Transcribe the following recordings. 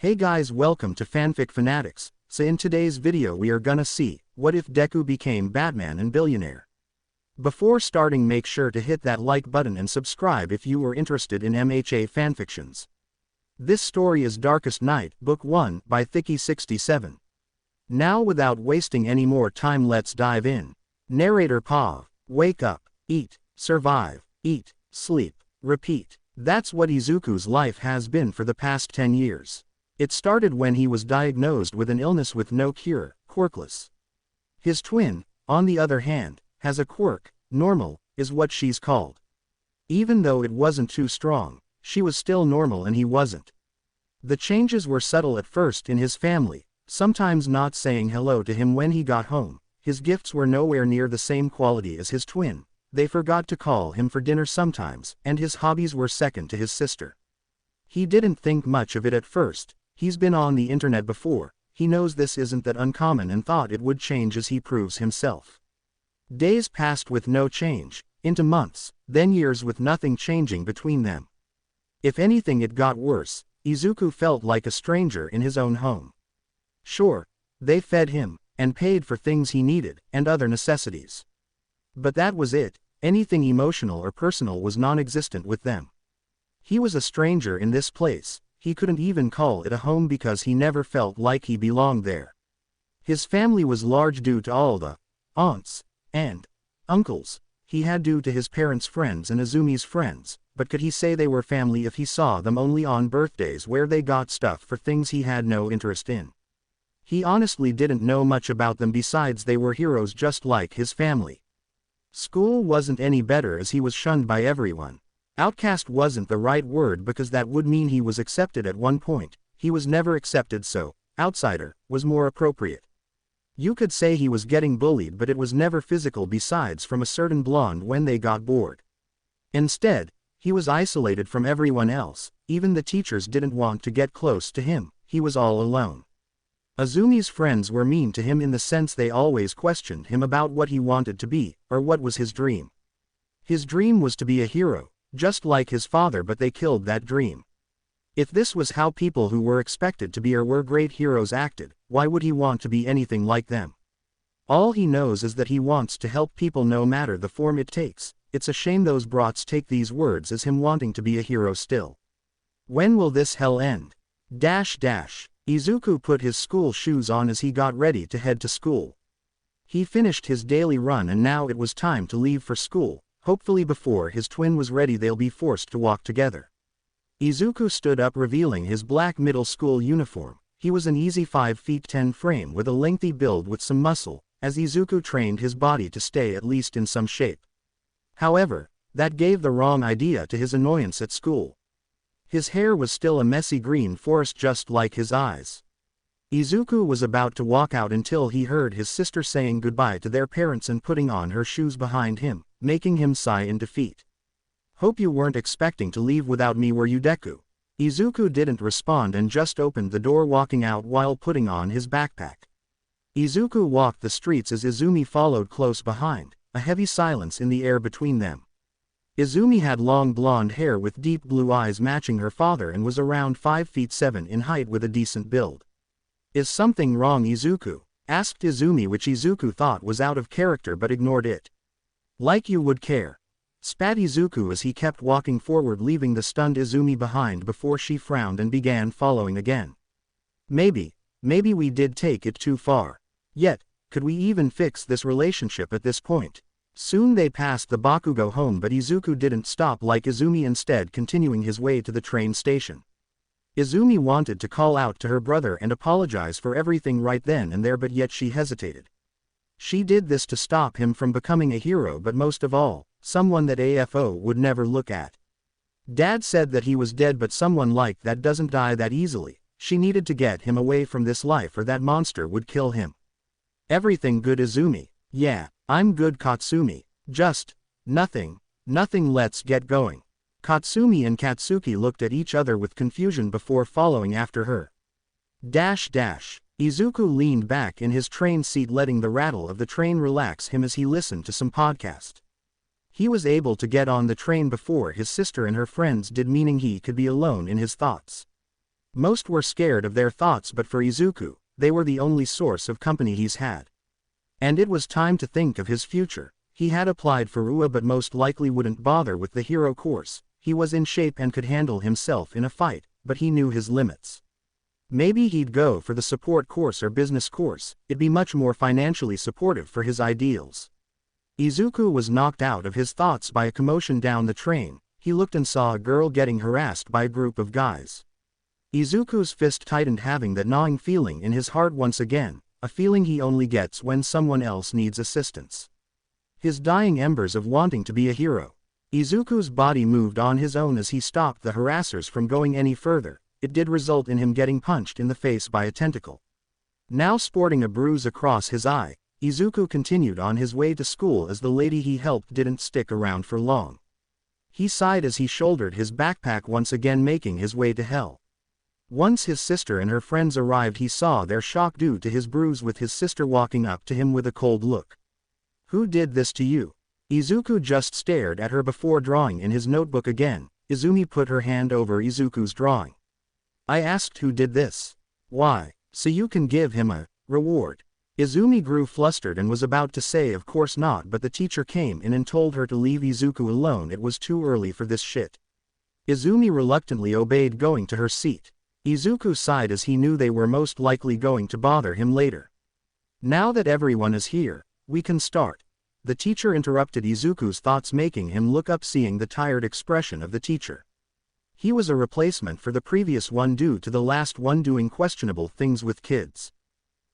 Hey guys, welcome to Fanfic Fanatics. So in today's video we are gonna see, what if Deku became Batman and Billionaire? Before starting, make sure to hit that like button and subscribe if you are interested in MHA fanfictions. This story is Darkest Night, Book 1, by Thicky67. Now without wasting any more time, let's dive in. Narrator Pav. Wake up, eat, survive, eat, sleep, repeat. That's what Izuku's life has been for the past 10 years. It started when he was diagnosed with an illness with no cure, quirkless. His twin, on the other hand, has a quirk. Normal is what she's called. Even though it wasn't too strong, she was still normal and he wasn't. The changes were subtle at first in his family, sometimes not saying hello to him when he got home. His gifts were nowhere near the same quality as his twin. They forgot to call him for dinner sometimes, and his hobbies were second to his sister. He didn't think much of it at first. He's been on the internet before, he knows this isn't that uncommon and thought it would change as he proves himself. Days passed with no change, into months, then years with nothing changing between them. If anything, it got worse. Izuku felt like a stranger in his own home. Sure, they fed him, and paid for things he needed, and other necessities. But that was it. Anything emotional or personal was non-existent with them. He was a stranger in this place. He couldn't even call it a home because he never felt like he belonged there. His family was large due to all the aunts and uncles he had due to his parents' friends and Azumi's friends, but could he say they were family if he saw them only on birthdays where they got stuff for things he had no interest in? He honestly didn't know much about them besides they were heroes just like his family. School wasn't any better as he was shunned by everyone. Outcast wasn't the right word because that would mean he was accepted at one point. He was never accepted, so outsider was more appropriate. You could say he was getting bullied, but it was never physical besides from a certain blonde when they got bored. Instead, he was isolated from everyone else. Even the teachers didn't want to get close to him. He was all alone. Azumi's friends were mean to him in the sense they always questioned him about what he wanted to be, or what was his dream. His dream was to be a hero, just like his father, but they killed that dream. If this was how people who were expected to be or were great heroes acted, why would he want to be anything like them? All he knows is that he wants to help people no matter the form it takes. It's a shame those brats take these words as him wanting to be a hero still. When will this hell end? Izuku put his school shoes on as he got ready to head to school. He finished his daily run and now it was time to leave for school. Hopefully before his twin was ready they'll be forced to walk together. Izuku stood up revealing his black middle school uniform. He was an easy 5 feet 10 frame with a lengthy build with some muscle, as Izuku trained his body to stay at least in some shape. However, that gave the wrong idea to his annoyance at school. His hair was still a messy green forest just like his eyes. Izuku was about to walk out until he heard his sister saying goodbye to their parents and putting on her shoes behind him, making him sigh in defeat. Hope you weren't expecting to leave without me, were you, Deku? Izuku didn't respond and just opened the door, walking out while putting on his backpack. Izuku walked the streets as Izumi followed close behind, a heavy silence in the air between them. Izumi had long blonde hair with deep blue eyes matching her father and was around 5 feet 7 in height with a decent build. Is something wrong, Izuku? Asked Izumi, which Izuku thought was out of character but ignored it. Like you would care. Spat Izuku as he kept walking forward, leaving the stunned Izumi behind before she frowned and began following again. Maybe we did take it too far. Yet, could we even fix this relationship at this point? Soon they passed the Bakugo home, but Izuku didn't stop like Izumi, instead continuing his way to the train station. Izumi wanted to call out to her brother and apologize for everything right then and there, but yet she hesitated. She did this to stop him from becoming a hero, but most of all, someone that AFO would never look at. Dad said that he was dead, but someone like that doesn't die that easily. She needed to get him away from this life or that monster would kill him. Everything good, Izumi? Yeah, I'm good, Katsumi. Just nothing, let's get going. Katsumi and Katsuki looked at each other with confusion before following after her. Izuku leaned back in his train seat, letting the rattle of the train relax him as he listened to some podcast. He was able to get on the train before his sister and her friends did, meaning he could be alone in his thoughts. Most were scared of their thoughts, but for Izuku, they were the only source of company he's had. And it was time to think of his future. He had applied for UA but most likely wouldn't bother with the hero course. He was in shape and could handle himself in a fight, but he knew his limits. Maybe he'd go for the support course or business course. It'd be much more financially supportive for his ideals. Izuku was knocked out of his thoughts by a commotion down the train. He looked and saw a girl getting harassed by a group of guys. Izuku's fist tightened, having that gnawing feeling in his heart once again, a feeling he only gets when someone else needs assistance. His dying embers of wanting to be a hero. Izuku's body moved on his own as he stopped the harassers from going any further. It did result in him getting punched in the face by a tentacle. Now sporting a bruise across his eye, Izuku continued on his way to school as the lady he helped didn't stick around for long. He sighed as he shouldered his backpack once again, making his way to hell. Once his sister and her friends arrived, he saw their shock due to his bruise, with his sister walking up to him with a cold look. "Who did this to you?" Izuku just stared at her before drawing in his notebook again. Izumi put her hand over Izuku's drawing. "I asked who did this." "Why? So you can give him a reward." Izumi grew flustered and was about to say of course not, but the teacher came in and told her to leave Izuku alone. It was too early for this shit. Izumi reluctantly obeyed, going to her seat. Izuku sighed as he knew they were most likely going to bother him later. "Now that everyone is here, we can start." The teacher interrupted Izuku's thoughts, making him look up, seeing the tired expression of the teacher. He was a replacement for the previous one due to the last one doing questionable things with kids.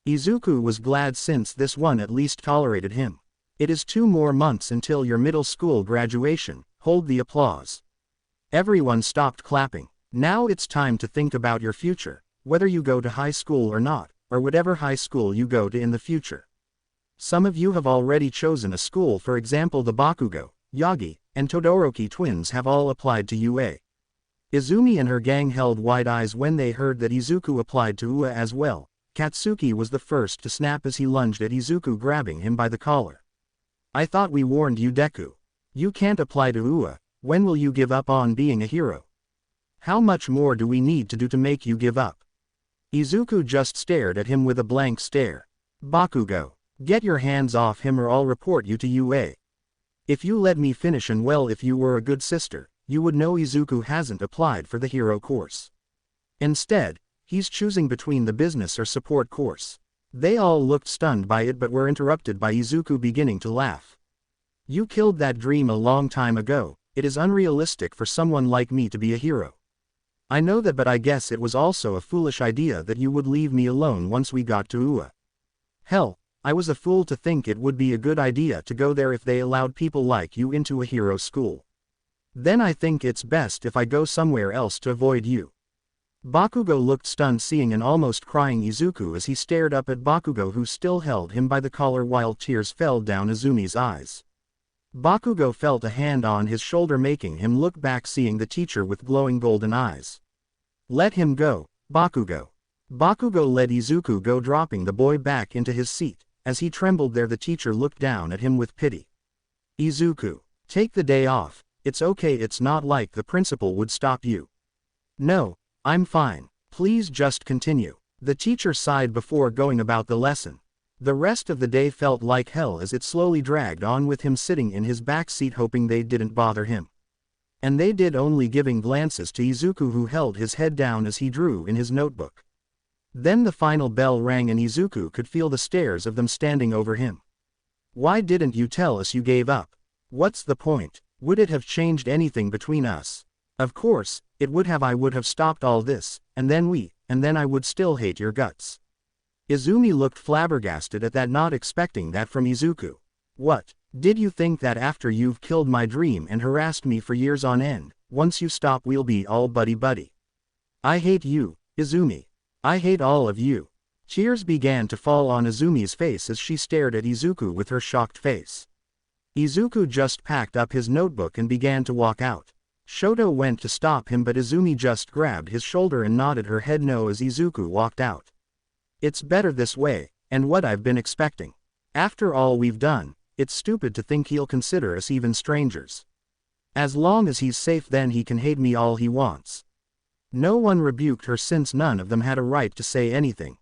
Izuku was glad, since this one at least tolerated him. "It is 2 more months until your middle school graduation. Hold the applause." Everyone stopped clapping. "Now it's time to think about your future, whether you go to high school or not, or whatever high school you go to in the future. Some of you have already chosen a school, for example the Bakugo, Yagi, and Todoroki twins have all applied to UA. Izumi and her gang held wide eyes when they heard that Izuku applied to UA as well. Katsuki was the first to snap as he lunged at Izuku, grabbing him by the collar. "I thought we warned you, Deku. You can't apply to UA. When will you give up on being a hero? How much more do we need to do to make you give up?" Izuku just stared at him with a blank stare. "Bakugo, get your hands off him or I'll report you to UA. If you let me finish, and well, if you were a good sister, you would know Izuku hasn't applied for the hero course. Instead, he's choosing between the business or support course." They all looked stunned by it, but were interrupted by Izuku beginning to laugh. "You killed that dream a long time ago. It is unrealistic for someone like me to be a hero. I know that, but I guess it was also a foolish idea that you would leave me alone once we got to UA. Hell, I was a fool to think it would be a good idea to go there if they allowed people like you into a hero school. Then I think it's best if I go somewhere else to avoid you." Bakugo looked stunned, seeing an almost crying Izuku as he stared up at Bakugo, who still held him by the collar while tears fell down Izumi's eyes. Bakugo felt a hand on his shoulder, making him look back, seeing the teacher with glowing golden eyes. "Let him go, Bakugo." Bakugo let Izuku go, dropping the boy back into his seat. As he trembled there, the teacher looked down at him with pity. "Izuku, take the day off. It's okay, it's not like the principal would stop you." "No, I'm fine. Please just continue." The teacher sighed before going about the lesson. The rest of the day felt like hell as it slowly dragged on, with him sitting in his back seat hoping they didn't bother him. And they did, only giving glances to Izuku, who held his head down as he drew in his notebook. Then the final bell rang and Izuku could feel the stares of them standing over him. "Why didn't you tell us you gave up? What's the point? Would it have changed anything between us?" "Of course, it would have. I would have stopped all this, and then I would still hate your guts." Izumi looked flabbergasted at that, not expecting that from Izuku. "What? Did you think that after you've killed my dream and harassed me for years on end, once you stop we'll be all buddy-buddy? I hate you, Izumi. I hate all of you." Tears began to fall on Izumi's face as she stared at Izuku with her shocked face. Izuku just packed up his notebook and began to walk out. Shoto went to stop him, but Izumi just grabbed his shoulder and nodded her head no as Izuku walked out. "It's better this way, and what I've been expecting. After all we've done, it's stupid to think he'll consider us even strangers. As long as he's safe, then he can hate me all he wants." No one rebuked her since none of them had a right to say anything.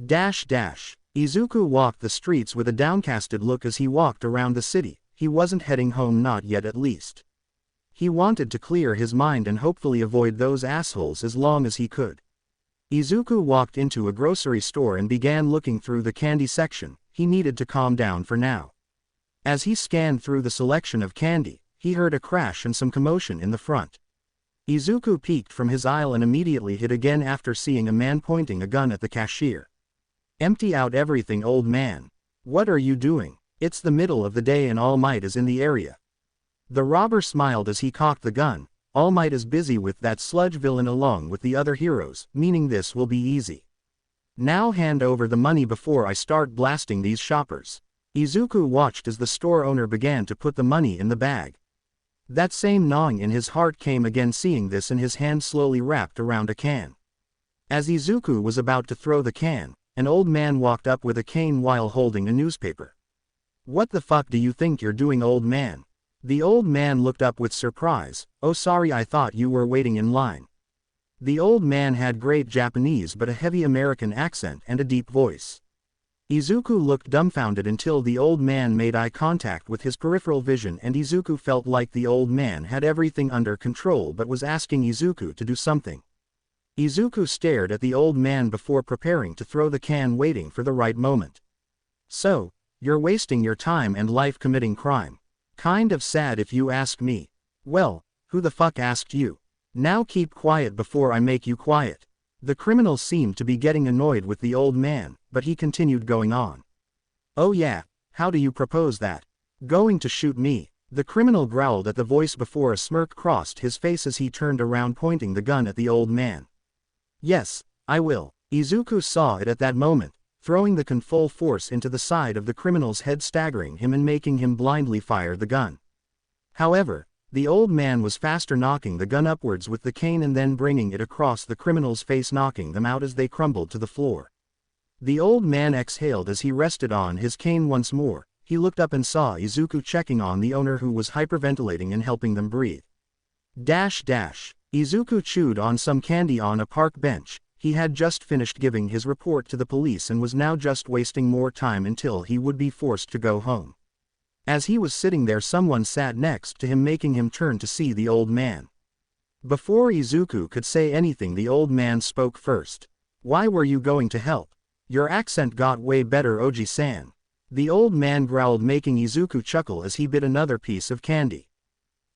Izuku walked the streets with a downcasted look as he walked around the city. He wasn't heading home, not yet at least. He wanted to clear his mind and hopefully avoid those assholes as long as he could. Izuku walked into a grocery store and began looking through the candy section. He needed to calm down for now. As he scanned through the selection of candy, he heard a crash and some commotion in the front. Izuku peeked from his aisle and immediately hid again after seeing a man pointing a gun at the cashier. "Empty out everything, old man. What are you doing? It's the middle of the day and All Might is in the area." The robber smiled as he cocked the gun. "All Might is busy with that sludge villain along with the other heroes, meaning this will be easy. Now hand over the money before I start blasting these shoppers." Izuku watched as the store owner began to put the money in the bag. That same gnawing in his heart came again seeing this and his hand slowly wrapped around a can. As Izuku was about to throw the can, an old man walked up with a cane while holding a newspaper. "What the fuck do you think you're doing, old man?" The old man looked up with surprise. "Oh, sorry, I thought you were waiting in line." The old man had great Japanese but a heavy American accent and a deep voice. Izuku looked dumbfounded until the old man made eye contact with his peripheral vision, and Izuku felt like the old man had everything under control but was asking Izuku to do something. Izuku stared at the old man before preparing to throw the can, waiting for the right moment. "So, you're wasting your time and life committing crime. Kind of sad if you ask me." "Well, who the fuck asked you? Now keep quiet before I make you quiet." The criminal seemed to be getting annoyed with the old man, but he continued going on. "Oh yeah, how do you propose that? Going to shoot me?" The criminal growled at the voice before a smirk crossed his face as he turned around pointing the gun at the old man. "Yes, I will." Izuku saw it at that moment, throwing the gun full force into the side of the criminal's head, staggering him and making him blindly fire the gun. However, the old man was faster, knocking the gun upwards with the cane and then bringing it across the criminal's face, knocking them out as they crumbled to the floor. The old man exhaled as he rested on his cane once more. He looked up and saw Izuku checking on the owner, who was hyperventilating and helping them breathe. Izuku chewed on some candy on a park bench. He had just finished giving his report to the police and was now just wasting more time until he would be forced to go home. As he was sitting there, someone sat next to him, making him turn to see the old man. Before Izuku could say anything, the old man spoke first. "Why were you going to help? Your accent got way better, Oji-san." The old man growled, making Izuku chuckle as he bit another piece of candy.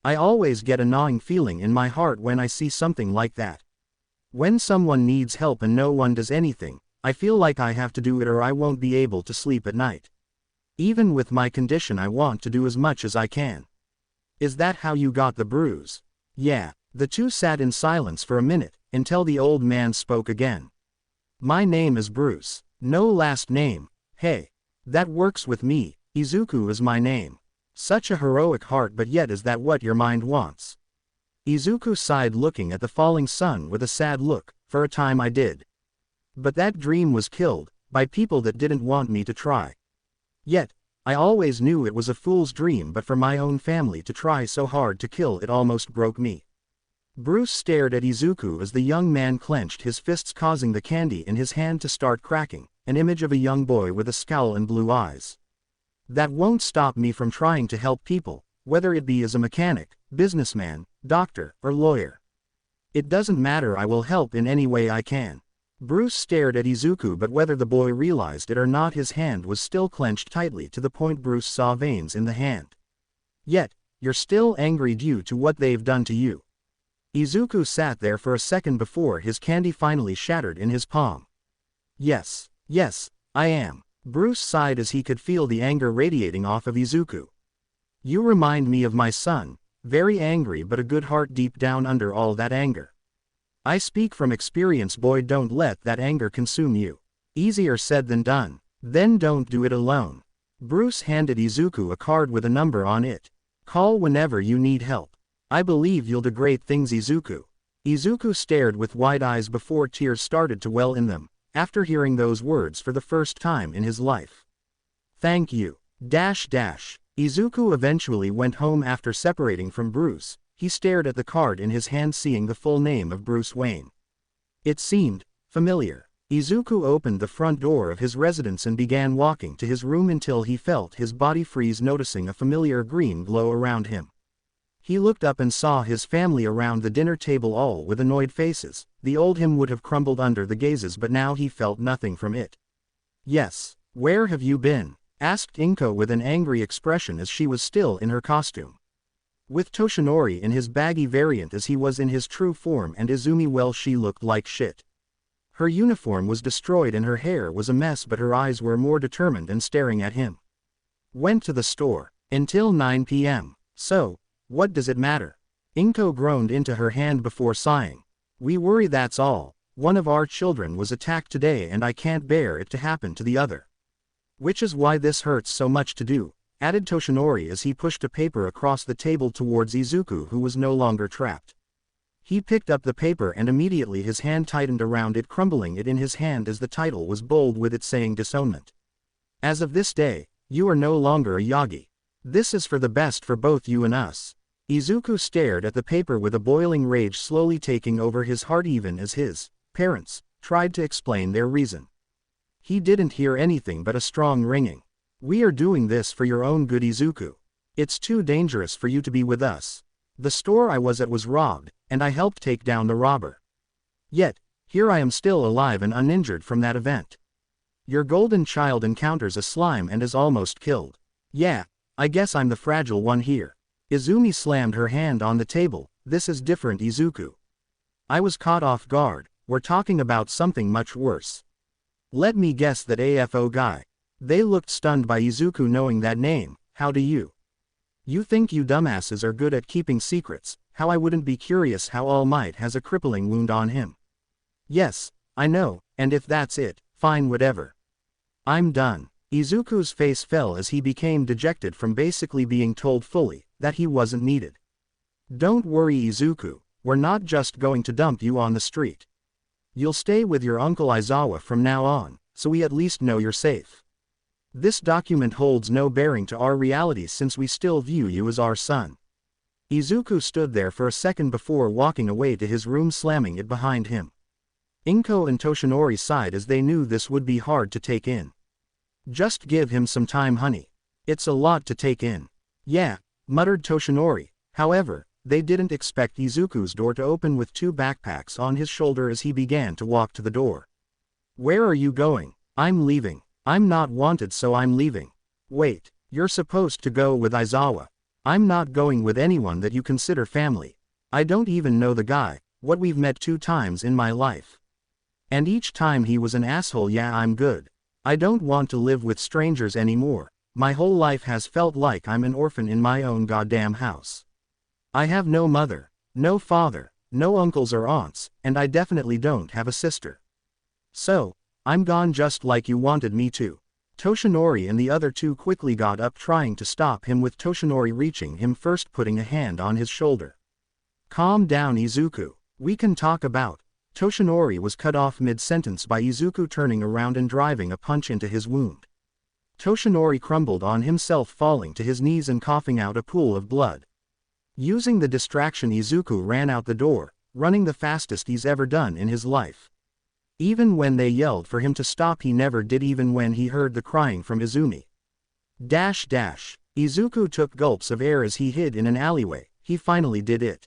"I always get a gnawing feeling in my heart when I see something like that. When someone needs help and no one does anything, I feel like I have to do it or I won't be able to sleep at night. Even with my condition, I want to do as much as I can." "Is that how you got the bruise?" "Yeah." The two sat in silence for a minute, until the old man spoke again. "My name is Bruce. No last name." "Hey. That works with me. Izuku is my name." "Such a heroic heart, but yet is that what your mind wants?" Izuku sighed, looking at the falling sun with a sad look. "For a time I did. But that dream was killed, by people that didn't want me to try. Yet, I always knew it was a fool's dream, but for my own family to try so hard to kill it almost broke me." Bruce stared at Izuku as the young man clenched his fists, causing the candy in his hand to start cracking, an image of a young boy with a scowl and blue eyes. "That won't stop me from trying to help people, whether it be as a mechanic, businessman, doctor, or lawyer. It doesn't matter, I will help in any way I can." Bruce stared at Izuku, but whether the boy realized it or not, his hand was still clenched tightly to the point Bruce saw veins in the hand. "Yet, you're still angry due to what they've done to you." Izuku sat there for a second before his candy finally shattered in his palm. Yes, I am." Bruce sighed as he could feel the anger radiating off of Izuku. "You remind me of my son, very angry but a good heart deep down under all that anger. I speak from experience, boy, don't let that anger consume you. Easier said than done. Then don't do it alone." Bruce handed Izuku a card with a number on it. "Call whenever you need help. I believe you'll do great things, Izuku." Izuku stared with wide eyes before tears started to well in them, after hearing those words for the first time in his life. "Thank you." Izuku eventually went home after separating from Bruce. he stared at the card in his hand, seeing the full name of Bruce Wayne. It seemed familiar. Izuku opened the front door of his residence and began walking to his room until he felt his body freeze, noticing a familiar green glow around him. He looked up and saw his family around the dinner table, all with annoyed faces. The old him would have crumbled under the gazes, but now he felt nothing from it. "Yes, where have you been?" asked Inko with an angry expression as she was still in her costume. With Toshinori in his baggy variant as he was in his true form, and Izumi, well, she looked like shit. Her uniform was destroyed and her hair was a mess, but her eyes were more determined and staring at him. "Went to the store. Until 9 p.m. So, what does it matter?" Inko groaned into her hand before sighing. "We worry, that's all. One of our children was attacked today and I can't bear it to happen to the other. Which is why this hurts so much to do," added Toshinori as he pushed a paper across the table towards Izuku, who was no longer trapped. He picked up the paper and immediately his hand tightened around it, crumbling it in his hand as the title was bold with it, saying disownment. "As of this day, you are no longer a Yagi. This is for the best for both you and us." Izuku stared at the paper with a boiling rage slowly taking over his heart, even as his parents tried to explain their reason. He didn't hear anything but a strong ringing. "We are doing this for your own good, Izuku. It's too dangerous for you to be with us. The store I was at was robbed, and I helped take down the robber. Yet, here I am still alive and uninjured from that event. Your golden child encounters a slime and is almost killed. Yeah, I guess I'm the fragile one here." Izumi slammed her hand on the table. "This is different, Izuku. I was caught off guard. We're talking about something much worse. Let me guess, that AFO guy." They looked stunned by Izuku knowing that name. "How do you? You think you dumbasses are good at keeping secrets? How I wouldn't be curious how All Might has a crippling wound on him." "Yes, I know, and if that's it, fine, whatever. I'm done." Izuku's face fell as he became dejected from basically being told fully that he wasn't needed. "Don't worry, Izuku, we're not just going to dump you on the street. You'll stay with your Uncle Aizawa from now on, so we at least know you're safe. This document holds no bearing to our reality since we still view you as our son." Izuku stood there for a second before walking away to his room, slamming it behind him. Inko and Toshinori sighed as they knew this would be hard to take in. "Just give him some time, honey. It's a lot to take in." "Yeah," muttered Toshinori. However, they didn't expect Izuku's door to open with two backpacks on his shoulder as he began to walk to the door. "Where are you going?" "I'm leaving. I'm not wanted, so I'm leaving." "Wait, you're supposed to go with Aizawa." "I'm not going with anyone that you consider family. I don't even know the guy. What, we've met 2 times in my life. And each time he was an asshole. Yeah, I'm good. I don't want to live with strangers anymore. My whole life has felt like I'm an orphan in my own goddamn house. I have no mother, no father, no uncles or aunts, and I definitely don't have a sister. So, I'm gone just like you wanted me to." Toshinori and the other two quickly got up, trying to stop him, with Toshinori reaching him first, putting a hand on his shoulder. "Calm down, Izuku. We can talk about." Toshinori was cut off mid-sentence by Izuku turning around and driving a punch into his wound. Toshinori crumbled on himself, falling to his knees and coughing out a pool of blood. Using the distraction, Izuku ran out the door, running the fastest he's ever done in his life. Even when they yelled for him to stop, he never did, even when he heard the crying from Izumi. Dash dash. Izuku took gulps of air as he hid in an alleyway. He finally did it.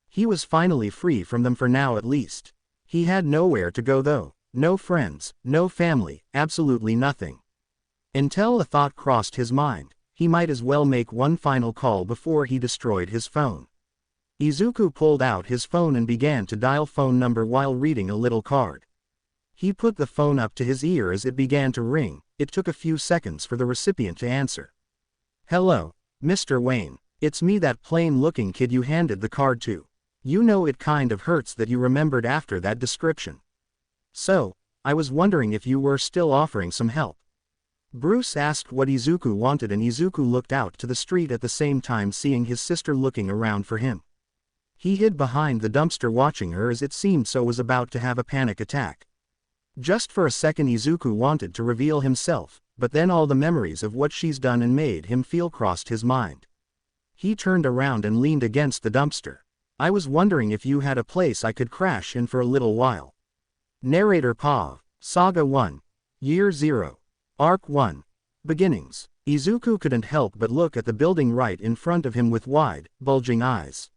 He was finally free from them, for now at least. He had nowhere to go though. No friends, no family, absolutely nothing. Until a thought crossed his mind. He might as well make one final call before he destroyed his phone. Izuku pulled out his phone and began to dial phone number while reading a little card. He put the phone up to his ear as it began to ring. It took a few seconds for the recipient to answer. "Hello, Mr. Wayne. It's me, that plain-looking kid you handed the card to. You know, it kind of hurts that you remembered after that description. So, I was wondering if you were still offering some help." Bruce asked what Izuku wanted, and Izuku looked out to the street at the same time, seeing his sister looking around for him. He hid behind the dumpster, watching her as it seemed so was about to have a panic attack. Just for a second Izuku wanted to reveal himself, but then all the memories of what she's done and made him feel crossed his mind. He turned around and leaned against the dumpster. I was wondering if you had a place I could crash in for a little while. Narrator Pav. Saga 1. Year 0. Arc 1. Beginnings. Izuku couldn't help but look at the building right in front of him with wide, bulging eyes.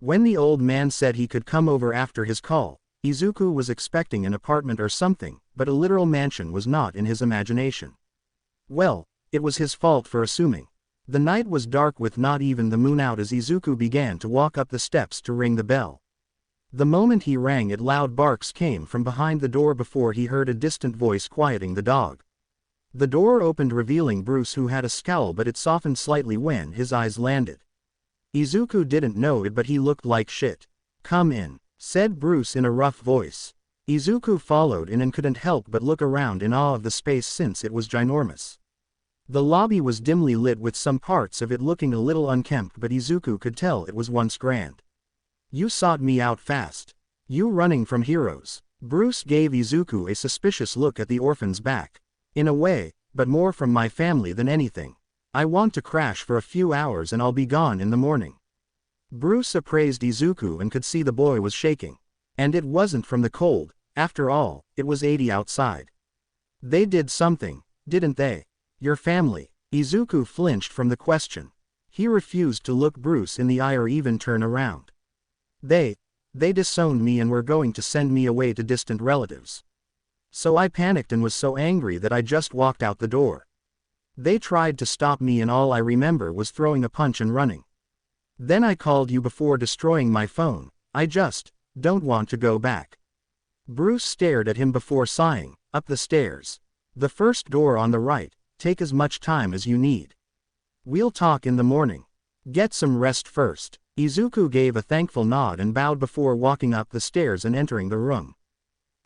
When the old man said he could come over after his call, Izuku was expecting an apartment or something, but a literal mansion was not in his imagination. Well, it was his fault for assuming. The night was dark with not even the moon out as Izuku began to walk up the steps to ring the bell. The moment he rang it, loud barks came from behind the door before he heard a distant voice quieting the dog. The door opened revealing Bruce, who had a scowl, but it softened slightly when his eyes landed. Izuku didn't know it, but he looked like shit. "Come in," said Bruce in a rough voice. Izuku followed in and couldn't help but look around in awe of the space since it was ginormous. The lobby was dimly lit with some parts of it looking a little unkempt, but Izuku could tell it was once grand. "You sought me out fast. You running from heroes." Bruce gave Izuku a suspicious look at the orphan's back. "In a way, but more from my family than anything. I want to crash for a few hours and I'll be gone in the morning." Bruce appraised Izuku and could see the boy was shaking. And it wasn't from the cold, after all, it was 80 outside. "They did something, didn't they? Your family?" Izuku flinched from the question. He refused to look Bruce in the eye or even turn around. They disowned me and were going to send me away to distant relatives. So I panicked and was so angry that I just walked out the door. They tried to stop me and all I remember was throwing a punch and running. Then I called you before destroying my phone. I just don't want to go back." Bruce stared at him before sighing. "Up the stairs. The first door on the right. Take as much time as you need. We'll talk in the morning. Get some rest first." Izuku gave a thankful nod and bowed before walking up the stairs and entering the room.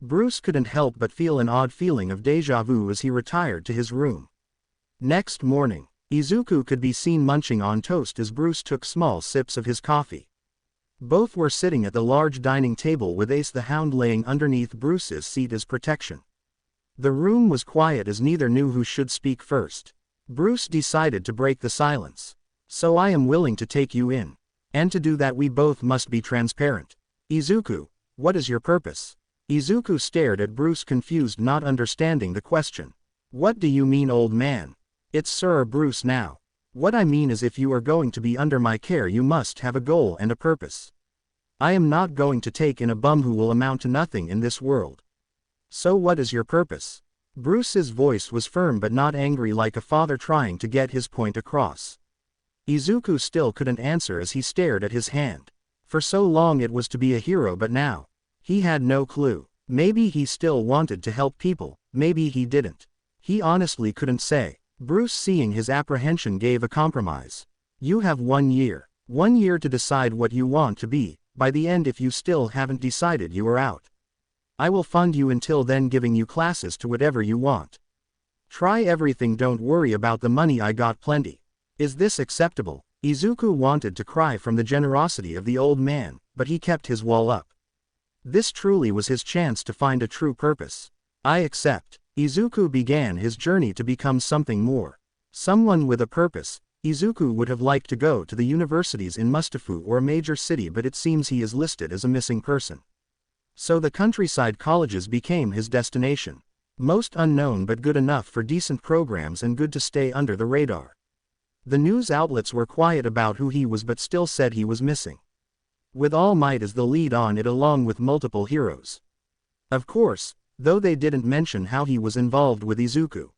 Bruce couldn't help but feel an odd feeling of déjà vu as he retired to his room. Next morning, Izuku could be seen munching on toast as Bruce took small sips of his coffee. Both were sitting at the large dining table with Ace the Hound laying underneath Bruce's seat as protection. The room was quiet as neither knew who should speak first. Bruce decided to break the silence. "So I am willing to take you in. And to do that we both must be transparent. Izuku, what is your purpose?" Izuku stared at Bruce, confused, not understanding the question. "What do you mean, old man?" "It's Sir Bruce now. What I mean is if you are going to be under my care you must have a goal and a purpose. I am not going to take in a bum who will amount to nothing in this world. So what is your purpose?" Bruce's voice was firm but not angry, like a father trying to get his point across. Izuku still couldn't answer as he stared at his hand. For so long it was to be a hero, but now he had no clue. Maybe he still wanted to help people, maybe he didn't. He honestly couldn't say. Bruce, seeing his apprehension, gave a compromise. "You have 1 year. 1 year to decide what you want to be. By the end, if you still haven't decided, you are out. I will fund you until then, giving you classes to whatever you want. Try everything, don't worry about the money, I got plenty. Is this acceptable?" Izuku wanted to cry from the generosity of the old man, but he kept his wall up. This truly was his chance to find a true purpose. "I accept." Izuku began his journey to become something more. Someone with a purpose. Izuku would have liked to go to the universities in Mustafu or a major city, but it seems he is listed as a missing person. So the countryside colleges became his destination. Most unknown but good enough for decent programs and good to stay under the radar. The news outlets were quiet about who he was but still said he was missing. With All Might as the lead on it along with multiple heroes. Of course, though they didn't mention how he was involved with Izuku.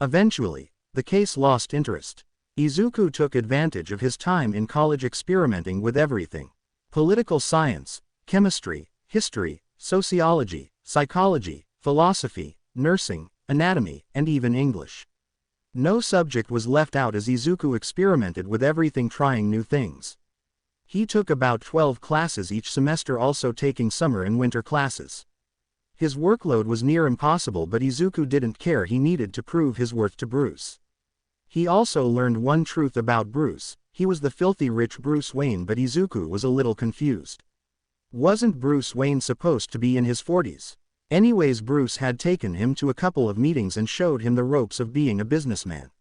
Eventually, the case lost interest. Izuku took advantage of his time in college experimenting with everything. Political science, chemistry, history, sociology, psychology, philosophy, nursing, anatomy, and even English. No subject was left out as Izuku experimented with everything, trying new things. He took about 12 classes each semester, also taking summer and winter classes. His workload was near impossible, but Izuku didn't care. He needed to prove his worth to Bruce. He also learned one truth about Bruce: he was the filthy rich Bruce Wayne, but Izuku was a little confused. Wasn't Bruce Wayne supposed to be in his 40s? Anyways, Bruce had taken him to a couple of meetings and showed him the ropes of being a businessman.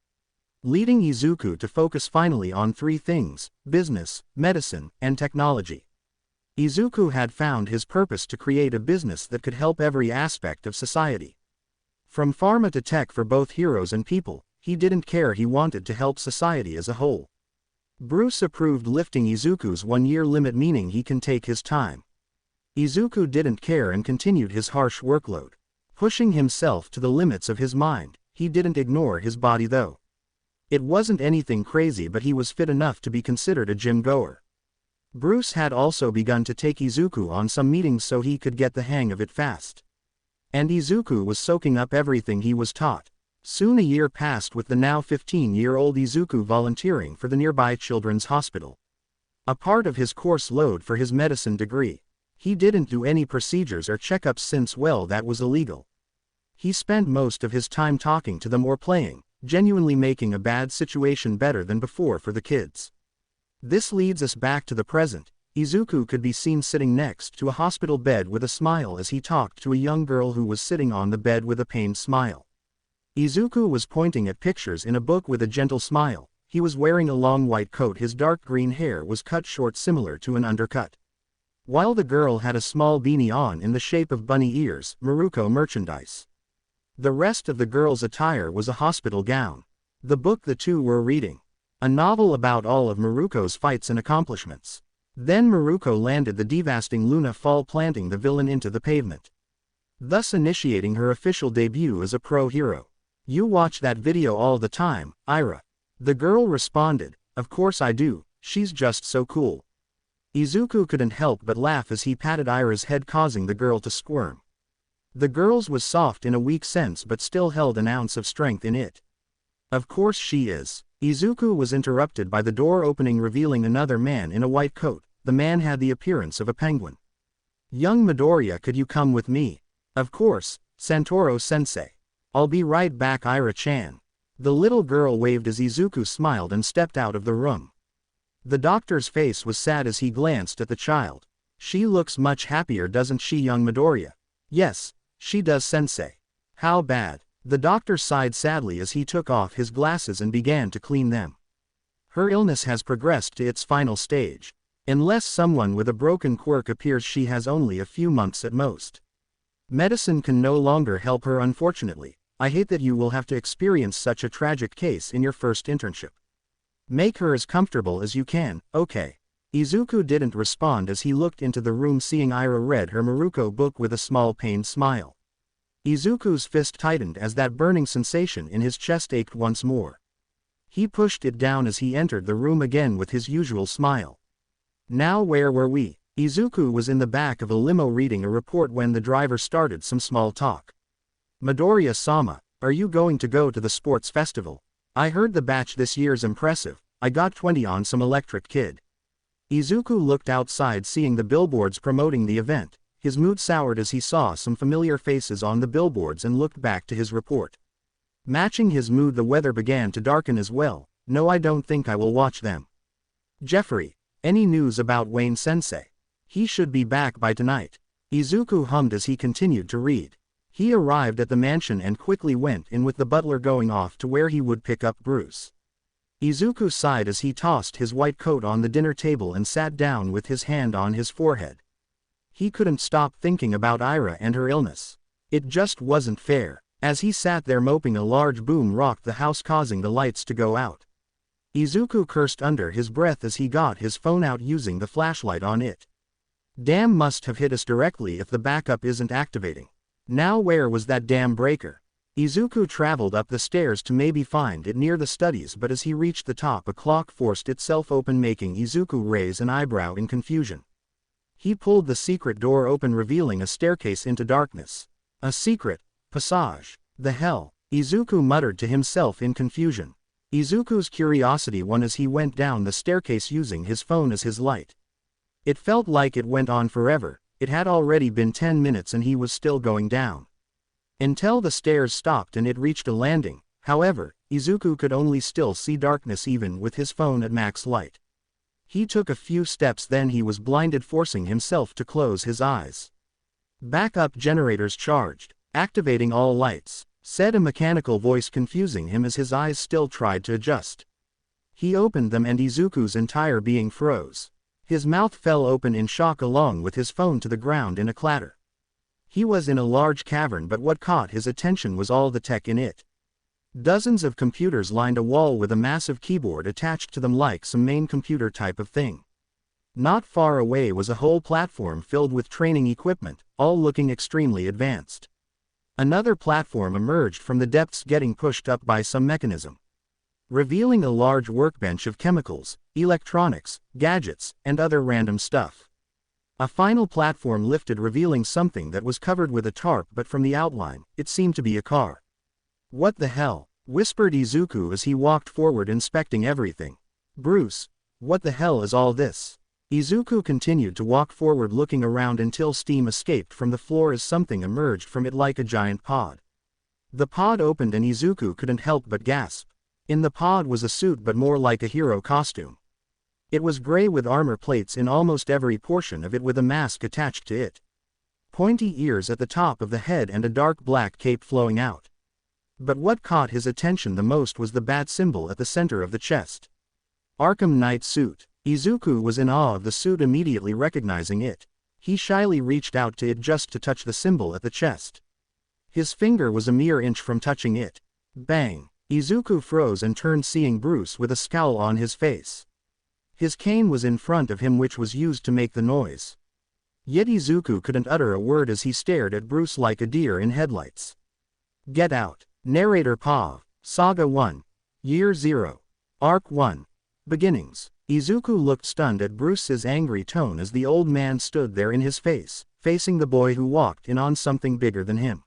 leading Izuku to focus finally on three things: business, medicine, and technology. Izuku had found his purpose to create a business that could help every aspect of society. From pharma to tech for both heroes and people, he didn't care, he wanted to help society as a whole. Bruce approved lifting Izuku's 1-year limit, meaning he can take his time. Izuku didn't care and continued his harsh workload. Pushing himself to the limits of his mind, he didn't ignore his body though. It wasn't anything crazy, but he was fit enough to be considered a gym goer. Bruce had also begun to take Izuku on some meetings so he could get the hang of it fast. And Izuku was soaking up everything he was taught. Soon a year passed with the now 15-year-old Izuku volunteering for the nearby children's hospital. A part of his course load for his medicine degree. He didn't do any procedures or checkups since, well, that was illegal. He spent most of his time talking to them or playing, genuinely making a bad situation better than before for the kids. This leads us back to the present. Izuku could be seen sitting next to a hospital bed with a smile as he talked to a young girl who was sitting on the bed with a pained smile. Izuku was pointing at pictures in a book with a gentle smile. He was wearing a long white coat, his dark green hair was cut short similar to an undercut. While the girl had a small beanie on in the shape of bunny ears, Maruko merchandise. The rest of the girl's attire was a hospital gown. The book the two were reading. A novel about all of Maruko's fights and accomplishments. Then Maruko landed the devastating Luna Fall, planting the villain into the pavement, thus initiating her official debut as a pro hero. "You watch that video all the time, Ira?" The girl responded, "Of course I do, she's just so cool." Izuku couldn't help but laugh as he patted Ira's head, causing the girl to squirm. The girl's was soft in a weak sense but still held an ounce of strength in it. "Of course she is." Izuku was interrupted by the door opening, revealing another man in a white coat. The man had the appearance of a penguin. "Young Midoriya, could you come with me?" "Of course, Santoro-sensei. I'll be right back, Ira-chan." The little girl waved as Izuku smiled and stepped out of the room. The doctor's face was sad as he glanced at the child. "She looks much happier, doesn't she, young Midoriya?" "Yes, she does, sensei." "How bad?" The doctor sighed sadly as he took off his glasses and began to clean them. "Her illness has progressed to its final stage. Unless someone with a broken quirk appears, she has only a few months at most. Medicine can no longer help her, unfortunately. I hate that you will have to experience such a tragic case in your first internship. Make her as comfortable as you can, okay?" Izuku didn't respond as he looked into the room, seeing Ira read her Maruko book with a small pained smile. Izuku's fist tightened as that burning sensation in his chest ached once more. He pushed it down as he entered the room again with his usual smile. Now where were we? Izuku was in the back of a limo reading a report when the driver started some small talk. "Midoriya-sama, are you going to go to the sports festival? I heard the batch this year's impressive. I got 20 on some electric kid." Izuku looked outside, seeing the billboards promoting the event. His mood soured as he saw some familiar faces on the billboards and looked back to his report. Matching his mood, the weather began to darken as well. "No, I don't think I will watch them." "Jeffrey, any news about Wayne-sensei? He should be back by tonight." Izuku hummed as he continued to read. He arrived at the mansion and quickly went in, with the butler going off to where he would pick up Bruce. Izuku sighed as he tossed his white coat on the dinner table and sat down with his hand on his forehead. He couldn't stop thinking about Ira and her illness. It just wasn't fair. As he sat there moping, a large boom rocked the house, causing the lights to go out. Izuku cursed under his breath as he got his phone out, using the flashlight on it. "Damn, must have hit us directly if the backup isn't activating. Now where was that damn breaker?" Izuku traveled up the stairs to maybe find it near the studies, but as he reached the top, a clock forced itself open, making Izuku raise an eyebrow in confusion. He pulled the secret door open, revealing a staircase into darkness. A secret passage. "The hell?" Izuku muttered to himself in confusion. Izuku's curiosity won as he went down the staircase, using his phone as his light. It felt like it went on forever. It had already been 10 minutes and he was still going down. Until the stairs stopped and it reached a landing. However, Izuku could only still see darkness even with his phone at max light. He took a few steps, then he was blinded, forcing himself to close his eyes. Backup generators charged. Activating all lights. said a mechanical voice, confusing him as his eyes still tried to adjust. He opened them and Izuku's entire being froze. His mouth fell open in shock along with his phone to the ground in a clatter. He was in a large cavern, but what caught his attention was all the tech in it. Dozens of computers lined a wall with a massive keyboard attached to them like some main computer type of thing. Not far away was a whole platform filled with training equipment, all looking extremely advanced. Another platform emerged from the depths, getting pushed up by some mechanism, revealing a large workbench of chemicals, electronics, gadgets, and other random stuff. A final platform lifted, revealing something that was covered with a tarp, but from the outline, it seemed to be a car. "What the hell?" whispered Izuku as he walked forward, inspecting everything. "Bruce, what the hell is all this?" Izuku continued to walk forward, looking around until steam escaped from the floor as something emerged from it like a giant pod. The pod opened and Izuku couldn't help but gasp. In the pod was a suit, but more like a hero costume. It was gray with armor plates in almost every portion of it, with a mask attached to it, pointy ears at the top of the head, and a dark black cape flowing out. But what caught his attention the most was the bat symbol at the center of the chest. Arkham Knight suit. Izuku was in awe of the suit, immediately recognizing it. He shyly reached out to it just to touch the symbol at the chest. His finger was a mere inch from touching it. Bang! Izuku froze and turned, seeing Bruce with a scowl on his face. His cane was in front of him, which was used to make the noise. Yet Izuku couldn't utter a word as he stared at Bruce like a deer in headlights. Get out. Narrator Pav. Saga 1. Year 0. Arc 1. Beginnings. Izuku looked stunned at Bruce's angry tone as the old man stood there in his face, facing the boy who walked in on something bigger than him.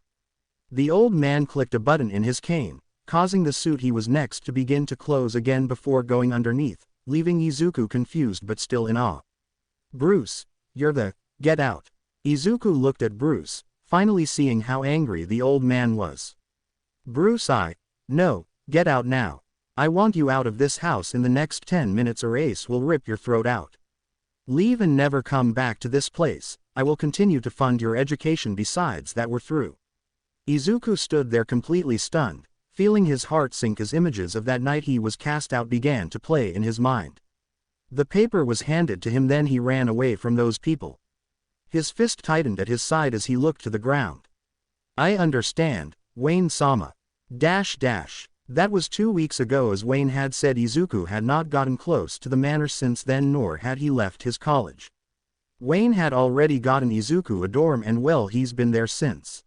The old man clicked a button in his cane, causing the suit he was next to begin to close again before going underneath, leaving Izuku confused but still in awe. "Bruce, you're the... get out." Izuku looked at Bruce, finally seeing how angry the old man was. "Bruce, no, get out now. I want you out of this house in the next 10 minutes or Ace will rip your throat out. Leave and never come back to this place. I will continue to fund your education, besides that we're through." Izuku stood there completely stunned, feeling his heart sink as images of that night he was cast out began to play in his mind. The paper was handed to him, then he ran away from those people. His fist tightened at his side as he looked to the ground. "I understand, Wayne-sama. That was 2 weeks ago, as Wayne had said. Izuku had not gotten close to the manor since then, nor had he left his college. Wayne had already gotten Izuku a dorm, and well, he's been there since.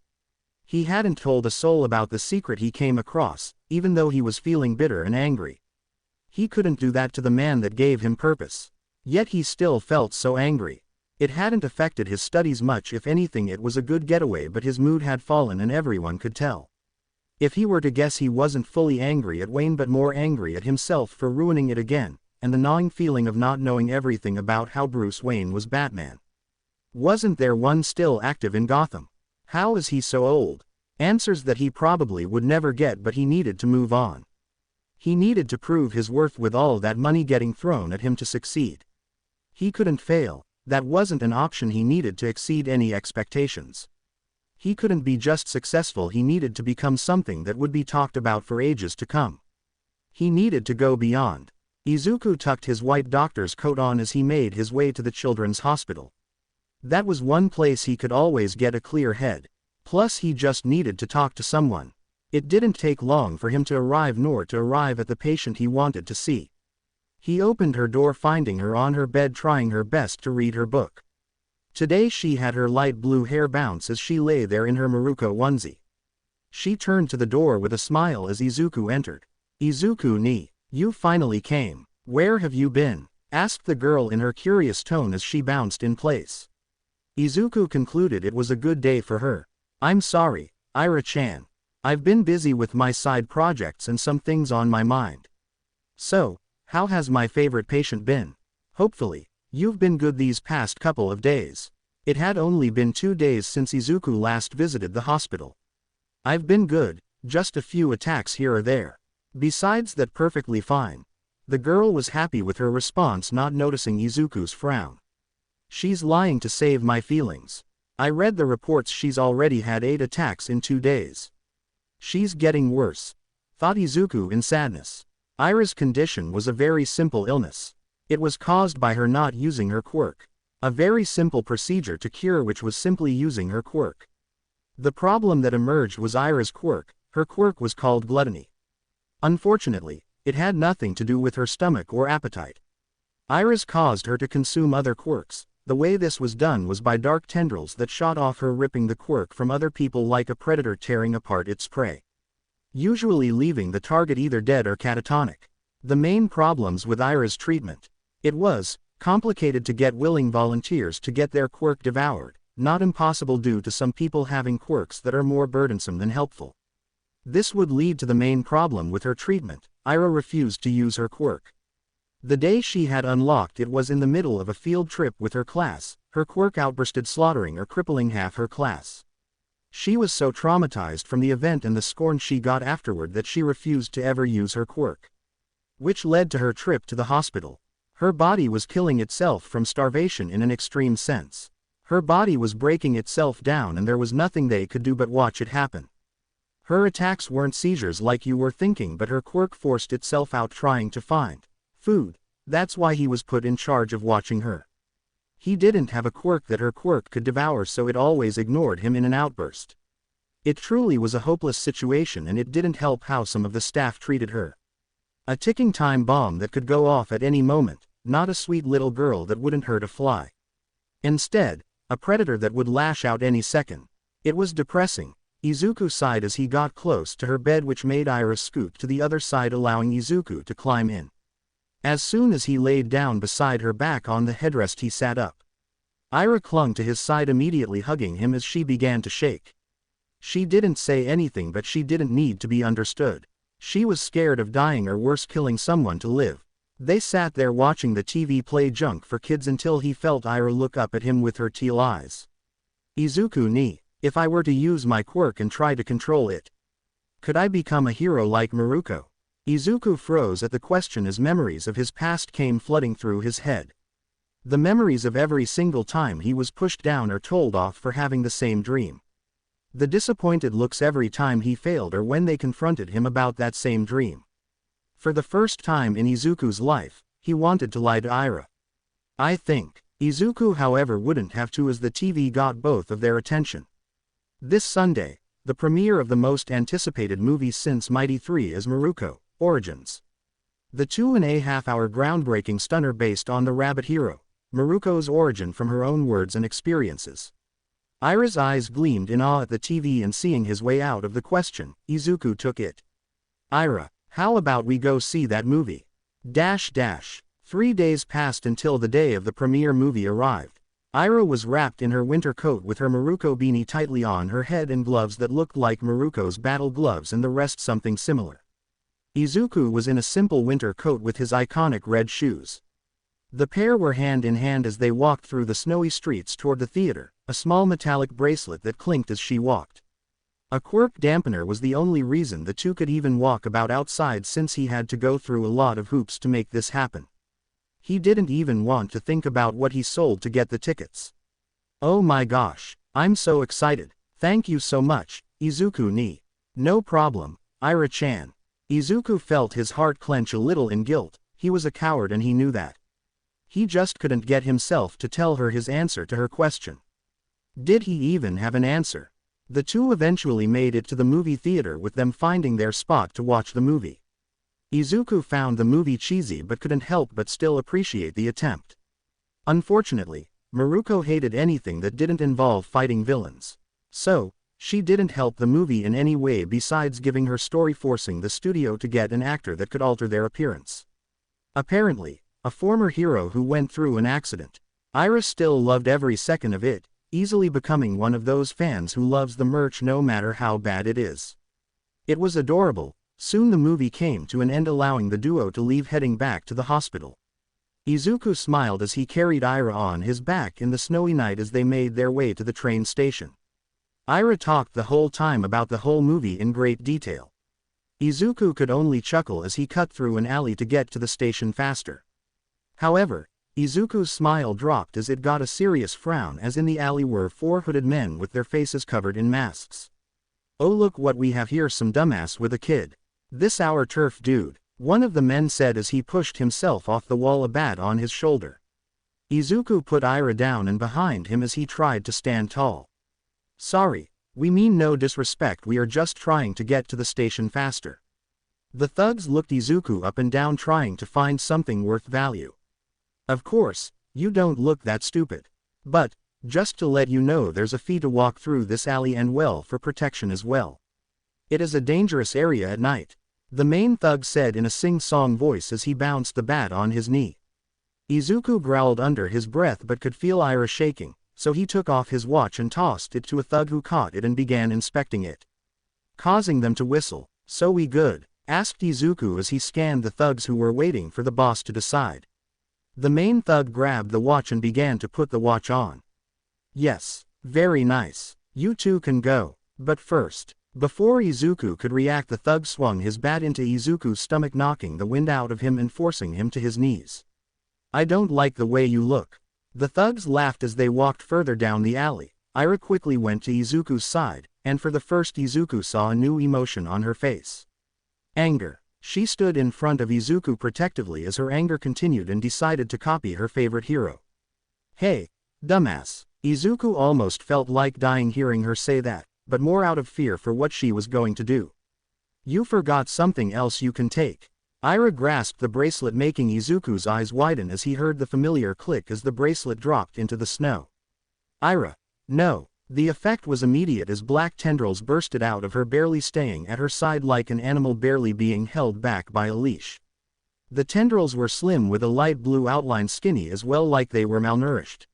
He hadn't told a soul about the secret he came across, even though he was feeling bitter and angry. He couldn't do that to the man that gave him purpose. Yet he still felt so angry. It hadn't affected his studies much, if anything it was a good getaway, but his mood had fallen and everyone could tell. If he were to guess, he wasn't fully angry at Wayne but more angry at himself for ruining it again, and the gnawing feeling of not knowing everything about how Bruce Wayne was Batman. Wasn't there one still active in Gotham? How is he so old? Answers that he probably would never get, but he needed to move on. He needed to prove his worth with all that money getting thrown at him to succeed. He couldn't fail. That wasn't an option. He needed to exceed any expectations. He couldn't be just successful, he needed to become something that would be talked about for ages to come. He needed to go beyond. Izuku tucked his white doctor's coat on as he made his way to the children's hospital. That was one place he could always get a clear head. Plus he just needed to talk to someone. It didn't take long for him to arrive, nor to arrive at the patient he wanted to see. He opened her door, finding her on her bed trying her best to read her book. Today she had her light blue hair bounce as she lay there in her Maruko onesie. She turned to the door with a smile as Izuku entered. "Izuku, you finally came. Where have you been?" asked the girl in her curious tone as she bounced in place. Izuku concluded it was a good day for her. "I'm sorry, Ira-chan. I've been busy with my side projects and some things on my mind." "So, how has my favorite patient been?" "Hopefully, you've been good these past couple of days." It had only been 2 days since Izuku last visited the hospital. "I've been good, just a few attacks here or there. Besides that, perfectly fine." The girl was happy with her response, not noticing Izuku's frown. "She's lying to save my feelings. I read the reports, she's already had 8 attacks in 2 days." She's getting worse, thought Izuku in sadness. Ira's condition was a very simple illness. It was caused by her not using her quirk. A very simple procedure to cure which was simply using her quirk. The problem that emerged was Ira's quirk. Her quirk was called gluttony. Unfortunately, it had nothing to do with her stomach or appetite. Ira's caused her to consume other quirks. The way this was done was by dark tendrils that shot off her, ripping the quirk from other people like a predator tearing apart its prey, usually leaving the target either dead or catatonic. The main problems with Ira's treatment. It was complicated to get willing volunteers to get their quirk devoured, not impossible due to some people having quirks that are more burdensome than helpful. This would lead to the main problem with her treatment. Ira refused to use her quirk. The day she had unlocked it was in the middle of a field trip with her class. Her quirk outbursted, slaughtering or crippling half her class. She was so traumatized from the event and the scorn she got afterward that she refused to ever use her quirk, which led to her trip to the hospital. Her body was killing itself from starvation in an extreme sense. Her body was breaking itself down and there was nothing they could do but watch it happen. Her attacks weren't seizures like you were thinking, but her quirk forced itself out trying to find food. That's why he was put in charge of watching her. He didn't have a quirk that her quirk could devour, so it always ignored him in an outburst. It truly was a hopeless situation, and it didn't help how some of the staff treated her. A ticking time bomb that could go off at any moment, not a sweet little girl that wouldn't hurt a fly. Instead, a predator that would lash out any second. It was depressing. Izuku sighed as he got close to her bed, which made Ira scoot to the other side, allowing Izuku to climb in. As soon as he laid down beside her back on the headrest, he sat up. Ira clung to his side, immediately hugging him as she began to shake. She didn't say anything, but she didn't need to be understood. She was scared of dying, or worse, killing someone to live. They sat there watching the TV play junk for kids until he felt Ira look up at him with her teal eyes. Izuku ni, if I were to use my quirk and try to control it, could I become a hero like Maruko? Izuku froze at the question as memories of his past came flooding through his head. The memories of every single time he was pushed down or told off for having the same dream. The disappointed looks every time he failed, or when they confronted him about that same dream. For the first time in Izuku's life, he wanted to lie to Ira. I think. Izuku, however, wouldn't have to, as the TV got both of their attention. This Sunday, the premiere of the most anticipated movie since Mighty 3 is Maruko Origins. The 2.5-hour groundbreaking stunner based on the rabbit hero, Maruko's origin from her own words and experiences. Ira's eyes gleamed in awe at the TV, and seeing his way out of the question, Izuku took it. Ira, how about we go see that movie? 3 days passed until the day of the premiere movie arrived. Ira was wrapped in her winter coat with her Maruko beanie tightly on her head and gloves that looked like Maruko's battle gloves, and the rest something similar. Izuku was in a simple winter coat with his iconic red shoes. The pair were hand in hand as they walked through the snowy streets toward the theater, a small metallic bracelet that clinked as she walked. A quirk dampener was the only reason the two could even walk about outside, since he had to go through a lot of hoops to make this happen. He didn't even want to think about what he sold to get the tickets. Oh my gosh, I'm so excited. Thank you so much, Izuku ni. No problem, Ira-chan. Izuku felt his heart clench a little in guilt. He was a coward and he knew that. He just couldn't get himself to tell her his answer to her question. Did he even have an answer? The two eventually made it to the movie theater, with them finding their spot to watch the movie. Izuku found the movie cheesy but couldn't help but still appreciate the attempt. Unfortunately, Maruko hated anything that didn't involve fighting villains. So, she didn't help the movie in any way besides giving her story, forcing the studio to get an actor that could alter their appearance. Apparently, a former hero who went through an accident. Ira still loved every second of it, easily becoming one of those fans who loves the merch no matter how bad it is. It was adorable. Soon the movie came to an end, allowing the duo to leave, heading back to the hospital. Izuku smiled as he carried Ira on his back in the snowy night as they made their way to the train station. Ira talked the whole time about the whole movie in great detail. Izuku could only chuckle as he cut through an alley to get to the station faster. However, Izuku's smile dropped as it got a serious frown, as in the alley were 4 hooded men with their faces covered in masks. "Oh look what we have here, some dumbass with a kid. This our turf dude," one of the men said as he pushed himself off the wall, a bat on his shoulder. Izuku put Ira down and behind him as he tried to stand tall. "Sorry, we mean no disrespect, we are just trying to get to the station faster." The thugs looked Izuku up and down trying to find something worth value. "Of course, you don't look that stupid. But, just to let you know, there's a fee to walk through this alley and well for protection as well. It is a dangerous area at night," the main thug said in a sing-song voice as he bounced the bat on his knee. Izuku growled under his breath but could feel Ira shaking, so he took off his watch and tossed it to a thug who caught it and began inspecting it, causing them to whistle. "So we good?" asked Izuku as he scanned the thugs who were waiting for the boss to decide. The main thug grabbed the watch and began to put the watch on. "Yes, very nice. You two can go. But first..." Before Izuku could react, the thug swung his bat into Izuku's stomach, knocking the wind out of him and forcing him to his knees. "I don't like the way you look." The thugs laughed as they walked further down the alley. Ira quickly went to Izuku's side, and for the first Izuku saw a new emotion on her face. Anger. She stood in front of Izuku protectively as her anger continued and decided to copy her favorite hero. "Hey, dumbass." Izuku almost felt like dying hearing her say that, but more out of fear for what she was going to do. "You forgot something else you can take." Ira grasped the bracelet, making Izuku's eyes widen as he heard the familiar click as the bracelet dropped into the snow. "Ira, no." The effect was immediate as black tendrils bursted out of her, barely staying at her side like an animal barely being held back by a leash. The tendrils were slim with a light blue outline, skinny as well, like they were malnourished.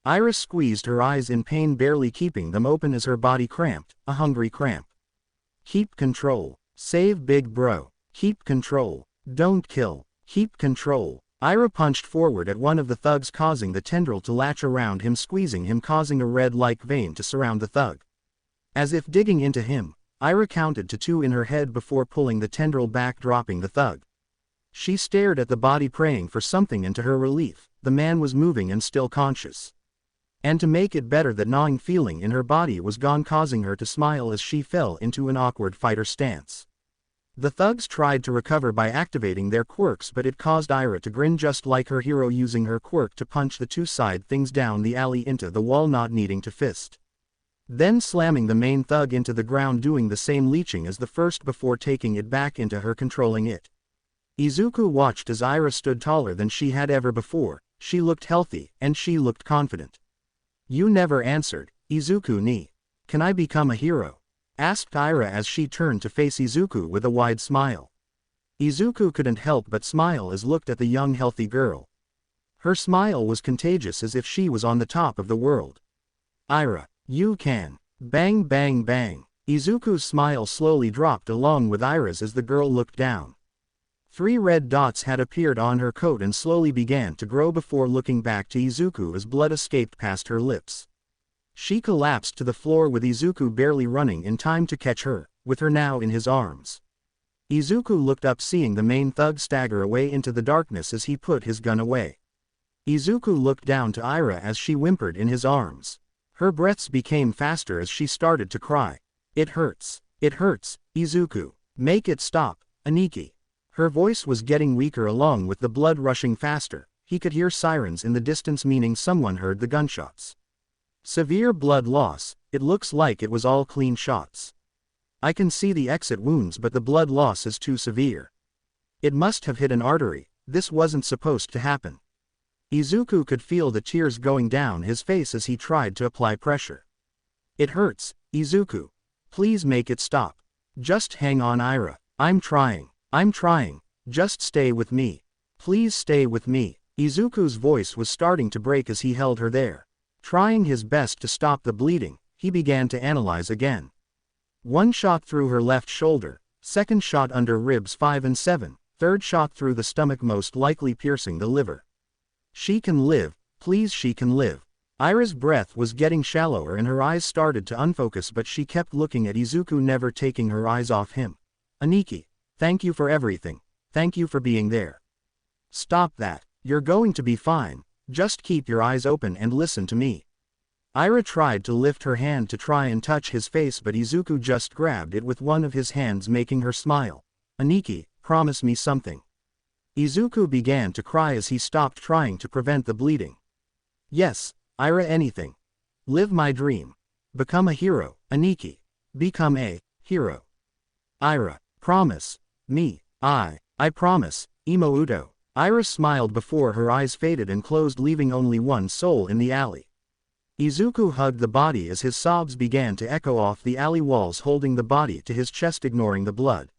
Ira squeezed her eyes in pain, barely keeping them open as her body cramped, a hungry cramp. "Keep control. Save big bro. Keep control. Don't kill. Keep control." Ira punched forward at one of the thugs, causing the tendril to latch around him, squeezing him, causing a red-like vein to surround the thug. As if digging into him, Ira counted to 2 in her head before pulling the tendril back, dropping the thug. She stared at the body, praying for something, and to her relief, the man was moving and still conscious. And to make it better, that gnawing feeling in her body was gone, causing her to smile as she fell into an awkward fighter stance. The thugs tried to recover by activating their quirks, but it caused Ira to grin, just like her hero, using her quirk to punch the 2 side things down the alley into the wall, not needing to fist. Then slamming the main thug into the ground, doing the same leeching as the first before taking it back into her, controlling it. Izuku watched as Ira stood taller than she had ever before. She looked healthy, and she looked confident. "You never answered, Izuku ni. Can I become a hero?" asked Ira as she turned to face Izuku with a wide smile. Izuku couldn't help but smile as looked at the young healthy girl. Her smile was contagious, as if she was on the top of the world. "Ira, you can." Bang bang bang. Izuku's smile slowly dropped along with Ira's as the girl looked down. 3 red dots had appeared on her coat and slowly began to grow before looking back to Izuku as blood escaped past her lips. She collapsed to the floor with Izuku barely running in time to catch her, with her now in his arms. Izuku looked up, seeing the main thug stagger away into the darkness as he put his gun away. Izuku looked down to Ira as she whimpered in his arms. Her breaths became faster as she started to cry. "It hurts. It hurts, Izuku. Make it stop, Aniki." Her voice was getting weaker along with the blood rushing faster. He could hear sirens in the distance, meaning someone heard the gunshots. "Severe blood loss. It looks like it was all clean shots. I can see the exit wounds, but the blood loss is too severe. It must have hit an artery. This wasn't supposed to happen." Izuku could feel the tears going down his face as he tried to apply pressure. "It hurts, Izuku. Please make it stop. Just hang on, Ira. I'm trying. I'm trying. Just stay with me. Please stay with me." Izuku's voice was starting to break as he held her there. Trying his best to stop the bleeding, he began to analyze again. 1 shot through her left shoulder, 2nd shot under ribs 5 and 7, 3rd shot through the stomach, most likely piercing the liver. "She can live, please, she can live." Ira's breath was getting shallower and her eyes started to unfocus, but she kept looking at Izuku, never taking her eyes off him. "Aniki, thank you for everything. Thank you for being there. Stop that. You're going to be fine. Just keep your eyes open and listen to me." Ira tried to lift her hand to try and touch his face, but Izuku just grabbed it with one of his hands, making her smile. "Aniki, promise me something." Izuku began to cry as he stopped trying to prevent the bleeding. "Yes, Ira, anything. Live my dream. Become a hero, Aniki. Become a hero. Ira, promise me." I promise, Imouto." Ira smiled before her eyes faded and closed, leaving only one soul in the alley. Izuku hugged the body as his sobs began to echo off the alley walls, holding the body to his chest, ignoring the blood.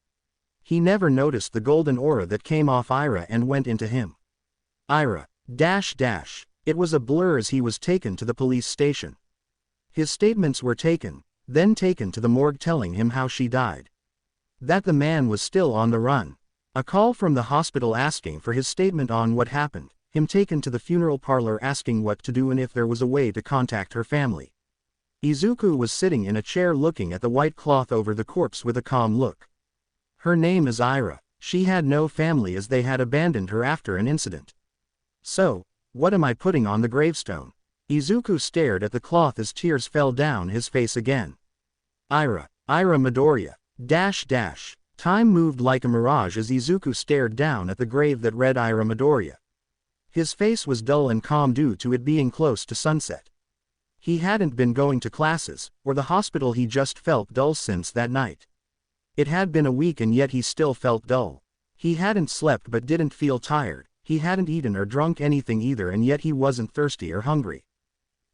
He never noticed the golden aura that came off Ira and went into him. Ira, It was a blur as he was taken to the police station. His statements were taken, then taken to the morgue, telling him how she died. That the man was still on the run. A call from the hospital asking for his statement on what happened, him taken to the funeral parlor asking what to do and if there was a way to contact her family. Izuku was sitting in a chair looking at the white cloth over the corpse with a calm look. Her name is Ira. She had no family as they had abandoned her after an incident. So, what am I putting on the gravestone? Izuku stared at the cloth as tears fell down his face again. Ira Midoriya. Time moved like a mirage as Izuku stared down at the grave that read Ira Midoriya. His face was dull and calm due to it being close to sunset. He hadn't been going to classes, or the hospital, he just felt dull since that night. It had been a week and yet he still felt dull. He hadn't slept but didn't feel tired, he hadn't eaten or drunk anything either, and yet he wasn't thirsty or hungry.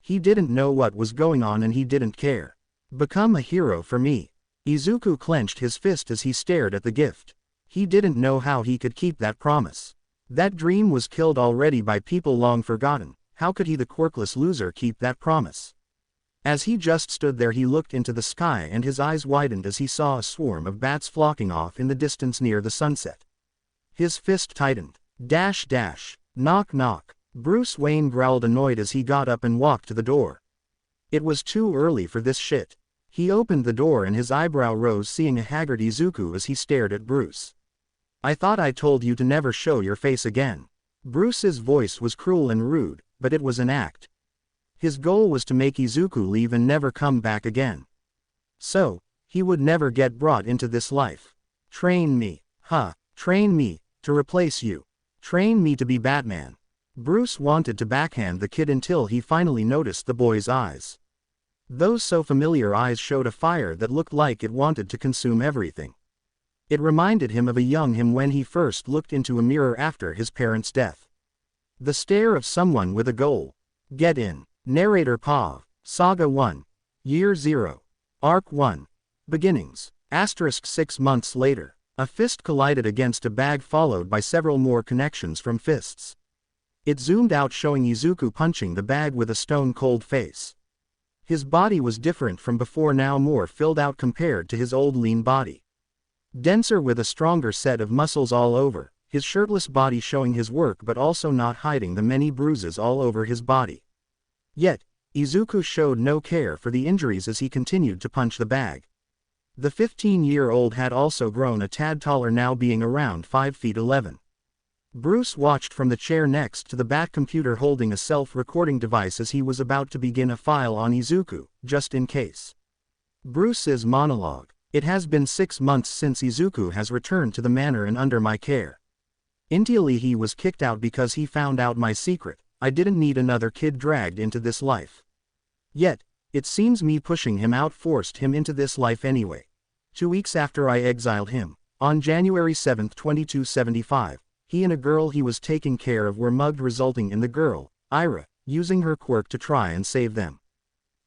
He didn't know what was going on and he didn't care. Become a hero for me. Izuku clenched his fist as he stared at the gift. He didn't know how he could keep that promise. That dream was killed already by people long forgotten. How could he, the quirkless loser, keep that promise? As he just stood there, he looked into the sky and his eyes widened as he saw a swarm of bats flocking off in the distance near the sunset. His fist tightened. Knock knock. Bruce Wayne growled, annoyed as he got up and walked to the door. It was too early for this shit. He opened the door and his eyebrow rose, seeing a haggard Izuku as he stared at Bruce. "I thought I told you to never show your face again." Bruce's voice was cruel and rude, but it was an act. His goal was to make Izuku leave and never come back again. So, he would never get brought into this life. "Train me. Train me to replace you. Train me to be Batman." Bruce wanted to backhand the kid until he finally noticed the boy's eyes. Those so familiar eyes showed a fire that looked like it wanted to consume everything. It reminded him of a young him when he first looked into a mirror after his parents' death. The stare of someone with a goal. Get in. Narrator Pav. Saga 1. Year 0. Arc 1. Beginnings. * 6 months later. A fist collided against a bag, followed by several more connections from fists. It zoomed out, showing Izuku punching the bag with a stone-cold face. His body was different from before, now more filled out compared to his old lean body. Denser with a stronger set of muscles all over, his shirtless body showing his work but also not hiding the many bruises all over his body. Yet, Izuku showed no care for the injuries as he continued to punch the bag. The 15-year-old had also grown a tad taller, now being around 5 feet 11. Bruce watched from the chair next to the bat computer, holding a self-recording device as he was about to begin a file on Izuku, just in case. Bruce's monologue. "It has been 6 months since Izuku has returned to the manor and under my care. Initially he was kicked out because he found out my secret. I didn't need another kid dragged into this life. Yet, it seems me pushing him out forced him into this life anyway. 2 weeks after I exiled him, on January 7, 2275, he and a girl he was taking care of were mugged, resulting in the girl, Ira, using her quirk to try and save them.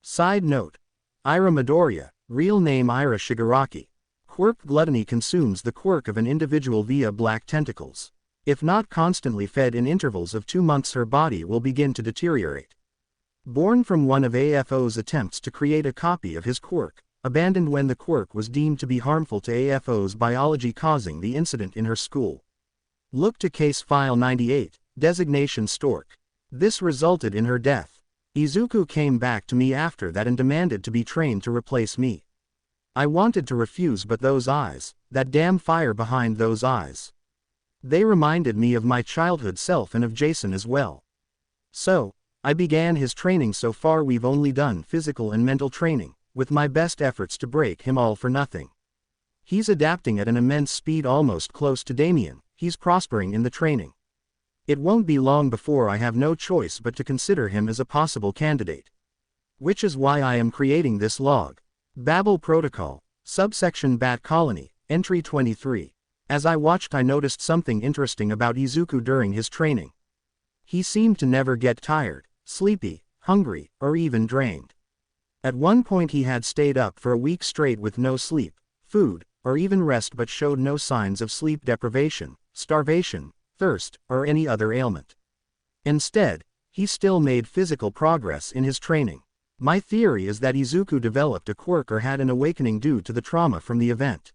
Side note. Ira Midoriya, real name Ira Shigaraki. Quirk gluttony consumes the quirk of an individual via black tentacles. If not constantly fed in intervals of 2 months, her body will begin to deteriorate. Born from one of AFO's attempts to create a copy of his quirk, abandoned when the quirk was deemed to be harmful to AFO's biology, causing the incident in her school. Look to Case File 98, Designation Stork. This resulted in her death. Izuku came back to me after that and demanded to be trained to replace me. I wanted to refuse, but those eyes, that damn fire behind those eyes. They reminded me of my childhood self and of Jason as well. So, I began his training. So far we've only done physical and mental training, with my best efforts to break him all for nothing. He's adapting at an immense speed, almost close to Damien. He's prospering in the training. It won't be long before I have no choice but to consider him as a possible candidate. Which is why I am creating this log. Babel Protocol, subsection Bat Colony, entry 23. As I watched, I noticed something interesting about Izuku during his training. He seemed to never get tired, sleepy, hungry, or even drained. At one point he had stayed up for a week straight with no sleep, food, or even rest, but showed no signs of sleep deprivation, starvation, thirst, or any other ailment. Instead, he still made physical progress in his training. My theory is that Izuku developed a quirk or had an awakening due to the trauma from the event.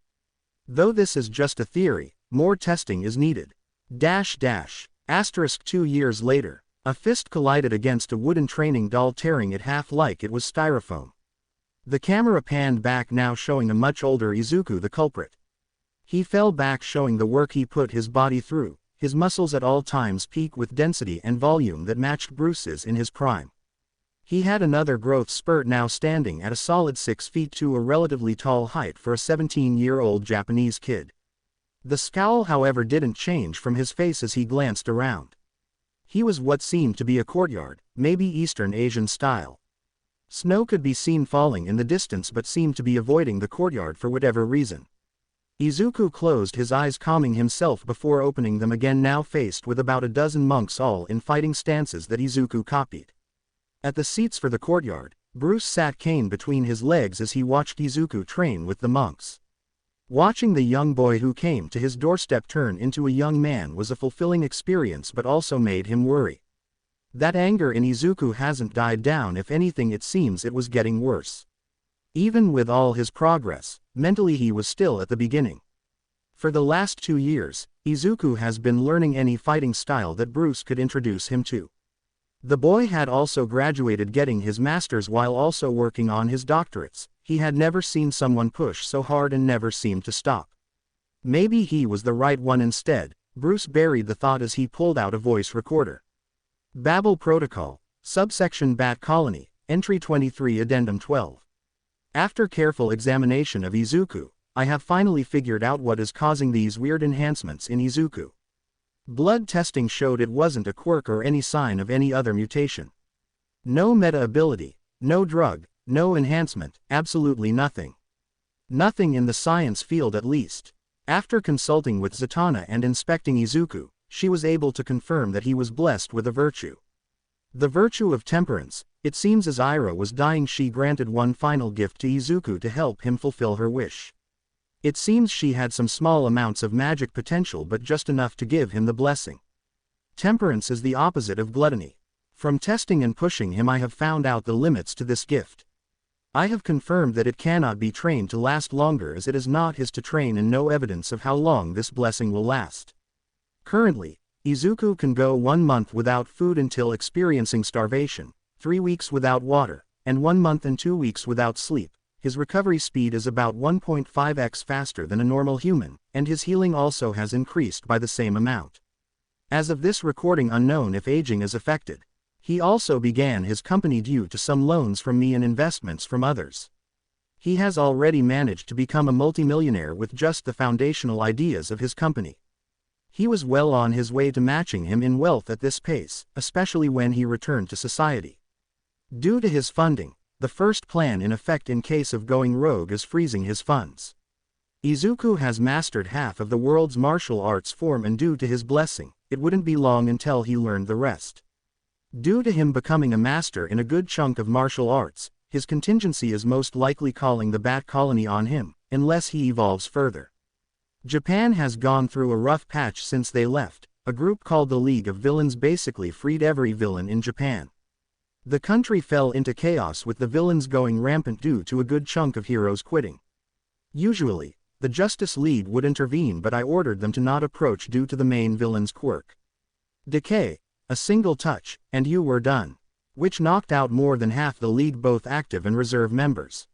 Though this is just a theory, more testing is needed. ****. 2 years later, a fist collided against a wooden training doll, tearing it half like it was styrofoam. The camera panned back, now showing a much older Izuku, the culprit. He fell back, showing the work he put his body through, his muscles at all times peak with density and volume that matched Bruce's in his prime. He had another growth spurt, now standing at a solid 6 feet 2, a relatively tall height for a 17-year-old Japanese kid. The scowl, however, didn't change from his face as he glanced around. He was what seemed to be a courtyard, maybe Eastern Asian style. Snow could be seen falling in the distance, but seemed to be avoiding the courtyard for whatever reason. Izuku closed his eyes, calming himself before opening them again, now faced with about a dozen monks, all in fighting stances that Izuku copied. At the seats for the courtyard, Bruce sat cane between his legs as he watched Izuku train with the monks. Watching the young boy who came to his doorstep turn into a young man was a fulfilling experience, but also made him worry. That anger in Izuku hasn't died down. If anything, it seems it was getting worse. Even with all his progress, mentally he was still at the beginning. For the last 2 years, Izuku has been learning any fighting style that Bruce could introduce him to. The boy had also graduated, getting his master's while also working on his doctorates. He had never seen someone push so hard and never seemed to stop. Maybe he was the right one. Instead, Bruce buried the thought as he pulled out a voice recorder. Babel Protocol, subsection Bat Colony, entry 23, addendum 12. After careful examination of Izuku, I have finally figured out what is causing these weird enhancements in Izuku. Blood testing showed it wasn't a quirk or any sign of any other mutation. No meta ability, no drug, no enhancement, absolutely nothing. Nothing in the science field, at least. After consulting with Zatanna and inspecting Izuku, she was able to confirm that he was blessed with a virtue. The virtue of temperance. It seems as Ira was dying, she granted one final gift to Izuku to help him fulfill her wish. It seems she had some small amounts of magic potential, but just enough to give him the blessing. Temperance is the opposite of gluttony. From testing and pushing him, I have found out the limits to this gift. I have confirmed that it cannot be trained to last longer, as it is not his to train, and no evidence of how long this blessing will last. Currently, Izuku can go 1 month without food until experiencing starvation, 3 weeks without water, and 1 month and 2 weeks without sleep. His recovery speed is about 1.5x faster than a normal human, and his healing also has increased by the same amount. As of this recording, unknown if aging is affected. He also began his company due to some loans from me and investments from others. He has already managed to become a multimillionaire with just the foundational ideas of his company. He was well on his way to matching him in wealth at this pace, especially when he returned to society. Due to his funding, the first plan in effect in case of going rogue is freezing his funds. Izuku has mastered half of the world's martial arts form, and due to his blessing, it wouldn't be long until he learned the rest. Due to him becoming a master in a good chunk of martial arts, his contingency is most likely calling the Bat Colony on him, unless he evolves further. Japan has gone through a rough patch since they left. A group called the League of Villains basically freed every villain in Japan. The country fell into chaos with the villains going rampant due to a good chunk of heroes quitting. Usually, the Justice League would intervene, but I ordered them to not approach due to the main villain's quirk. Decay, a single touch, and you were done. Which knocked out more than half the League, both active and reserve members.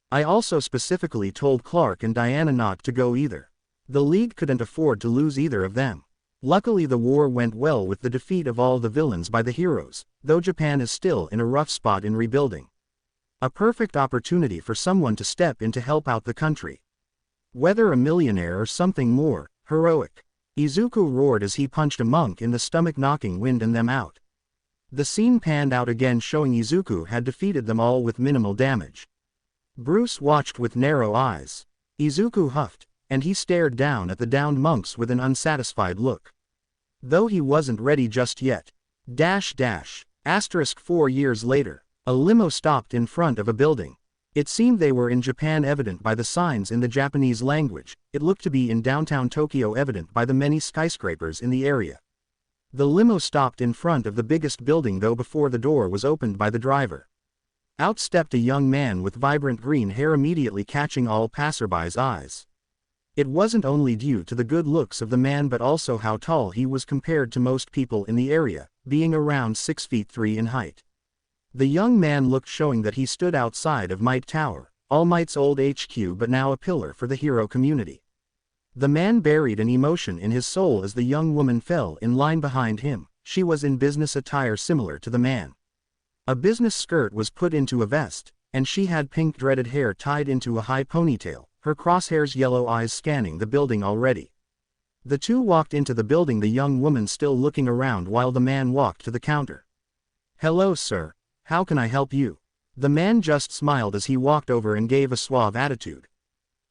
I also specifically told Clark and Diana not to go either. The League couldn't afford to lose either of them. Luckily the war went well with the defeat of all the villains by the heroes, though Japan is still in a rough spot in rebuilding. A perfect opportunity for someone to step in to help out the country. Whether a millionaire or something more heroic. Izuku roared as he punched a monk in the stomach, knocking wind and them out. The scene panned out again, showing Izuku had defeated them all with minimal damage. Bruce watched with narrow eyes. Izuku huffed, and he stared down at the downed monks with an unsatisfied look. Though he wasn't ready just yet. **. 4 years later, a limo stopped in front of a building. It seemed they were in Japan, evident by the signs in the Japanese language. It looked to be in downtown Tokyo, evident by the many skyscrapers in the area. The limo stopped in front of the biggest building, though before the door was opened by the driver. Out stepped a young man with vibrant green hair, immediately catching all passerbys' eyes. It wasn't only due to the good looks of the man but also how tall he was compared to most people in the area, being around 6'3" in height. The young man looked, showing that he stood outside of Might Tower, All Might's old HQ, but now a pillar for the hero community. The man buried an emotion in his soul as the young woman fell in line behind him. She was in business attire similar to the man. A business skirt was put into a vest, and she had pink dreaded hair tied into a high ponytail, her crosshairs, yellow eyes scanning the building already. The two walked into the building, the young woman still looking around while the man walked to the counter. "Hello sir, how can I help you?" The man just smiled as he walked over and gave a suave attitude.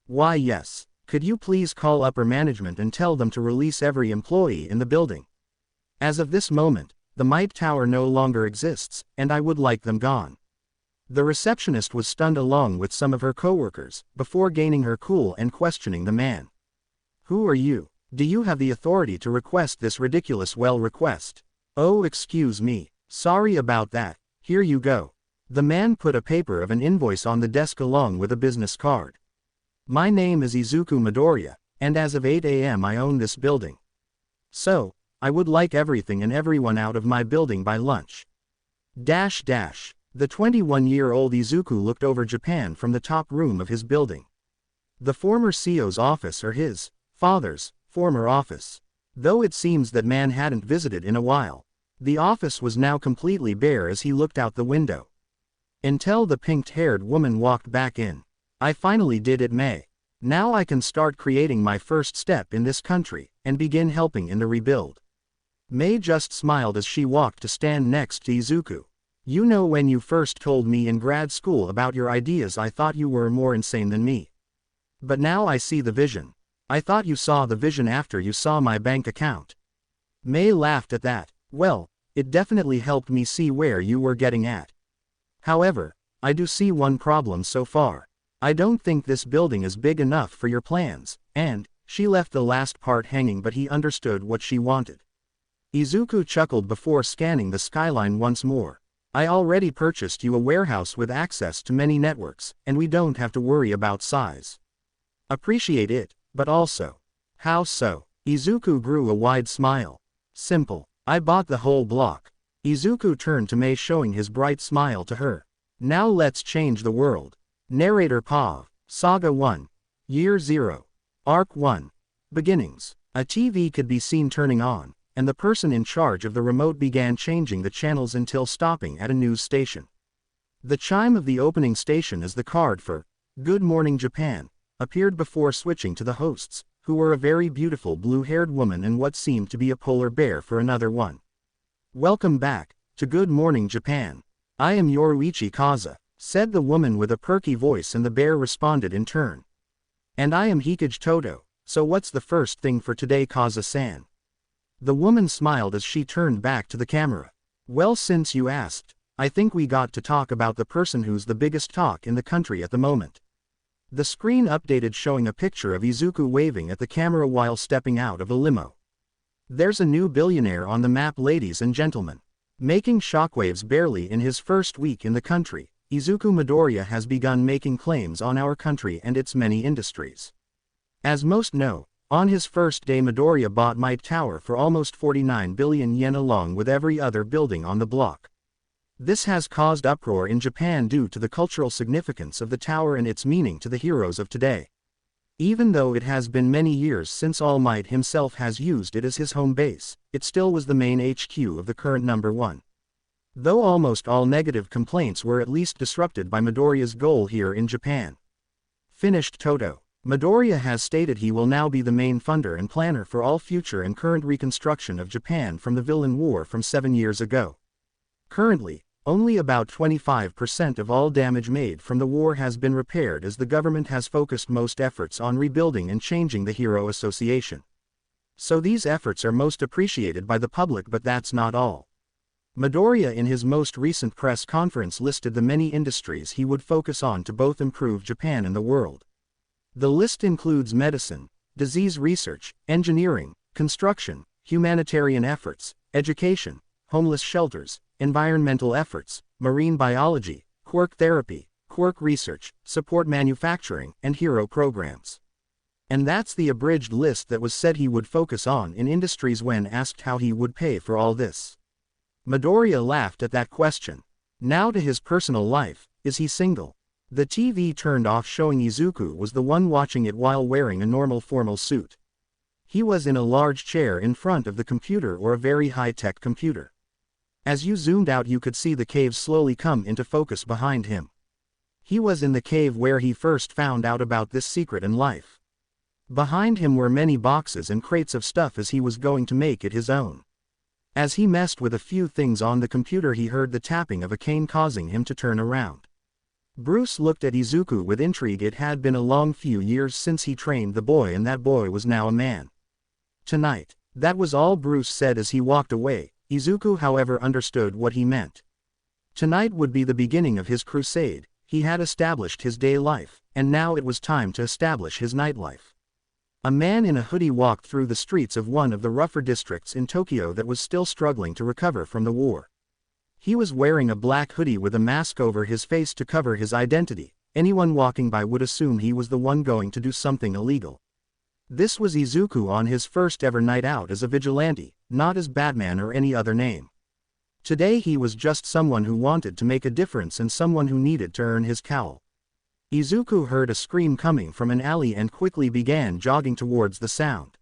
"Why yes. Could you please call upper management and tell them to release every employee in the building? As of this moment, the Might Tower no longer exists, and I would like them gone." The receptionist was stunned along with some of her coworkers, before gaining her cool and questioning the man. "Who are you? Do you have the authority to request this ridiculous request?" "Oh, excuse me. Sorry about that. Here you go." The man put a paper of an invoice on the desk along with a business card. "My name is Izuku Midoriya, and as of 8 a.m. I own this building. So, I would like everything and everyone out of my building by lunch." The 21-year-old Izuku looked over Japan from the top room of his building. The former CEO's office, or his father's former office. Though it seems that man hadn't visited in a while. The office was now completely bare as he looked out the window. Until the pink-haired woman walked back in. "I finally did it, May. Now I can start creating my first step in this country, and begin helping in the rebuild." May just smiled as she walked to stand next to Izuku. "You know, when you first told me in grad school about your ideas, I thought you were more insane than me. But now I see the vision." "I thought you saw the vision after you saw my bank account." May laughed at that. "Well, it definitely helped me see where you were getting at. However, I do see one problem so far. I don't think this building is big enough for your plans," and she left the last part hanging, but he understood what she wanted. Izuku chuckled before scanning the skyline once more. "I already purchased you a warehouse with access to many networks, and we don't have to worry about size." "Appreciate it, but also." "How so?" Izuku grew a wide smile. "Simple. I bought the whole block." Izuku turned to May, showing his bright smile to her. "Now let's change the world." Narrator Pav. Saga 1. Year 0. Arc 1. Beginnings. A TV could be seen turning on, and the person in charge of the remote began changing the channels until stopping at a news station. The chime of the opening station as the card for "Good Morning Japan" appeared before switching to the hosts, who were a very beautiful blue-haired woman and what seemed to be a polar bear for another one. "Welcome back to Good Morning Japan. I am Yoruichi Kaza," said the woman with a perky voice, and the bear responded in turn. "And I am Hikage Toto, so what's the first thing for today, Kaza-san?" The woman smiled as she turned back to the camera. "Well, since you asked, I think we got to talk about the person who's the biggest talk in the country at the moment." The screen updated, showing a picture of Izuku waving at the camera while stepping out of a limo. "There's a new billionaire on the map, ladies and gentlemen. Making shockwaves barely in his first week in the country, Izuku Midoriya has begun making claims on our country and its many industries. As most know, on his first day Midoriya bought Might Tower for almost 49 billion yen along with every other building on the block. This has caused uproar in Japan due to the cultural significance of the tower and its meaning to the heroes of today. Even though it has been many years since All Might himself has used it as his home base, it still was the main HQ of the current number 1. Though almost all negative complaints were at least disrupted by Midoriya's goal here in Japan. Finished Toto. Midoriya has stated he will now be the main funder and planner for all future and current reconstruction of Japan from the villain war from 7 years ago. Currently, only about 25% of all damage made from the war has been repaired, as the government has focused most efforts on rebuilding and changing the Hero Association. So these efforts are most appreciated by the public, but that's not all. Midoriya in his most recent press conference listed the many industries he would focus on to both improve Japan and the world. The list includes medicine, disease research, engineering, construction, humanitarian efforts, education, homeless shelters, environmental efforts, marine biology, quirk therapy, quirk research, support manufacturing, and hero programs. And that's the abridged list that was said he would focus on in industries when asked how he would pay for all this. Midoriya laughed at that question. Now to his personal life, is he single? The TV turned off showing Izuku was the one watching it while wearing a normal formal suit. He was in a large chair in front of the computer, or a very high-tech computer. As you zoomed out you could see the cave slowly come into focus behind him. He was in the cave where he first found out about this secret in life. Behind him were many boxes and crates of stuff, as he was going to make it his own. As he messed with a few things on the computer, he heard the tapping of a cane, causing him to turn around. Bruce looked at Izuku with intrigue. It had been a long few years since he trained the boy, and that boy was now a man. Tonight. That was all Bruce said as he walked away. Izuku, however, understood what he meant. Tonight would be the beginning of his crusade. He had established his day life, and now it was time to establish his nightlife. A man in a hoodie walked through the streets of one of the rougher districts in Tokyo that was still struggling to recover from the war. He was wearing a black hoodie with a mask over his face to cover his identity. Anyone walking by would assume he was the one going to do something illegal. This was Izuku on his first ever night out as a vigilante, not as Batman or any other name. Today he was just someone who wanted to make a difference and someone who needed to earn his cowl. Izuku heard a scream coming from an alley and quickly began jogging towards the sound.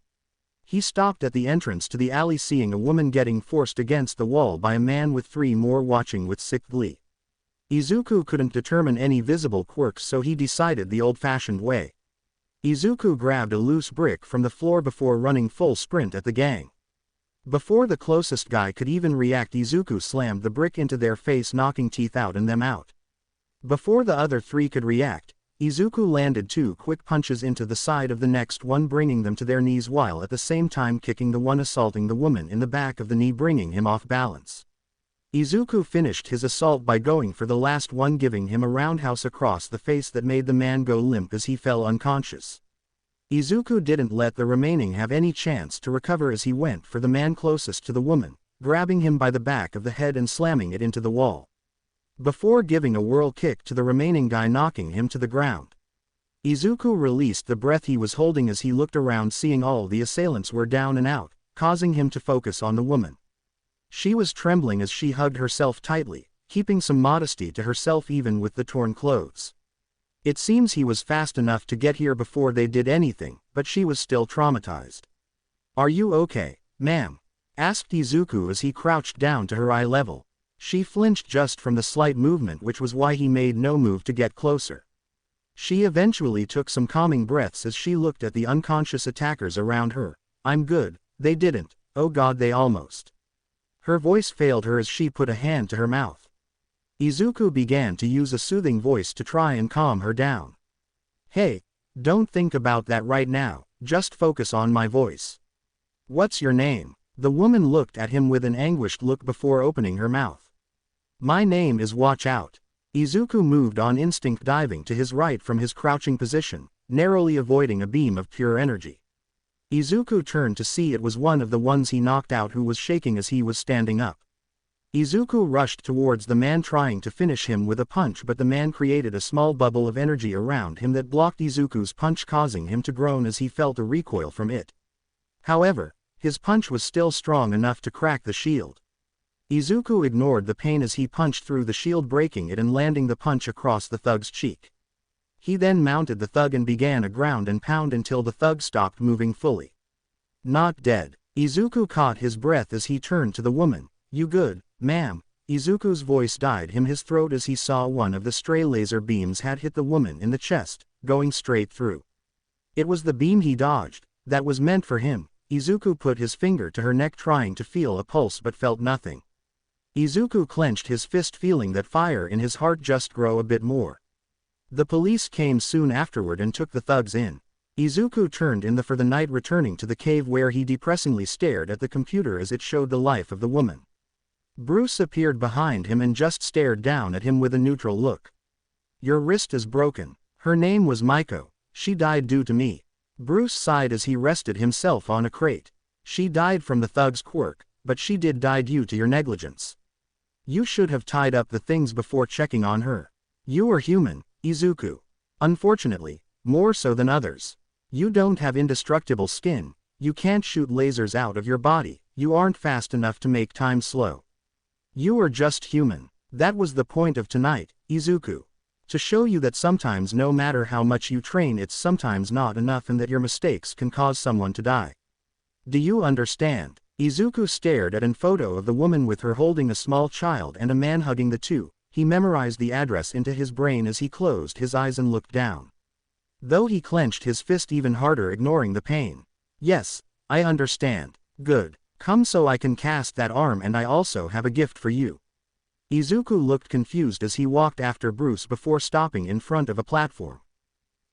He stopped at the entrance to the alley, seeing a woman getting forced against the wall by a man with 3 more watching with sick glee. Izuku couldn't determine any visible quirks, so he decided the old-fashioned way. Izuku grabbed a loose brick from the floor before running full sprint at the gang. Before the closest guy could even react, Izuku slammed the brick into their face, knocking teeth out and them out. Before the other 3 could react, Izuku landed 2 quick punches into the side of the next one, bringing them to their knees, while at the same time kicking the one assaulting the woman in the back of the knee, bringing him off balance. Izuku finished his assault by going for the last one, giving him a roundhouse across the face that made the man go limp as he fell unconscious. Izuku didn't let the remaining have any chance to recover as he went for the man closest to the woman, grabbing him by the back of the head and slamming it into the wall. Before giving a whirl kick to the remaining guy, knocking him to the ground. Izuku released the breath he was holding as he looked around, seeing all the assailants were down and out, causing him to focus on the woman. She was trembling as she hugged herself tightly, keeping some modesty to herself even with the torn clothes. It seems he was fast enough to get here before they did anything, but she was still traumatized. "Are you okay, ma'am?" asked Izuku as he crouched down to her eye level. She flinched just from the slight movement, which was why he made no move to get closer. She eventually took some calming breaths as she looked at the unconscious attackers around her. "I'm good, they didn't, oh god, they almost." Her voice failed her as she put a hand to her mouth. Izuku began to use a soothing voice to try and calm her down. "Hey, don't think about that right now, just focus on my voice. What's your name?" The woman looked at him with an anguished look before opening her mouth. "My name is Watch Out." Izuku moved on instinct, diving to his right from his crouching position, narrowly avoiding a beam of pure energy. Izuku turned to see it was one of the ones he knocked out, who was shaking as he was standing up. Izuku rushed towards the man, trying to finish him with a punch, but the man created a small bubble of energy around him that blocked Izuku's punch, causing him to groan as he felt a recoil from it. However, his punch was still strong enough to crack the shield. Izuku ignored the pain as he punched through the shield, breaking it and landing the punch across the thug's cheek. He then mounted the thug and began a ground and pound until the thug stopped moving fully. Not dead. Izuku caught his breath as he turned to the woman. You good, ma'am? Izuku's voice died in his throat as he saw one of the stray laser beams had hit the woman in the chest, going straight through. It was the beam he dodged, that was meant for him. Izuku put his finger to her neck trying to feel a pulse but felt nothing. Izuku clenched his fist feeling that fire in his heart just grow a bit more. The police came soon afterward and took the thugs in. Izuku turned in for the night returning to the cave where he depressingly stared at the computer as it showed the life of the woman. Bruce appeared behind him and just stared down at him with a neutral look. Your wrist is broken. Her name was Maiko. She died due to me. Bruce sighed as he rested himself on a crate. She died from the thug's quirk, but she did die due to your negligence. You should have tied up the things before checking on her. You are human, Izuku. Unfortunately, more so than others. You don't have indestructible skin, you can't shoot lasers out of your body, you aren't fast enough to make time slow. You are just human. That was the point of tonight, Izuku. To show you that sometimes no matter how much you train it's sometimes not enough and that your mistakes can cause someone to die. Do you understand? Izuku stared at an photo of the woman with her holding a small child and a man hugging the two. He memorized the address into his brain as he closed his eyes and looked down. Though he clenched his fist even harder, ignoring the pain. Yes, I understand. Good. Come so I can cast that arm, and I also have a gift for you. Izuku looked confused as he walked after Bruce before stopping in front of a platform.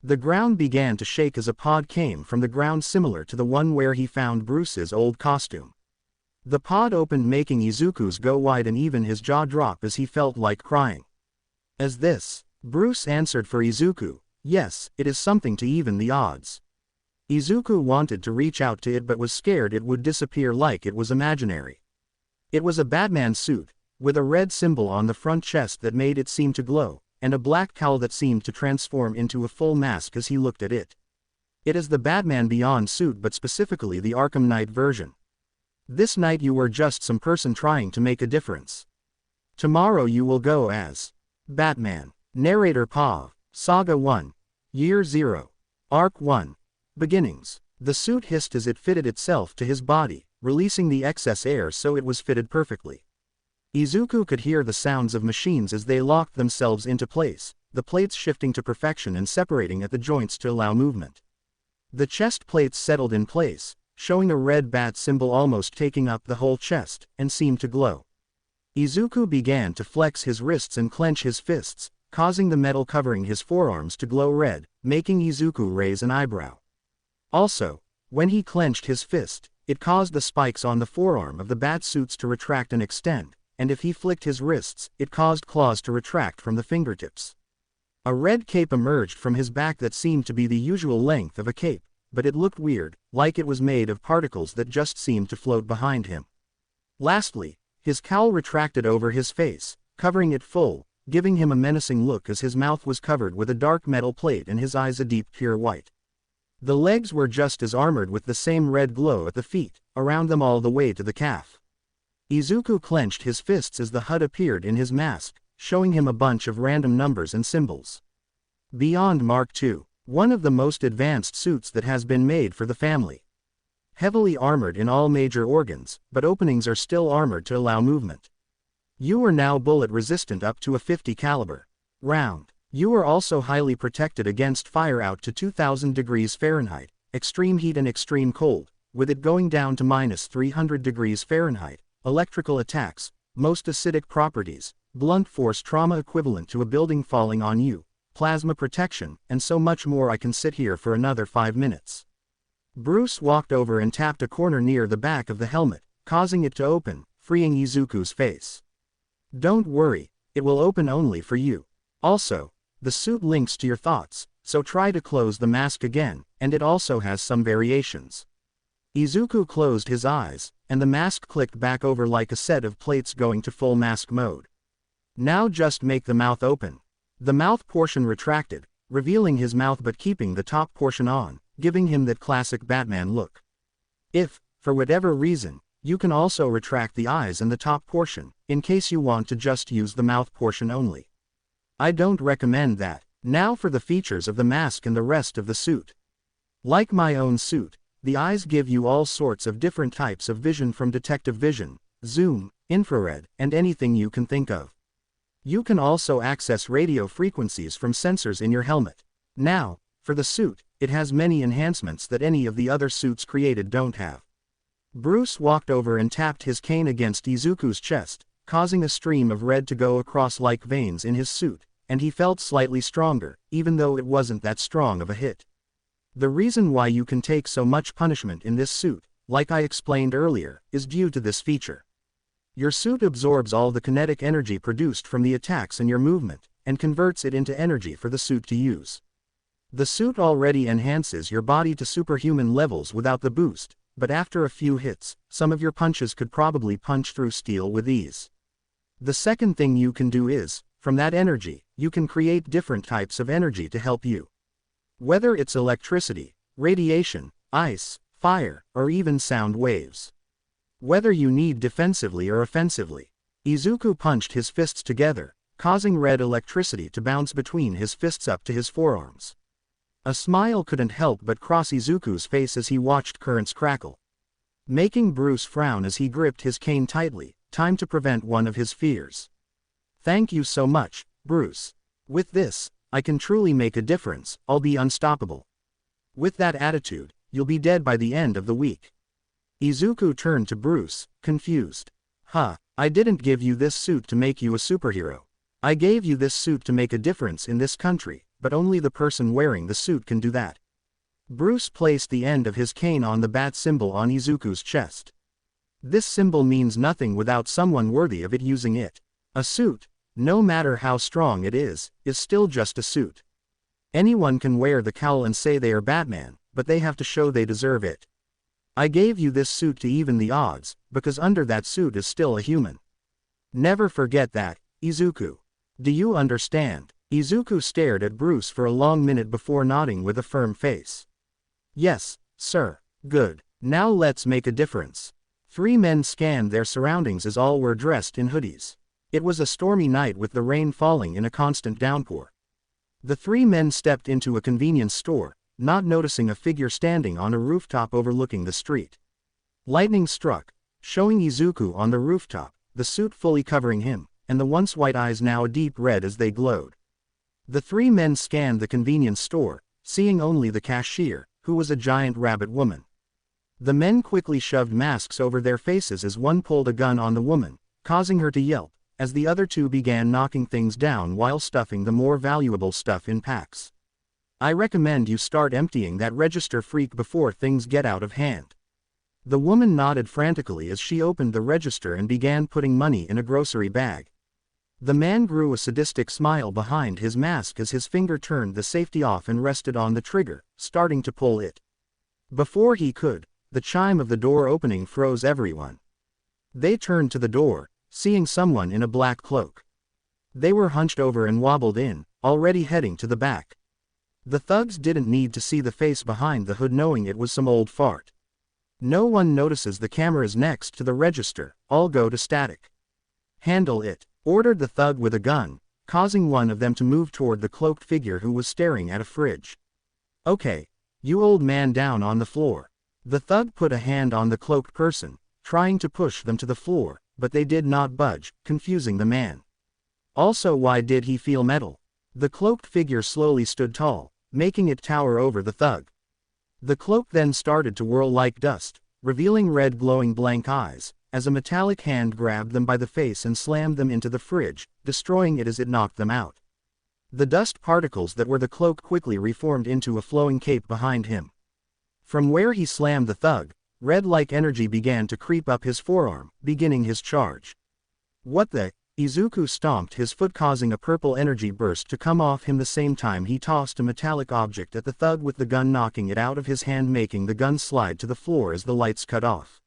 The ground began to shake as a pod came from the ground similar to the one where he found Bruce's old costume. The pod opened, making Izuku's go wide and even his jaw drop as he felt like crying. As this? Bruce answered for Izuku. Yes, it is something to even the odds. Izuku wanted to reach out to it but was scared it would disappear like it was imaginary. It was a Batman suit, with a red symbol on the front chest that made it seem to glow, and a black cowl that seemed to transform into a full mask as he looked at it. It is the Batman Beyond suit, but specifically the Arkham Knight version. This night you were just some person trying to make a difference. Tomorrow you will go as Batman. Narrator Pav. Saga 1. Year 0. Arc 1. Beginnings. The suit hissed as it fitted itself to his body, releasing the excess air so it was fitted perfectly. Izuku could hear the sounds of machines as they locked themselves into place, the plates shifting to perfection and separating at the joints to allow movement. The chest plates settled in place, showing a red bat symbol almost taking up the whole chest, and seemed to glow. Izuku began to flex his wrists and clench his fists, causing the metal covering his forearms to glow red, making Izuku raise an eyebrow. Also, when he clenched his fist, it caused the spikes on the forearm of the bat suits to retract and extend, and if he flicked his wrists, it caused claws to retract from the fingertips. A red cape emerged from his back that seemed to be the usual length of a cape, but it looked weird, like it was made of particles that just seemed to float behind him. Lastly, his cowl retracted over his face, covering it full, giving him a menacing look as his mouth was covered with a dark metal plate and his eyes a deep pure white. The legs were just as armored with the same red glow at the feet, around them all the way to the calf. Izuku clenched his fists as the HUD appeared in his mask, showing him a bunch of random numbers and symbols. Beyond Mark II, one of the most advanced suits that has been made for the family. Heavily armored in all major organs, but openings are still armored to allow movement. You are now bullet resistant up to a 50 caliber round. You are also highly protected against fire out to 2000 degrees Fahrenheit, extreme heat and extreme cold, with it going down to -300 degrees Fahrenheit, electrical attacks, most acidic properties, blunt force trauma equivalent to a building falling on you, plasma protection, and so much more. I can sit here for another 5 minutes. Bruce walked over and tapped a corner near the back of the helmet, causing it to open, freeing Izuku's face. Don't worry, it will open only for you. Also, the suit links to your thoughts, so try to close the mask again, and it also has some variations. Izuku closed his eyes, and the mask clicked back over like a set of plates going to full mask mode. Now just make the mouth open. The mouth portion retracted, revealing his mouth but keeping the top portion on, giving him that classic Batman look. If, for whatever reason, you can also retract the eyes and the top portion, in case you want to just use the mouth portion only. I don't recommend that, Now for the features of the mask and the rest of the suit. Like my own suit, the eyes give you all sorts of different types of vision, from detective vision, zoom, infrared, and anything you can think of. You can also access radio frequencies from sensors in your helmet. Now, for the suit, it has many enhancements that any of the other suits created don't have. Bruce walked over and tapped his cane against Izuku's chest, causing a stream of red to go across like veins in his suit, and he felt slightly stronger, even though it wasn't that strong of a hit. The reason why you can take so much punishment in this suit, like I explained earlier, is due to this feature. Your suit absorbs all the kinetic energy produced from the attacks in your movement, and converts it into energy for the suit to use. The suit already enhances your body to superhuman levels without the boost, but after a few hits, some of your punches could probably punch through steel with ease. The second thing you can do is, from that energy, you can create different types of energy to help you. Whether it's electricity, radiation, ice, fire, or even sound waves. Whether you need defensively or offensively. Izuku punched his fists together, causing red electricity to bounce between his fists up to his forearms. A smile couldn't help but cross Izuku's face as he watched currents crackle, making Bruce frown as he gripped his cane tightly, time to prevent one of his fears. Thank you so much, Bruce. With this, I can truly make a difference. I'll be unstoppable. With that attitude, you'll be dead by the end of the week. Izuku turned to Bruce, confused. I didn't give you this suit to make you a superhero. I gave you this suit to make a difference in this country, but only the person wearing the suit can do that. Bruce placed the end of his cane on the bat symbol on Izuku's chest. This symbol means nothing without someone worthy of it using it. A suit, no matter how strong it is still just a suit. Anyone can wear the cowl and say they are Batman, but they have to show they deserve it. I gave you this suit to even the odds, because under that suit is still a human. Never forget that, Izuku. Do you understand? Izuku stared at Bruce for a long minute before nodding with a firm face. Yes, sir. Good. Now let's make a difference. Three men scanned their surroundings as all were dressed in hoodies. It was a stormy night with the rain falling in a constant downpour. The three men stepped into a convenience store, not noticing a figure standing on a rooftop overlooking the street. Lightning struck, showing Izuku on the rooftop, the suit fully covering him, and the once white eyes now a deep red as they glowed. The three men scanned the convenience store, seeing only the cashier, who was a giant rabbit woman. The men quickly shoved masks over their faces as one pulled a gun on the woman, causing her to yelp, as the other two began knocking things down while stuffing the more valuable stuff in packs. I recommend you start emptying that register, freak, before things get out of hand. The woman nodded frantically as she opened the register and began putting money in a grocery bag. The man grew a sadistic smile behind his mask as his finger turned the safety off and rested on the trigger, starting to pull it. Before he could, the chime of the door opening froze everyone. They turned to the door, seeing someone in a black cloak. They were hunched over and wobbled in, already heading to the back. The thugs didn't need to see the face behind the hood, knowing it was some old fart. No one notices the cameras next to the register, all go to static. Handle it, ordered the thug with a gun, causing one of them to move toward the cloaked figure who was staring at a fridge. Okay, you old man, down on the floor. The thug put a hand on the cloaked person, trying to push them to the floor, but they did not budge, confusing the man. Also, why did he feel metal? The cloaked figure slowly stood tall, making it tower over the thug. The cloak then started to whirl like dust, revealing red glowing blank eyes, as a metallic hand grabbed them by the face and slammed them into the fridge, destroying it as it knocked them out. The dust particles that were the cloak quickly reformed into a flowing cape behind him. From where he slammed the thug, red-like energy began to creep up his forearm, beginning his charge. What the? Izuku stomped his foot, causing a purple energy burst to come off him the same time he tossed a metallic object at the thug with the gun, knocking it out of his hand, making the gun slide to the floor as the lights cut off.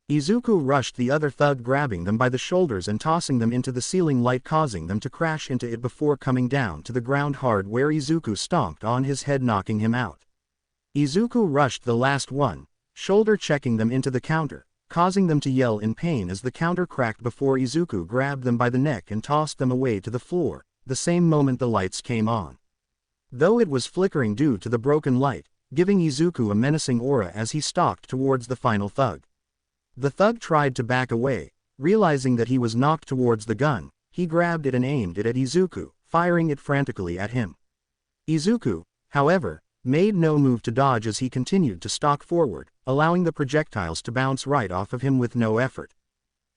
Izuku rushed the other thug, grabbing them by the shoulders and tossing them into the ceiling light, causing them to crash into it before coming down to the ground hard, where Izuku stomped on his head, knocking him out. Izuku rushed the last one, shoulder checking them into the counter, causing them to yell in pain as the counter cracked before Izuku grabbed them by the neck and tossed them away to the floor, the same moment the lights came on. though it was flickering due to the broken light, giving Izuku a menacing aura as he stalked towards the final thug. The thug tried to back away, realizing that he was knocked towards the gun. He grabbed it and aimed it at Izuku, firing it frantically at him. Izuku, however, made no move to dodge as he continued to stalk forward, allowing the projectiles to bounce right off of him with no effort.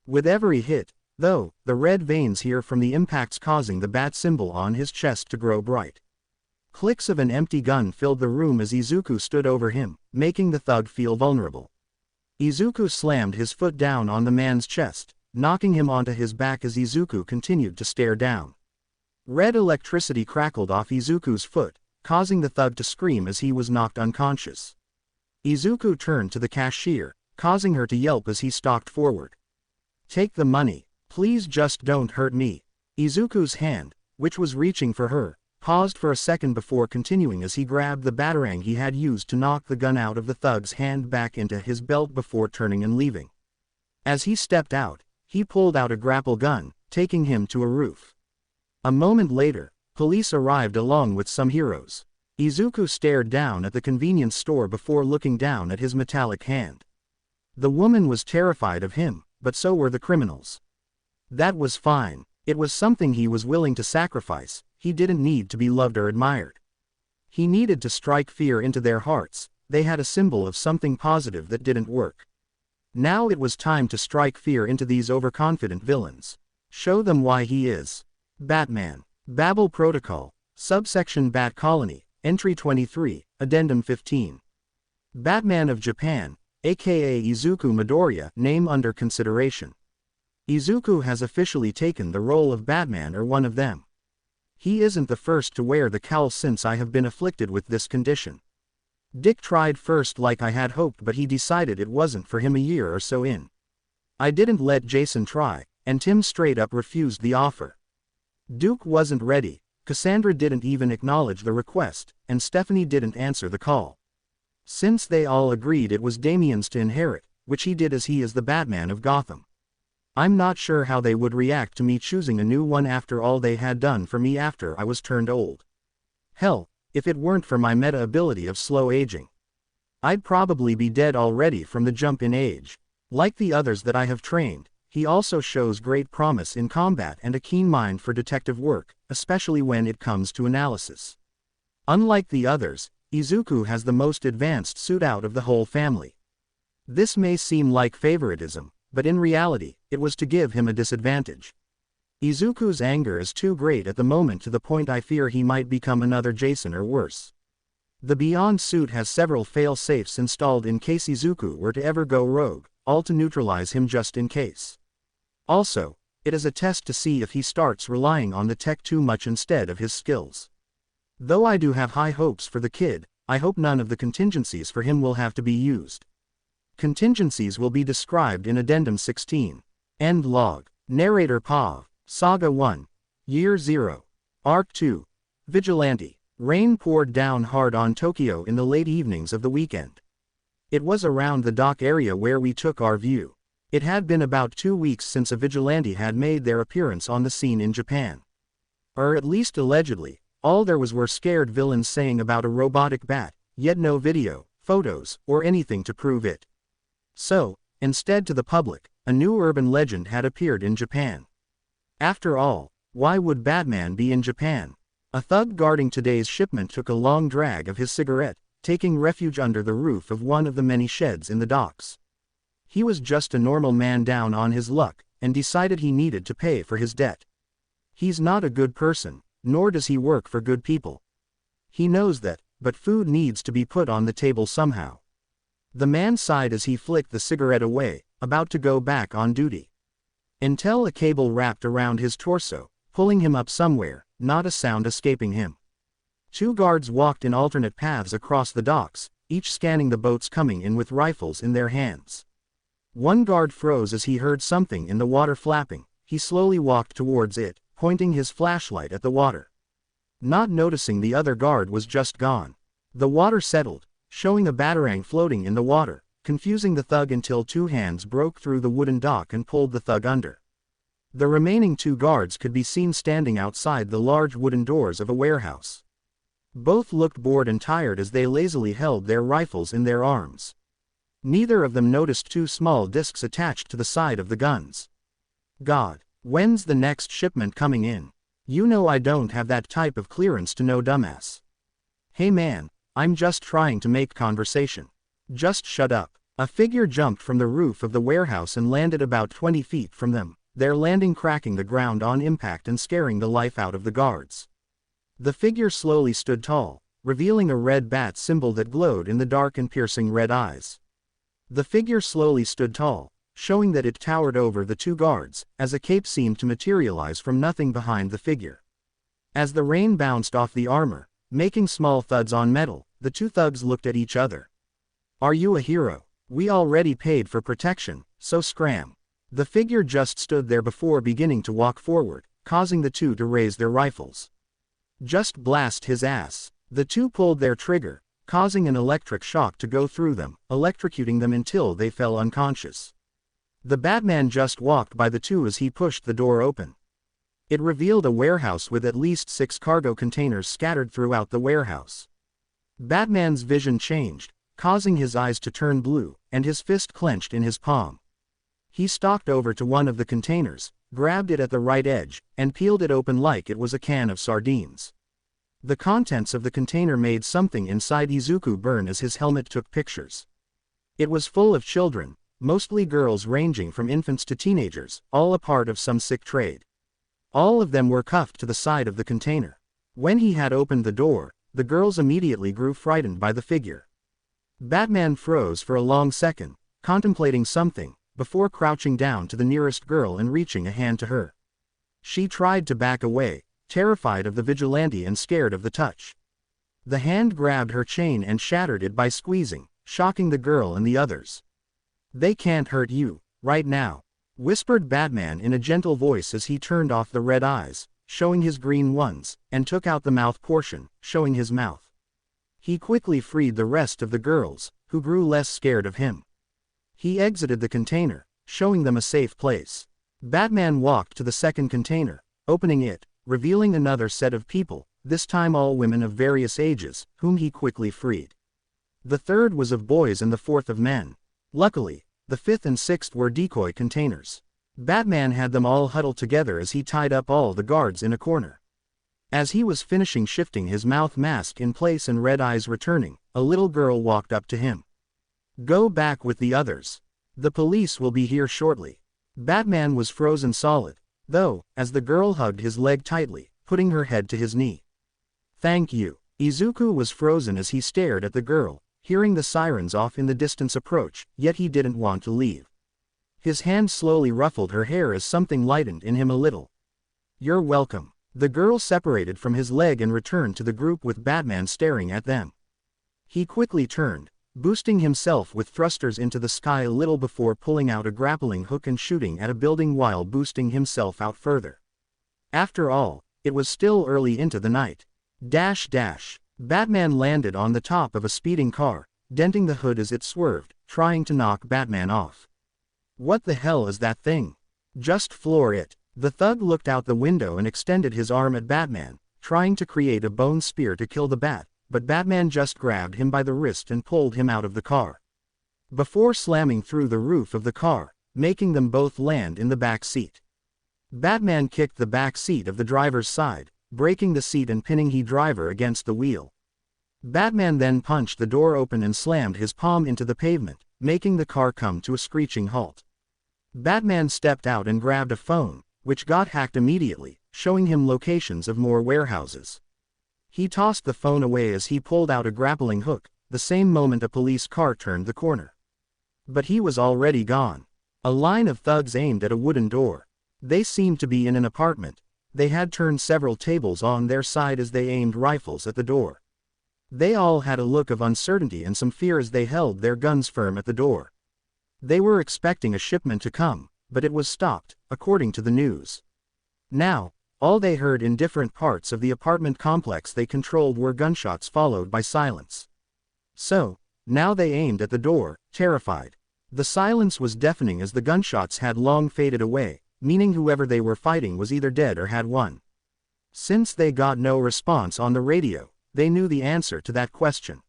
With every hit, though, the red veins here from the impacts causing the bat symbol on his chest to grow bright. Clicks of an empty gun filled the room as Izuku stood over him, making the thug feel vulnerable. Izuku slammed his foot down on the man's chest, knocking him onto his back as Izuku continued to stare down. Red electricity crackled off Izuku's foot, causing the thug to scream as he was knocked unconscious. Izuku turned to the cashier, causing her to yelp as he stalked forward. "Take the money, please, just don't hurt me." Izuku's hand, which was reaching for her, paused for a second before continuing as he grabbed the batarang he had used to knock the gun out of the thug's hand back into his belt before turning and leaving. As he stepped out, he pulled out a grapple gun, taking him to a roof. A moment later, police arrived along with some heroes. Izuku stared down at the convenience store before looking down at his metallic hand. The woman was terrified of him, but so were the criminals. That was fine. It was something he was willing to sacrifice. He didn't need to be loved or admired. He needed to strike fear into their hearts. They had a symbol of something positive that didn't work. Now it was time to strike fear into these overconfident villains. Show them why he is Batman. Babel Protocol, Subsection Bat Colony, Entry 23, Addendum 15. Batman of Japan, aka Izuku Midoriya, name under consideration. Izuku has officially taken the role of Batman or one of them. He isn't the first to wear the cowl since I have been afflicted with this condition. Dick tried first like I had hoped, but he decided it wasn't for him a year or so in. I didn't let Jason try, and Tim straight up refused the offer. Duke wasn't ready, Cassandra didn't even acknowledge the request, and Stephanie didn't answer the call. Since they all agreed it was Damien's to inherit, which he did as he is the Batman of Gotham. I'm not sure how they would react to me choosing a new one after all they had done for me after I was turned old. Hell, if it weren't for my meta ability of slow aging, I'd probably be dead already from the jump in age. Like the others that I have trained, he also shows great promise in combat and a keen mind for detective work, especially when it comes to analysis. Unlike the others, Izuku has the most advanced suit out of the whole family. This may seem like favoritism, but in reality, it was to give him a disadvantage. Izuku's anger is too great at the moment to the point I fear he might become another Jason or worse. The Beyond suit has several fail-safes installed in case Izuku were to ever go rogue, all to neutralize him just in case. Also, it is a test to see if he starts relying on the tech too much instead of his skills. Though I do have high hopes for the kid, I hope none of the contingencies for him will have to be used. Contingencies will be described in Addendum 16. End log. Narrator Pav. Saga 1. Year 0. Arc 2. Vigilante. Rain poured down hard on Tokyo in the late evenings of the weekend. It was around the dock area where we took our view. It had been about 2 weeks since a vigilante had made their appearance on the scene in Japan. Or at least allegedly, all there was were scared villains saying about a robotic bat, yet no video, photos, or anything to prove it. So, instead to the public, a new urban legend had appeared in Japan. After all, why would Batman be in Japan? A thug guarding today's shipment took a long drag of his cigarette, taking refuge under the roof of one of the many sheds in the docks. He was just a normal man down on his luck, and decided he needed to pay for his debt. He's not a good person, nor does he work for good people. He knows that, but food needs to be put on the table somehow. The man sighed as he flicked the cigarette away, about to go back on duty. Until a cable wrapped around his torso, pulling him up somewhere, not a sound escaping him. 2 guards walked in alternate paths across the docks, each scanning the boats coming in with rifles in their hands. One guard froze as he heard something in the water flapping. He slowly walked towards it, pointing his flashlight at the water. Not noticing the other guard was just gone. The water settled, showing a batarang floating in the water, confusing the thug until 2 hands broke through the wooden dock and pulled the thug under. The remaining 2 guards could be seen standing outside the large wooden doors of a warehouse. Both looked bored and tired as they lazily held their rifles in their arms. Neither of them noticed two small discs attached to the side of the guns. God, when's the next shipment coming in? You know I don't have that type of clearance to know, dumbass. Hey man, I'm just trying to make conversation. Just shut up. A figure jumped from the roof of the warehouse and landed about 20 feet from them, their landing cracking the ground on impact and scaring the life out of the guards. The figure slowly stood tall, revealing a red bat symbol that glowed in the dark and piercing red eyes. The figure slowly stood tall, showing that it towered over the two guards, as a cape seemed to materialize from nothing behind the figure. As the rain bounced off the armor, making small thuds on metal, the two thugs looked at each other. Are you a hero? We already paid for protection, so scram. The figure just stood there before beginning to walk forward, causing the two to raise their rifles. Just blast his ass. The two pulled their trigger, causing an electric shock to go through them, electrocuting them until they fell unconscious. The Batman just walked by the two as he pushed the door open. It revealed a warehouse with at least 6 cargo containers scattered throughout the warehouse. Batman's vision changed, causing his eyes to turn blue, and his fist clenched in his palm. He stalked over to one of the containers, grabbed it at the right edge, and peeled it open like it was a can of sardines. The contents of the container made something inside Izuku burn as his helmet took pictures. It was full of children, mostly girls ranging from infants to teenagers, all a part of some sick trade. All of them were cuffed to the side of the container. When he had opened the door, the girls immediately grew frightened by the figure. Batman froze for a long second, contemplating something, before crouching down to the nearest girl and reaching a hand to her. She tried to back away, terrified of the vigilante and scared of the touch. The hand grabbed her chain and shattered it by squeezing, shocking the girl and the others. They can't hurt you, right now, whispered Batman in a gentle voice as he turned off the red eyes, showing his green ones, and took out the mouth portion, showing his mouth. He quickly freed the rest of the girls, who grew less scared of him. He exited the container, showing them a safe place. Batman walked to the second container, opening it, revealing another set of people, this time all women of various ages, whom he quickly freed. The third was of boys and the fourth of men. Luckily, the fifth and sixth were decoy containers. Batman had them all huddled together as he tied up all the guards in a corner. As he was finishing shifting his mouth mask in place and red eyes returning, a little girl walked up to him. Go back with the others. The police will be here shortly. Batman was frozen solid, though, as the girl hugged his leg tightly, putting her head to his knee. Thank you. Izuku was frozen as he stared at the girl, hearing the sirens off in the distance approach, yet he didn't want to leave. His hand slowly ruffled her hair as something lightened in him a little. You're welcome. The girl separated from his leg and returned to the group with Batman staring at them. He quickly turned, boosting himself with thrusters into the sky a little before pulling out a grappling hook and shooting at a building while boosting himself out further. After all, it was still early into the night. Batman landed on the top of a speeding car, denting the hood as it swerved, trying to knock Batman off. What the hell is that thing? Just floor it. The thug looked out the window and extended his arm at Batman, trying to create a bone spear to kill the bat, but Batman just grabbed him by the wrist and pulled him out of the car. Before slamming through the roof of the car, making them both land in the back seat. Batman kicked the back seat of the driver's side, breaking the seat and pinning the driver against the wheel. Batman then punched the door open and slammed his palm into the pavement, making the car come to a screeching halt. Batman stepped out and grabbed a phone, which got hacked immediately, showing him locations of more warehouses. He tossed the phone away as he pulled out a grappling hook, the same moment a police car turned the corner. But he was already gone. A line of thugs aimed at a wooden door. They seemed to be in an apartment. They had turned several tables on their side as they aimed rifles at the door. They all had a look of uncertainty and some fear as they held their guns firm at the door. They were expecting a shipment to come, but it was stopped, according to the news. Now, all they heard in different parts of the apartment complex they controlled were gunshots followed by silence. So, now they aimed at the door, terrified. The silence was deafening as the gunshots had long faded away, meaning whoever they were fighting was either dead or had won. Since they got no response on the radio, They knew the answer to that question.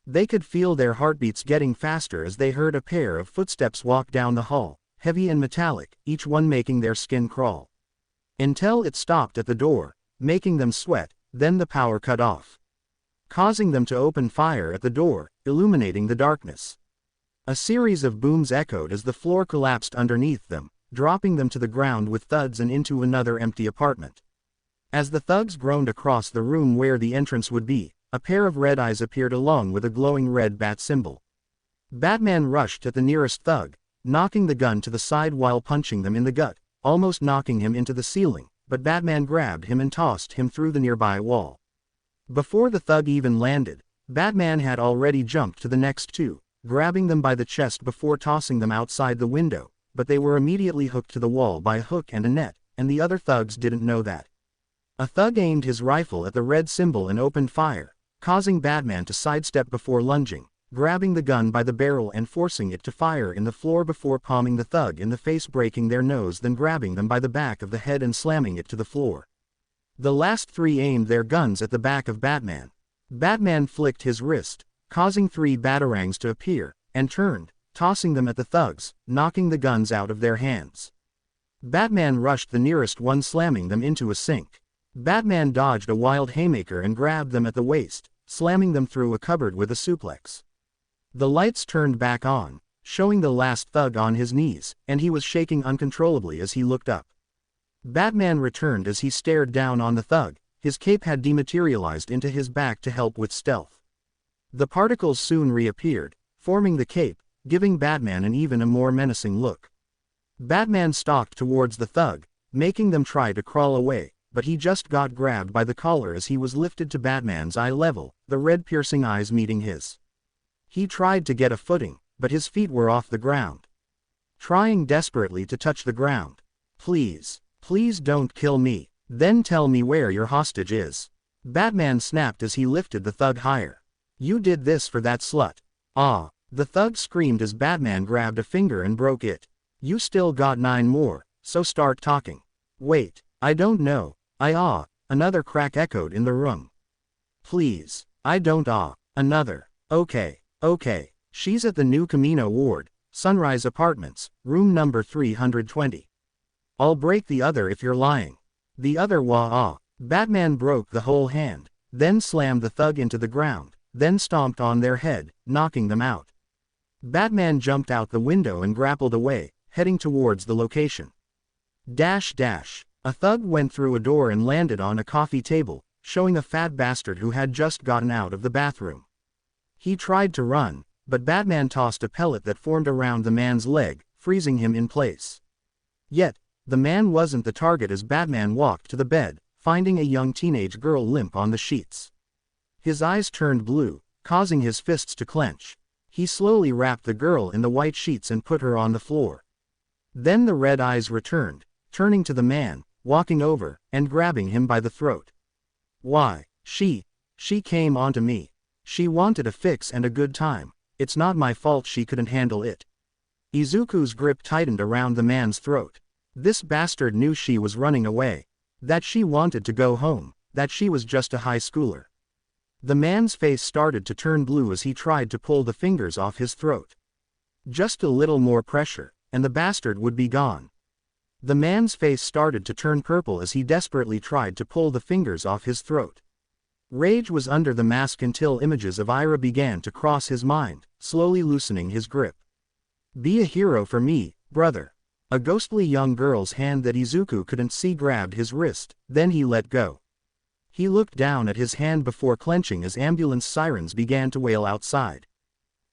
They could feel their heartbeats getting faster as they heard a pair of footsteps walk down the hall, heavy and metallic, each one making their skin crawl. Until it stopped at the door, making them sweat, then the power cut off, causing them to open fire at the door, illuminating the darkness. A series of booms echoed as the floor collapsed underneath them, dropping them to the ground with thuds and into another empty apartment. As the thugs groaned across the room where the entrance would be, a pair of red eyes appeared along with a glowing red bat symbol. Batman rushed at the nearest thug, knocking the gun to the side while punching them in the gut, almost knocking him into the ceiling, but Batman grabbed him and tossed him through the nearby wall. Before the thug even landed, Batman had already jumped to the next two, grabbing them by the chest before tossing them outside the window, but they were immediately hooked to the wall by a hook and a net, and the other thugs didn't know that. A thug aimed his rifle at the red symbol and opened fire, causing Batman to sidestep before lunging, grabbing the gun by the barrel and forcing it to fire in the floor before palming the thug in the face, breaking their nose, then grabbing them by the back of the head and slamming it to the floor. The last three aimed their guns at the back of Batman. Batman flicked his wrist, causing three batarangs to appear, and turned, tossing them at the thugs, knocking the guns out of their hands. Batman rushed the nearest one, slamming them into a sink. Batman dodged a wild haymaker and grabbed them at the waist, slamming them through a cupboard with a suplex. The lights turned back on, showing the last thug on his knees, and he was shaking uncontrollably as he looked up. Batman returned as he stared down on the thug. His cape had dematerialized into his back to help with stealth. The particles soon reappeared, forming the cape, giving Batman an even more menacing look. Batman stalked towards the thug, making them try to crawl away, but he just got grabbed by the collar as he was lifted to Batman's eye level, the red piercing eyes meeting his. He tried to get a footing, but his feet were off the ground. Trying desperately to touch the ground. "Please, please don't kill me, then tell me where your hostage is," Batman snapped as he lifted the thug higher. "You did this for that slut." "Ah," the thug screamed as Batman grabbed a finger and broke it. "You still got 9 more, so start talking." "Wait, I don't know, another crack echoed in the room. "Please, I don't another. Okay, she's at the New Camino ward, Sunrise Apartments, room number 320. I'll break the other if you're lying." The other Batman broke the whole hand, then slammed the thug into the ground, then stomped on their head, knocking them out. Batman jumped out the window and grappled away, heading towards the location. A thug went through a door and landed on a coffee table, showing a fat bastard who had just gotten out of the bathroom. He tried to run, but Batman tossed a pellet that formed around the man's leg, freezing him in place. Yet, the man wasn't the target as Batman walked to the bed, finding a young teenage girl limp on the sheets. His eyes turned blue, causing his fists to clench. He slowly wrapped the girl in the white sheets and put her on the floor. Then the red eyes returned, turning to the man, walking over, and grabbing him by the throat. "Why, she came onto me. She wanted a fix and a good time. It's not my fault she couldn't handle it." Izuku's grip tightened around the man's throat. This bastard knew she was running away. That she wanted to go home, that she was just a high schooler. The man's face started to turn blue as he tried to pull the fingers off his throat. Just a little more pressure, and the bastard would be gone. The man's face started to turn purple as he desperately tried to pull the fingers off his throat. Rage was under the mask until images of Ira began to cross his mind, slowly loosening his grip. "Be a hero for me, brother." A ghostly young girl's hand that Izuku couldn't see grabbed his wrist, then he let go. He looked down at his hand before clenching as ambulance sirens began to wail outside.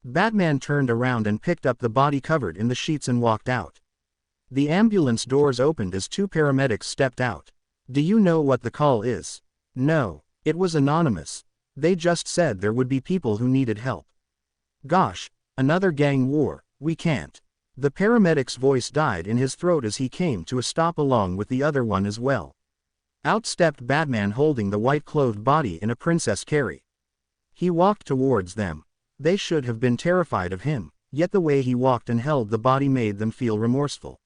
Batman turned around and picked up the body covered in the sheets and walked out. The ambulance doors opened as 2 paramedics stepped out. "Do you know what the call is?" "No, it was anonymous. They just said there would be people who needed help." "Gosh, another gang war, we can't." The paramedic's voice died in his throat as he came to a stop along with the other one as well. Out stepped Batman holding the white-clothed body in a princess carry. He walked towards them. They should have been terrified of him, yet the way he walked and held the body made them feel remorseful.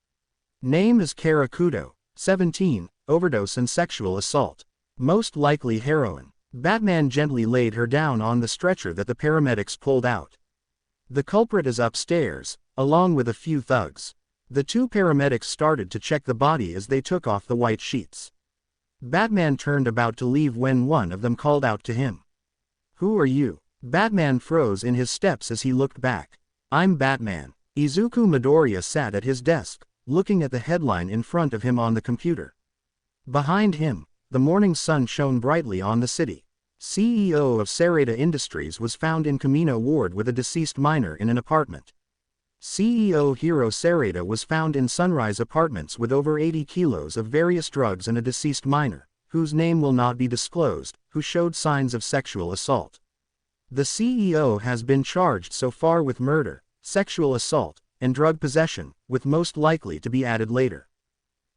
Name is Kara Kudo, 17, overdose and sexual assault. Most likely heroin. Batman gently laid her down on the stretcher that the paramedics pulled out. The culprit is upstairs, along with a few thugs. The two paramedics started to check the body as they took off the white sheets. Batman turned about to leave when one of them called out to him. "Who are you?" Batman froze in his steps as he looked back. "I'm Batman." Izuku Midoriya sat at his desk, looking at the headline in front of him on the computer. Behind him, the morning sun shone brightly on the city. CEO of Sarada Industries was found in Kamino Ward with a deceased minor in an apartment. CEO Hiro Sarada was found in Sunrise Apartments with over 80 kilos of various drugs and a deceased minor, whose name will not be disclosed, who showed signs of sexual assault. The CEO has been charged so far with murder, sexual assault, and drug possession, with most likely to be added later.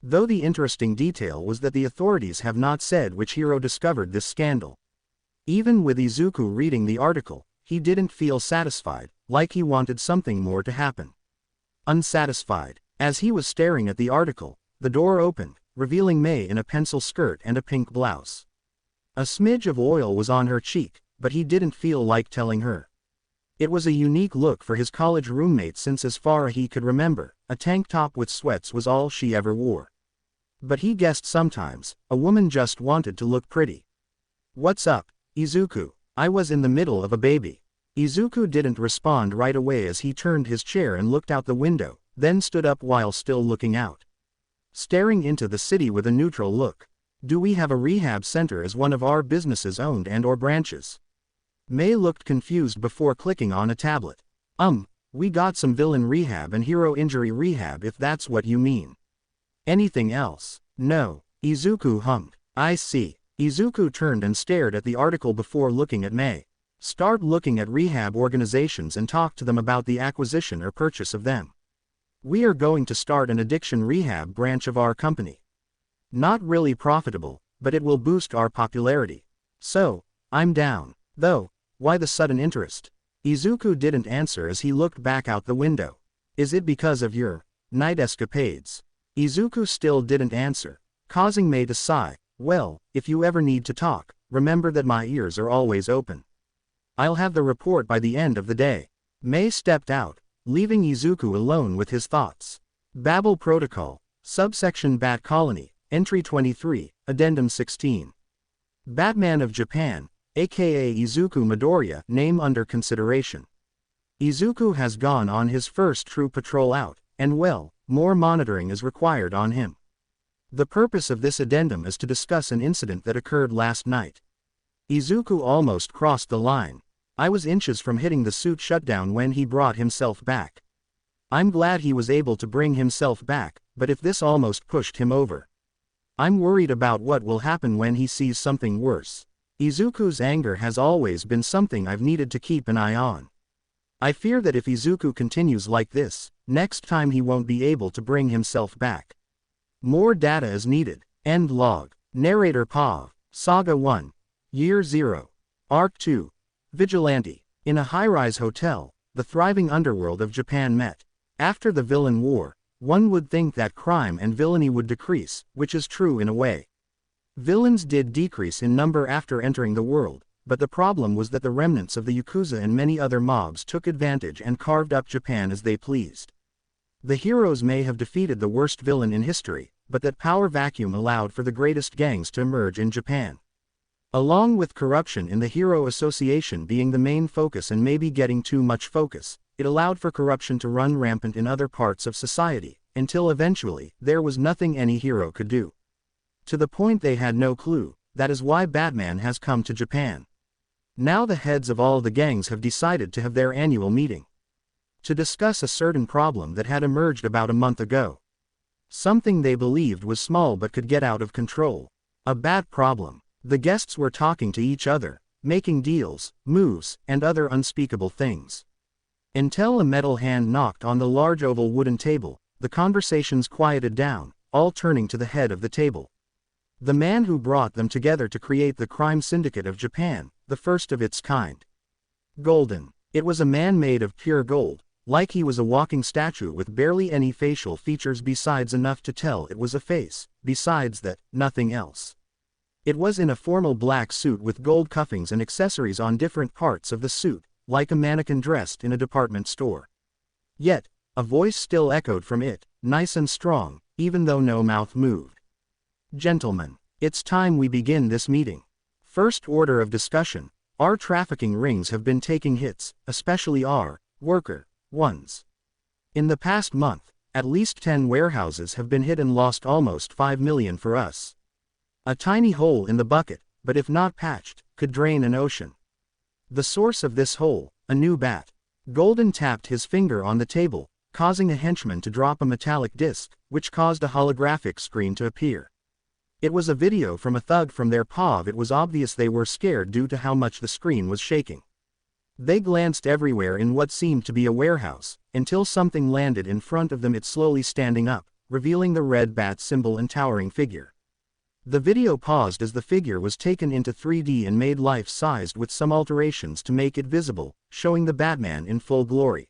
Though the interesting detail was that the authorities have not said which hero discovered this scandal. Even with Izuku reading the article, he didn't feel satisfied, like he wanted something more to happen. Unsatisfied. As he was staring at the article, the door opened, revealing May in a pencil skirt and a pink blouse. A smidge of oil was on her cheek, but he didn't feel like telling her. It was a unique look for his college roommate since as far as he could remember, a tank top with sweats was all she ever wore. But he guessed sometimes, a woman just wanted to look pretty. "What's up, Izuku?" "I was in the middle of a baby." Izuku didn't respond right away as he turned his chair and looked out the window, then stood up while still looking out. Staring into the city with a neutral look. "Do we have a rehab center as one of our businesses owned and/or branches?" May looked confused before clicking on a tablet. We got some villain rehab and hero injury rehab if that's what you mean." "Anything else?" "No." Izuku hummed. "I see." Izuku turned and stared at the article before looking at May. "Start looking at rehab organizations and talk to them about the acquisition or purchase of them. We are going to start an addiction rehab branch of our company. Not really profitable, but it will boost our popularity. So, I'm down. Though, why the sudden interest?" Izuku didn't answer as he looked back out the window. "Is it because of your night escapades?" Izuku still didn't answer, causing May to sigh. "Well, if you ever need to talk, remember that my ears are always open. I'll have the report by the end of the day." May stepped out, leaving Izuku alone with his thoughts. Babel Protocol, Subsection Bat Colony, Entry 23, Addendum 16. Batman of Japan, aka Izuku Midoriya, name under consideration. Izuku has gone on his first true patrol out, and well, more monitoring is required on him. The purpose of this addendum is to discuss an incident that occurred last night. Izuku almost crossed the line. I was inches from hitting the suit shutdown when he brought himself back. I'm glad he was able to bring himself back, but if this almost pushed him over. I'm worried about what will happen when he sees something worse. Izuku's anger has always been something I've needed to keep an eye on. I fear that if Izuku continues like this, next time he won't be able to bring himself back. More data is needed. End log. Narrator Pav. Saga 1. Year 0. Arc 2. Vigilante. In a high-rise hotel, the thriving underworld of Japan met. After the villain war, one would think that crime and villainy would decrease, which is true in a way. Villains did decrease in number after entering the world, but the problem was that the remnants of the Yakuza and many other mobs took advantage and carved up Japan as they pleased. The heroes may have defeated the worst villain in history, but that power vacuum allowed for the greatest gangs to emerge in Japan. Along with corruption in the Hero Association being the main focus and maybe getting too much focus, it allowed for corruption to run rampant in other parts of society, until eventually, there was nothing any hero could do. To the point they had no clue. That is why Batman has come to Japan. Now the heads of all the gangs have decided to have their annual meeting to discuss a certain problem that had emerged about a month ago. Something they believed was small but could get out of control. A bad problem. The guests were talking to each other, making deals, moves, and other unspeakable things. Until a metal hand knocked on the large oval wooden table, the conversations quieted down, all turning to the head of the table. The man who brought them together to create the crime syndicate of Japan, the first of its kind. Golden. It was a man made of pure gold, like he was a walking statue with barely any facial features besides enough to tell it was a face, besides that, nothing else. It was in a formal black suit with gold cuffings and accessories on different parts of the suit, like a mannequin dressed in a department store. Yet, a voice still echoed from it, nice and strong, even though no mouth moved. "Gentlemen, it's time we begin this meeting. First order of discussion, our trafficking rings have been taking hits, especially our worker ones. In the past month, at least 10 warehouses have been hit and lost almost 5 million for us. A tiny hole in the bucket, but if not patched, could drain an ocean. The source of this hole, a new bat." Golden tapped his finger on the table, causing a henchman to drop a metallic disc, which caused a holographic screen to appear. It was a video from a thug from their POV. It was obvious they were scared due to how much the screen was shaking. They glanced everywhere in what seemed to be a warehouse, until something landed in front of them, it slowly standing up, revealing the red bat symbol and towering figure. The video paused as the figure was taken into 3D and made life-sized with some alterations to make it visible, showing the Batman in full glory.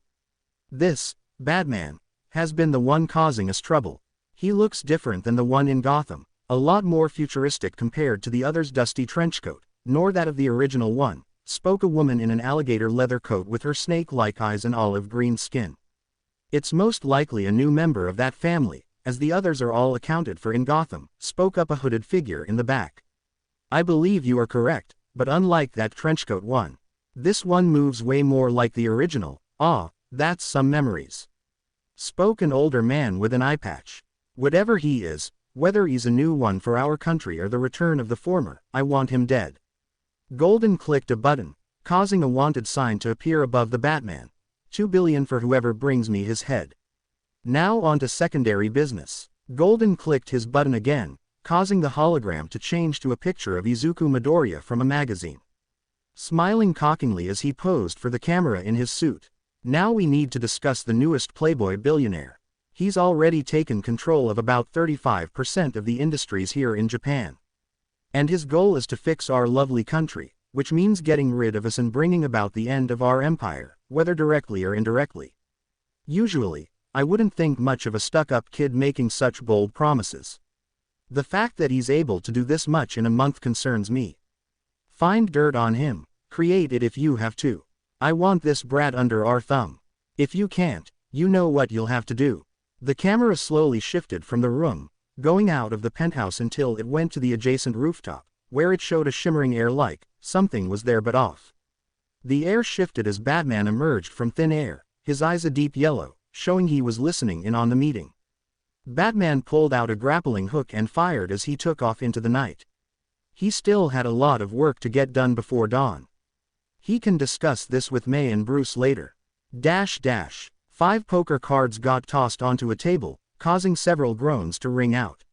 This Batman has been the one causing us trouble. He looks different than the one in Gotham, a lot more futuristic compared to the other's dusty trenchcoat, nor that of the original one, spoke a woman in an alligator leather coat with her snake-like eyes and olive green skin. "It's most likely a new member of that family, as the others are all accounted for in Gotham," spoke up a hooded figure in the back. "I believe you are correct, but unlike that trenchcoat one, this one moves way more like the original." "Ah, that's some memories," spoke an older man with an eye patch. "Whatever he is, whether he's a new one for our country or the return of the former, I want him dead." Golden clicked a button, causing a wanted sign to appear above the Batman. 2 billion for whoever brings me his head. Now on to secondary business. Golden clicked his button again, causing the hologram to change to a picture of Izuku Midoriya from a magazine, smiling cockingly as he posed for the camera in his suit. "Now we need to discuss the newest playboy billionaire. He's already taken control of about 35% of the industries here in Japan. And his goal is to fix our lovely country, which means getting rid of us and bringing about the end of our empire, whether directly or indirectly. Usually, I wouldn't think much of a stuck-up kid making such bold promises. The fact that he's able to do this much in a month concerns me. Find dirt on him, create it if you have to. I want this brat under our thumb. If you can't, you know what you'll have to do." The camera slowly shifted from the room, going out of the penthouse until it went to the adjacent rooftop, where it showed a shimmering air like something was there but off. The air shifted as Batman emerged from thin air, his eyes a deep yellow, showing he was listening in on the meeting. Batman pulled out a grappling hook and fired as he took off into the night. He still had a lot of work to get done before dawn. He can discuss this with May and Bruce later. 5 poker cards got tossed onto a table, causing several groans to ring out.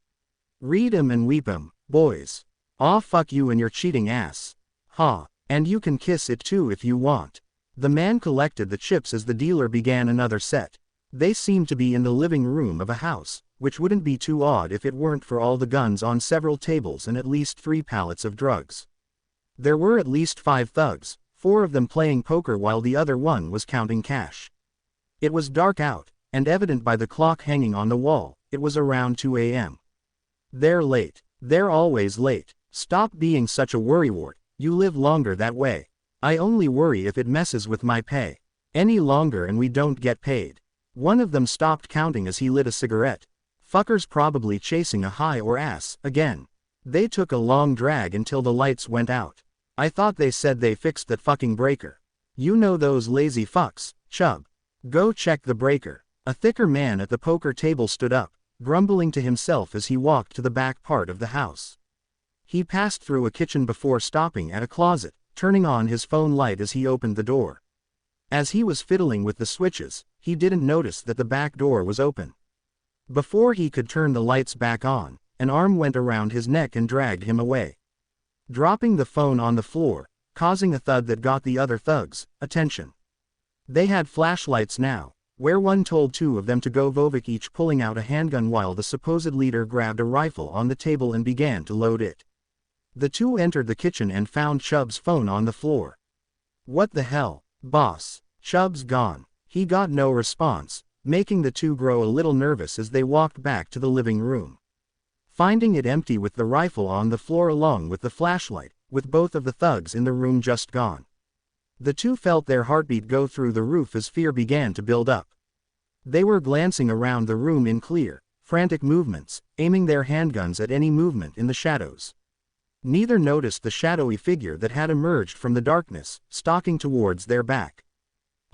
"Read 'em and weep 'em, boys. Aw, fuck you and your cheating ass. Ha, and you can kiss it too if you want." The man collected the chips as the dealer began another set. They seemed to be in the living room of a house, which wouldn't be too odd if it weren't for all the guns on several tables and at least 3 pallets of drugs. There were at least 5 thugs, 4 of them playing poker while the other one was counting cash. It was dark out, and evident by the clock hanging on the wall, it was around 2 a.m. "They're late. They're always late. Stop being such a worrywart, you live longer that way. I only worry if it messes with my pay. Any longer and we don't get paid." One of them stopped counting as he lit a cigarette. "Fuckers probably chasing a high or ass, again. They took a long drag until the lights went out. I thought they said they fixed that fucking breaker. You know those lazy fucks, Chub. Go check the breaker." A thicker man at the poker table stood up, grumbling to himself as he walked to the back part of the house. He passed through a kitchen before stopping at a closet, turning on his phone light as he opened the door. As he was fiddling with the switches, he didn't notice that the back door was open. Before he could turn the lights back on, an arm went around his neck and dragged him away, dropping the phone on the floor, causing a thud that got the other thugs' attention. They had flashlights now, where one told 2 of them to go Vovik, each pulling out a handgun while the supposed leader grabbed a rifle on the table and began to load it. The 2 entered the kitchen and found Chubb's phone on the floor. "What the hell, boss? Chubb's gone." He got no response, making the 2 grow a little nervous as they walked back to the living room. finding it empty with the rifle on the floor along with the flashlight, with both of the thugs in the room just gone. The two felt their heartbeat go through the roof as fear began to build up. They were glancing around the room in clear, frantic movements, aiming their handguns at any movement in the shadows. Neither noticed the shadowy figure that had emerged from the darkness, stalking towards their back.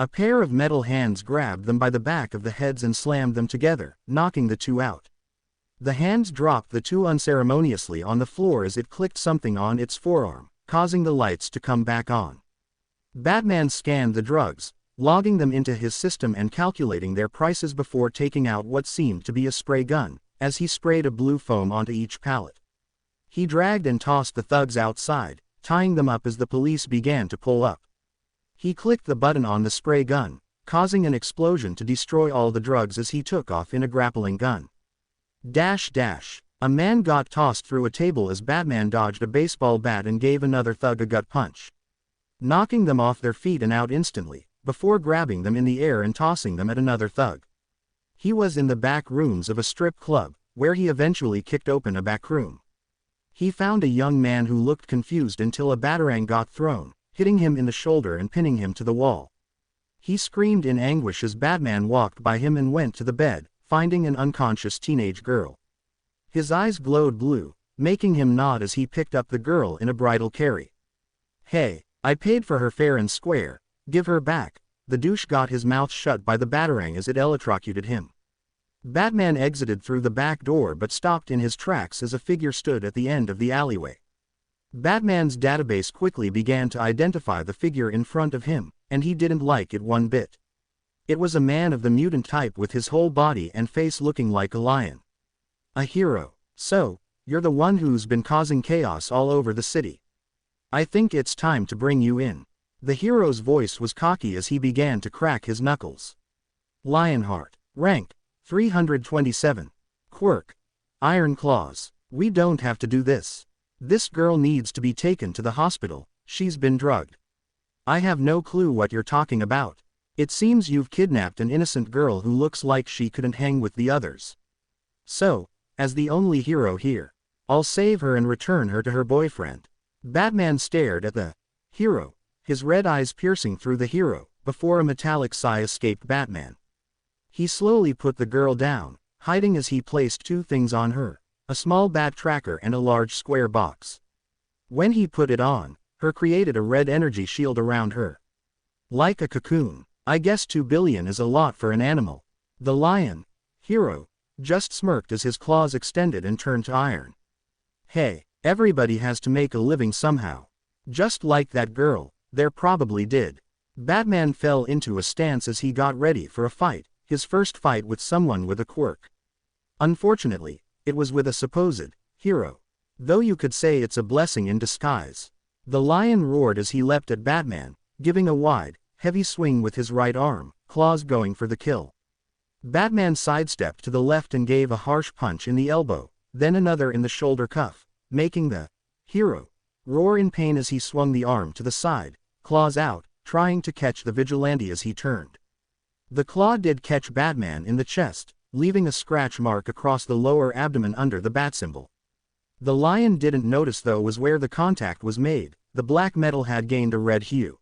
A pair of metal hands grabbed them by the back of the heads and slammed them together, knocking the two out. The hands dropped the two unceremoniously on the floor as it clicked something on its forearm, causing the lights to come back on. Batman scanned the drugs, logging them into his system and calculating their prices before taking out what seemed to be a spray gun, as he sprayed a blue foam onto each pallet. He dragged and tossed the thugs outside, tying them up as the police began to pull up. He clicked the button on the spray gun, causing an explosion to destroy all the drugs as he took off in a grappling gun. A man got tossed through a table as Batman dodged a baseball bat and gave another thug a gut punch, knocking them off their feet and out instantly, before grabbing them in the air and tossing them at another thug. He was in the back rooms of a strip club, where he eventually kicked open a back room. He found a young man who looked confused until a batarang got thrown, hitting him in the shoulder and pinning him to the wall. He screamed in anguish as Batman walked by him and went to the bed, finding an unconscious teenage girl. His eyes glowed blue, making him nod as he picked up the girl in a bridal carry. "Hey, I paid for her fair and square, give her back." The douche got his mouth shut by the batarang as it electrocuted him. Batman exited through the back door but stopped in his tracks as a figure stood at the end of the alleyway. Batman's database quickly began to identify the figure in front of him, and he didn't like it one bit. It was a man of the mutant type with his whole body and face looking like a lion. A hero. "So, you're the one who's been causing chaos all over the city. I think it's time to bring you in." The hero's voice was cocky as he began to crack his knuckles. Lionheart. Rank: 327. Quirk: Iron Claws. "We don't have to do this. This girl needs to be taken to the hospital, she's been drugged." "I have no clue what you're talking about. It seems you've kidnapped an innocent girl who looks like she couldn't hang with the others. So, as the only hero here, I'll save her and return her to her boyfriend." Batman stared at the hero, his red eyes piercing through the hero, before a metallic sigh escaped Batman. He slowly put the girl down, hiding as he placed two things on her, a small bat tracker and a large square box. When he put it on, her created a red energy shield around her. Like a cocoon. "I guess 2 billion is a lot for an animal." The lion hero just smirked as his claws extended and turned to iron. "Hey, everybody has to make a living somehow. Just like that girl, there probably did." Batman fell into a stance as he got ready for a fight, his first fight with someone with a quirk. Unfortunately, it was with a supposed hero. Though you could say it's a blessing in disguise. The lion roared as he leapt at Batman, giving a wide, heavy swing with his right arm, claws going for the kill. Batman sidestepped to the left and gave a harsh punch in the elbow, then another in the shoulder cuff, making the hero roar in pain as he swung the arm to the side, claws out, trying to catch the vigilante as he turned. The claw did catch Batman in the chest, leaving a scratch mark across the lower abdomen under the bat symbol. The lion didn't notice though was where the contact was made, the black metal had gained a red hue.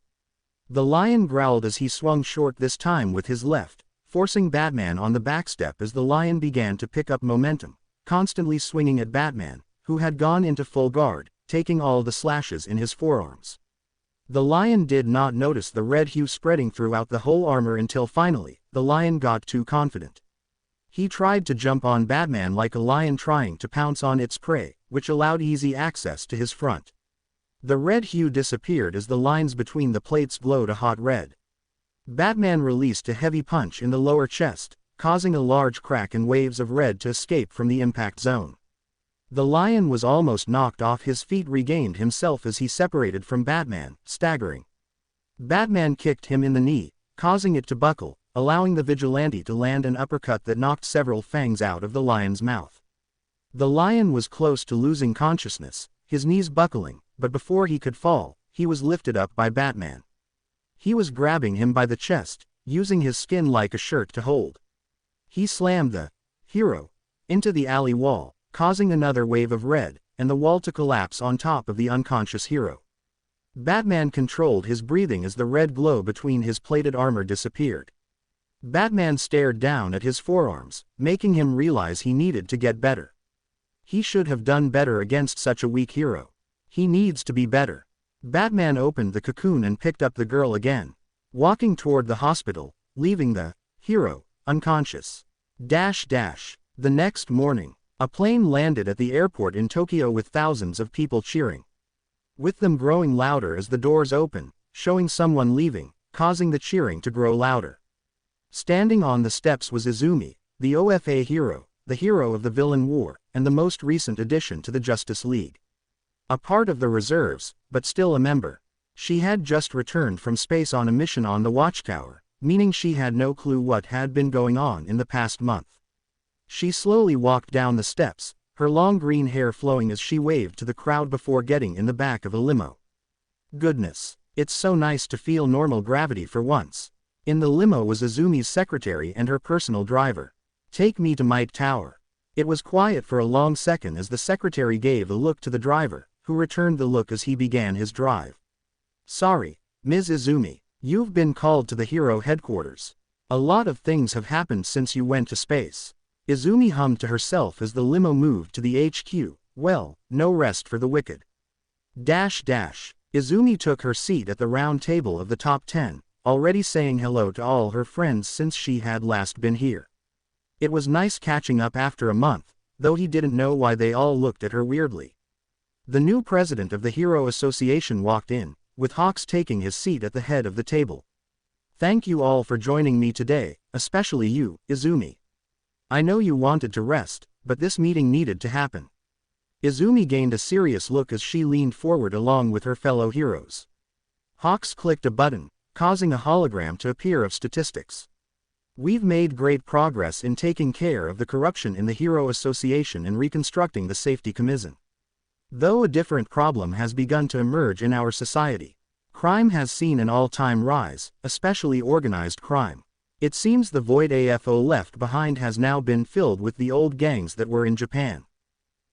The lion growled as he swung short this time with his left, forcing Batman on the backstep as the lion began to pick up momentum, constantly swinging at Batman, who had gone into full guard, taking all the slashes in his forearms. The lion did not notice the red hue spreading throughout the whole armor until finally, the lion got too confident. He tried to jump on Batman like a lion trying to pounce on its prey, which allowed easy access to his front. The red hue disappeared as the lines between the plates glowed a hot red. Batman released a heavy punch in the lower chest, causing a large crack and waves of red to escape from the impact zone. The lion was almost knocked off his feet, regained himself as he separated from Batman, staggering. Batman kicked him in the knee, causing it to buckle, allowing the vigilante to land an uppercut that knocked several fangs out of the lion's mouth. The lion was close to losing consciousness, his knees buckling, but before he could fall, he was lifted up by Batman. He was grabbing him by the chest, using his skin like a shirt to hold. He slammed the hero into the alley wall, causing another wave of red, and the wall to collapse on top of the unconscious hero. Batman controlled his breathing as the red glow between his plated armor disappeared. Batman stared down at his forearms, making him realize he needed to get better. He should have done better against such a weak hero. He needs to be better. Batman opened the cocoon and picked up the girl again, walking toward the hospital, leaving the hero unconscious. The next morning, a plane landed at the airport in Tokyo with thousands of people cheering, with them growing louder as the doors open, showing someone leaving, causing the cheering to grow louder. Standing on the steps was Izumi, the OFA hero, the hero of the Villain War, and the most recent addition to the Justice League. A part of the reserves, but still a member. She had just returned from space on a mission on the Watchtower, meaning she had no clue what had been going on in the past month. She slowly walked down the steps, her long green hair flowing as she waved to the crowd before getting in the back of a limo. Goodness, it's so nice to feel normal gravity for once. In the limo was Izumi's secretary and her personal driver. Take me to Might Tower. It was quiet for a long second as the secretary gave a look to the driver, who returned the look as he began his drive. Sorry, Ms. Izumi, you've been called to the hero headquarters. A lot of things have happened since you went to space. Izumi hummed to herself as the limo moved to the HQ. Well, no rest for the wicked. Izumi took her seat at the round table of the top 10, already saying hello to all her friends since she had last been here. It was nice catching up after a month, though he didn't know why they all looked at her weirdly. The new president of the Hero Association walked in, with Hawks taking his seat at the head of the table. Thank you all for joining me today, especially you, Izumi. I know you wanted to rest, but this meeting needed to happen. Izumi gained a serious look as she leaned forward along with her fellow heroes. Hawks clicked a button, causing a hologram to appear of statistics. We've made great progress in taking care of the corruption in the Hero Association and reconstructing the safety commission. Though a different problem has begun to emerge in our society. Crime has seen an all-time rise, especially organized crime. It seems the void AFO left behind has now been filled with the old gangs that were in Japan.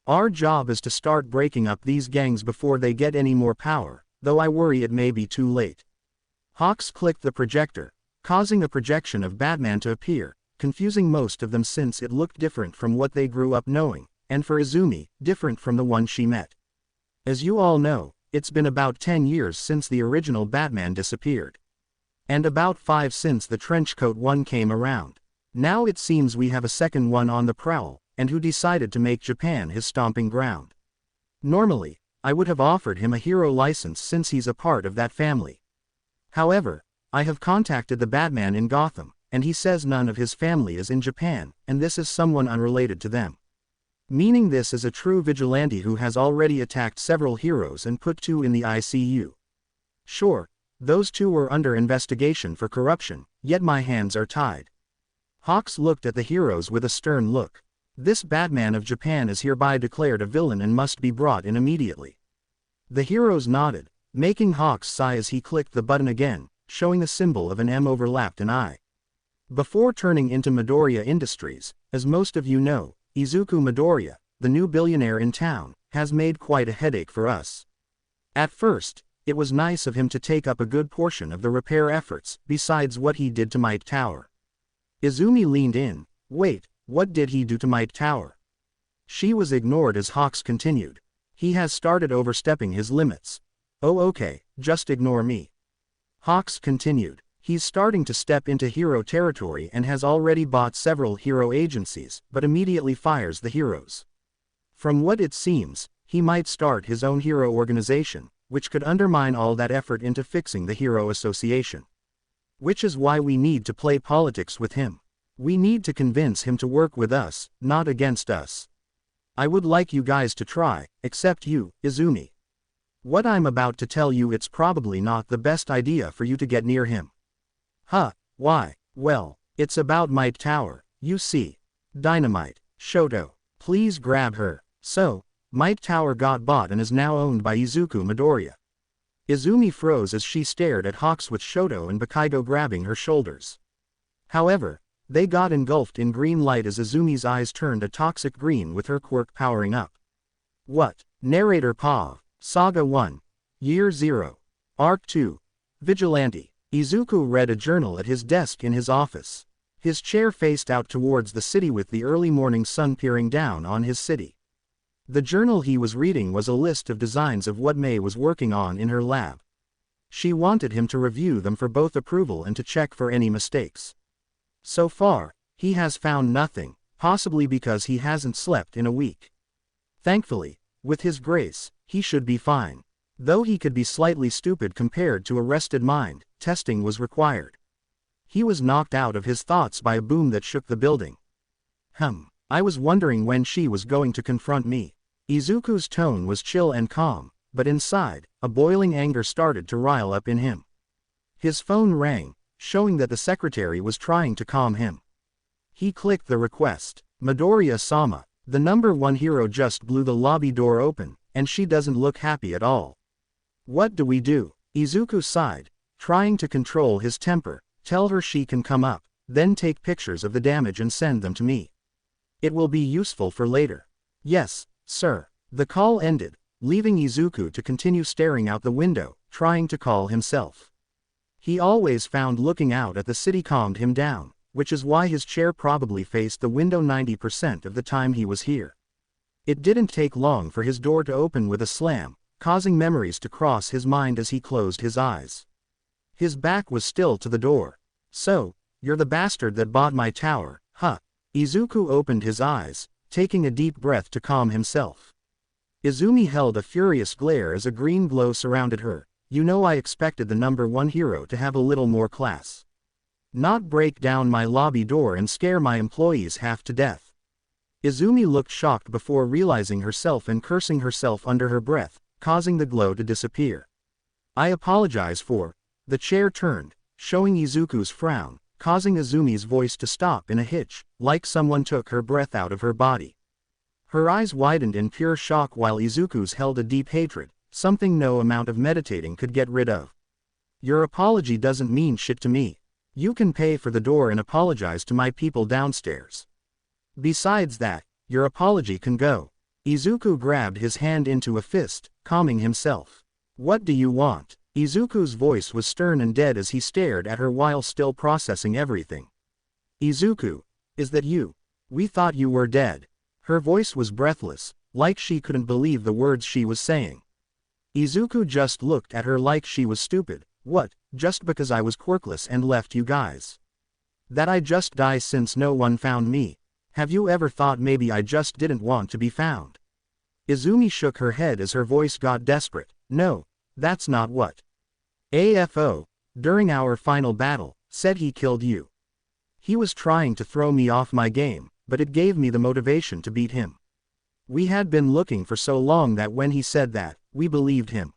Our job is to start breaking up these gangs before they get any more power, though I worry it may be too late. Hawks clicked the projector, causing a projection of Batman to appear, confusing most of them since it looked different from what they grew up knowing, and for Izumi, different from the one she met. As you all know, it's been about 10 years since the original Batman disappeared. And about 5 since the trenchcoat one came around. Now it seems we have a second one on the prowl, and who decided to make Japan his stomping ground. Normally, I would have offered him a hero license since he's a part of that family. However, I have contacted the Batman in Gotham, and he says none of his family is in Japan, and this is someone unrelated to them. Meaning this is a true vigilante who has already attacked several heroes and put 2 in the ICU. Sure, those 2 were under investigation for corruption, yet my hands are tied. Hawks looked at the heroes with a stern look. This Batman of Japan is hereby declared a villain and must be brought in immediately. The heroes nodded, making Hawks sigh as he clicked the button again, showing the symbol of an M overlapped an I. Before turning into Midoriya Industries, as most of you know, Izuku Midoriya, the new billionaire in town, has made quite a headache for us. At first, it was nice of him to take up a good portion of the repair efforts, besides what he did to Might Tower. Izumi leaned in. Wait, what did he do to Might Tower? She was ignored as Hawks continued. He has started overstepping his limits. Oh okay, just ignore me. Hawks continued. He's starting to step into hero territory and has already bought several hero agencies, but immediately fires the heroes. From what it seems, he might start his own hero organization, which could undermine all that effort into fixing the Hero Association. Which is why we need to play politics with him. We need to convince him to work with us, not against us. I would like you guys to try, except you, Izumi. What I'm about to tell you, it's probably not the best idea for you to get near him. Huh, why? Well, it's about Might Tower, you see. Dynamite, Shoto, please grab her. So, Might Tower got bought and is now owned by Izuku Midoriya. Izumi froze as she stared at Hawks with Shoto and Bakaido grabbing her shoulders. However, They got engulfed in green light as Izumi's eyes turned a toxic green with her quirk powering up. What? Narrator Pav. Saga 1. Year 0. Arc 2. Vigilante. Izuku read a journal at his desk in his office. His chair faced out towards the city with the early morning sun peering down on his city. The journal he was reading was a list of designs of what May was working on in her lab. She wanted him to review them for both approval and to check for any mistakes. So far, he has found nothing, possibly because he hasn't slept in a week. Thankfully, with his grace, he should be fine. Though he could be slightly stupid compared to a rested mind, testing was required. He was knocked out of his thoughts by a boom that shook the building. I was wondering when she was going to confront me. Izuku's tone was chill and calm, but inside, a boiling anger started to rile up in him. His phone rang, showing that the secretary was trying to calm him. He clicked the request. Midoriya-sama, the number 1 hero just blew the lobby door open, and she doesn't look happy at all. What do we do? Izuku sighed, trying to control his temper. Tell her she can come up, then take pictures of the damage and send them to me. It will be useful for later. Yes, sir. The call ended, leaving Izuku to continue staring out the window, trying to calm himself. He always found looking out at the city calmed him down, which is why his chair probably faced the window 90% of the time he was here. It didn't take long for his door to open with a slam, causing memories to cross his mind as he closed his eyes. His back was still to the door. So, you're the bastard that bought my tower, huh? Izuku opened his eyes, taking a deep breath to calm himself. Izumi held a furious glare as a green glow surrounded her. You know I expected the number 1 hero to have a little more class. Not break down my lobby door and scare my employees half to death. Izumi looked shocked before realizing herself and cursing herself under her breath, causing the glow to disappear. I apologize for. The chair turned, showing Izuku's frown, causing Izumi's voice to stop in a hitch, like someone took her breath out of her body. Her eyes widened in pure shock while Izuku's held a deep hatred, something no amount of meditating could get rid of. Your apology doesn't mean shit to me. You can pay for the door and apologize to my people downstairs. Besides that, your apology can go. Izuku grabbed his hand into a fist, calming himself. What do you want? Izuku's voice was stern and dead as he stared at her while still processing everything. Izuku, is that you? We thought you were dead. Her voice was breathless, like she couldn't believe the words she was saying. Izuku just looked at her like she was stupid. What, just because I was quirkless and left you guys? That I just die since no one found me? Have you ever thought maybe I just didn't want to be found? Izumi shook her head as her voice got desperate. No, that's not what. AFO, during our final battle, said he killed you. He was trying to throw me off my game, but it gave me the motivation to beat him. We had been looking for so long that when he said that, we believed him.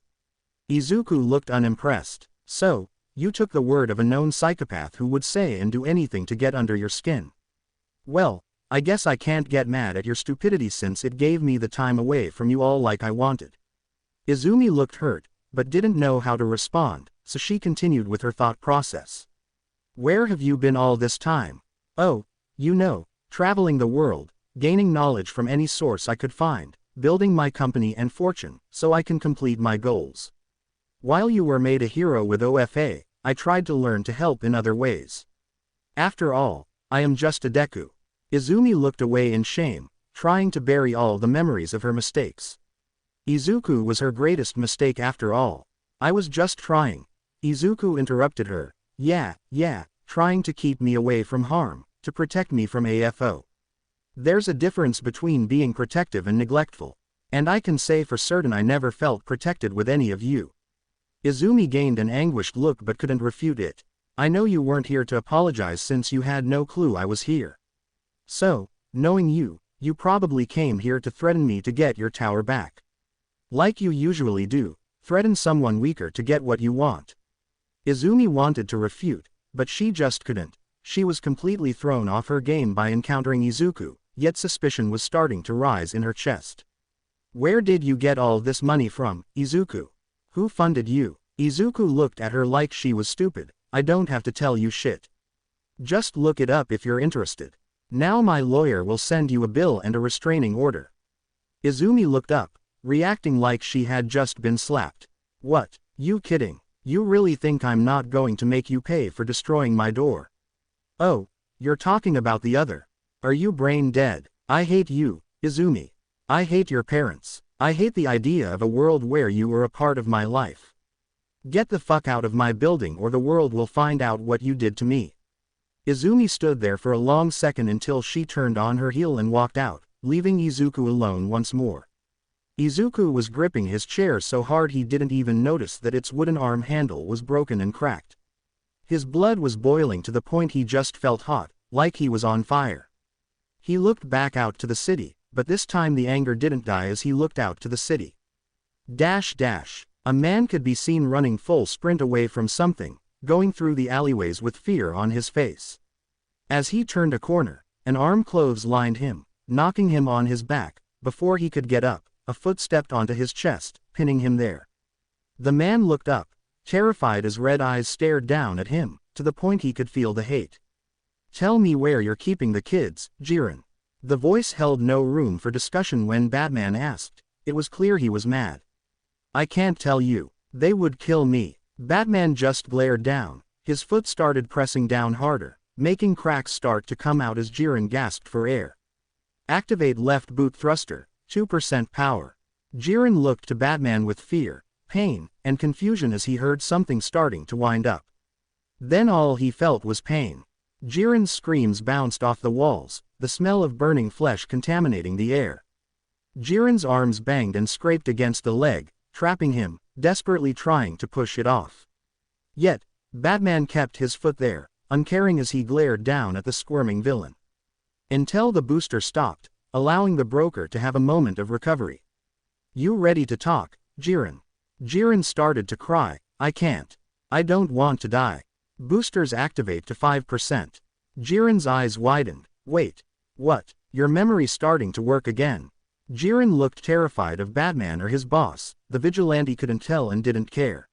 Izuku looked unimpressed. So, you took the word of a known psychopath who would say and do anything to get under your skin. Well, I guess I can't get mad at your stupidity since it gave me the time away from you all like I wanted. Izumi looked hurt, but didn't know how to respond, so she continued with her thought process. Where have you been all this time? Oh, you know, traveling the world, gaining knowledge from any source I could find, building my company and fortune, so I can complete my goals. While you were made a hero with OFA, I tried to learn to help in other ways. After all, I am just a Deku. Izumi looked away in shame, trying to bury all the memories of her mistakes. Izuku was her greatest mistake after all. I was just trying. Izuku interrupted her. Yeah, trying to keep me away from harm, to protect me from AFO. There's a difference between being protective and neglectful. And I can say for certain I never felt protected with any of you. Izumi gained an anguished look but couldn't refute it. I know you weren't here to apologize since you had no clue I was here. So, knowing you, you probably came here to threaten me to get your tower back. Like you usually do, threaten someone weaker to get what you want. Izumi wanted to refute, but she just couldn't. She was completely thrown off her game by encountering Izuku, yet suspicion was starting to rise in her chest. Where did you get all this money from, Izuku? Who funded you? Izuku looked at her like she was stupid. I don't have to tell you shit. Just look it up if you're interested. Now my lawyer will send you a bill and a restraining order. Izumi looked up, reacting like she had just been slapped. What? You kidding? You really think I'm not going to make you pay for destroying my door? Oh, you're talking about the other. Are you brain dead? I hate you, Izumi. I hate your parents. I hate the idea of a world where you were a part of my life. Get the fuck out of my building or the world will find out what you did to me. Izumi stood there for a long second until she turned on her heel and walked out, leaving Izuku alone once more. Izuku was gripping his chair so hard he didn't even notice that its wooden arm handle was broken and cracked. His blood was boiling to the point he just felt hot, like he was on fire. He looked back out to the city, but this time the anger didn't die as he looked out to the city. A man could be seen running full sprint away from something, going through the alleyways with fear on his face. As he turned a corner, an arm clotheslined him, knocking him on his back. Before he could get up, a foot stepped onto his chest, pinning him there. The man looked up, terrified as red eyes stared down at him, to the point he could feel the hate. Tell me where you're keeping the kids, Jiren. The voice held no room for discussion when Batman asked. It was clear he was mad. I can't tell you. They would kill me. Batman just glared down. His foot started pressing down harder, making cracks start to come out as Jiren gasped for air. Activate left boot thruster, 2% power. Jiren looked to Batman with fear, pain, and confusion as he heard something starting to wind up. Then all he felt was pain. Jiren's screams bounced off the walls, the smell of burning flesh contaminating the air. Jiren's arms banged and scraped against the leg, trapping him, desperately trying to push it off. Yet, Batman kept his foot there, uncaring as he glared down at the squirming villain. Until the booster stopped, allowing the broker to have a moment of recovery. You ready to talk, Jiren? Jiren started to cry. I can't. I don't want to die. Boosters activate to 5%. Jiren's eyes widened. Wait. What? Your memory's starting to work again. Jiren looked terrified of Batman or his boss. The vigilante couldn't tell and didn't care.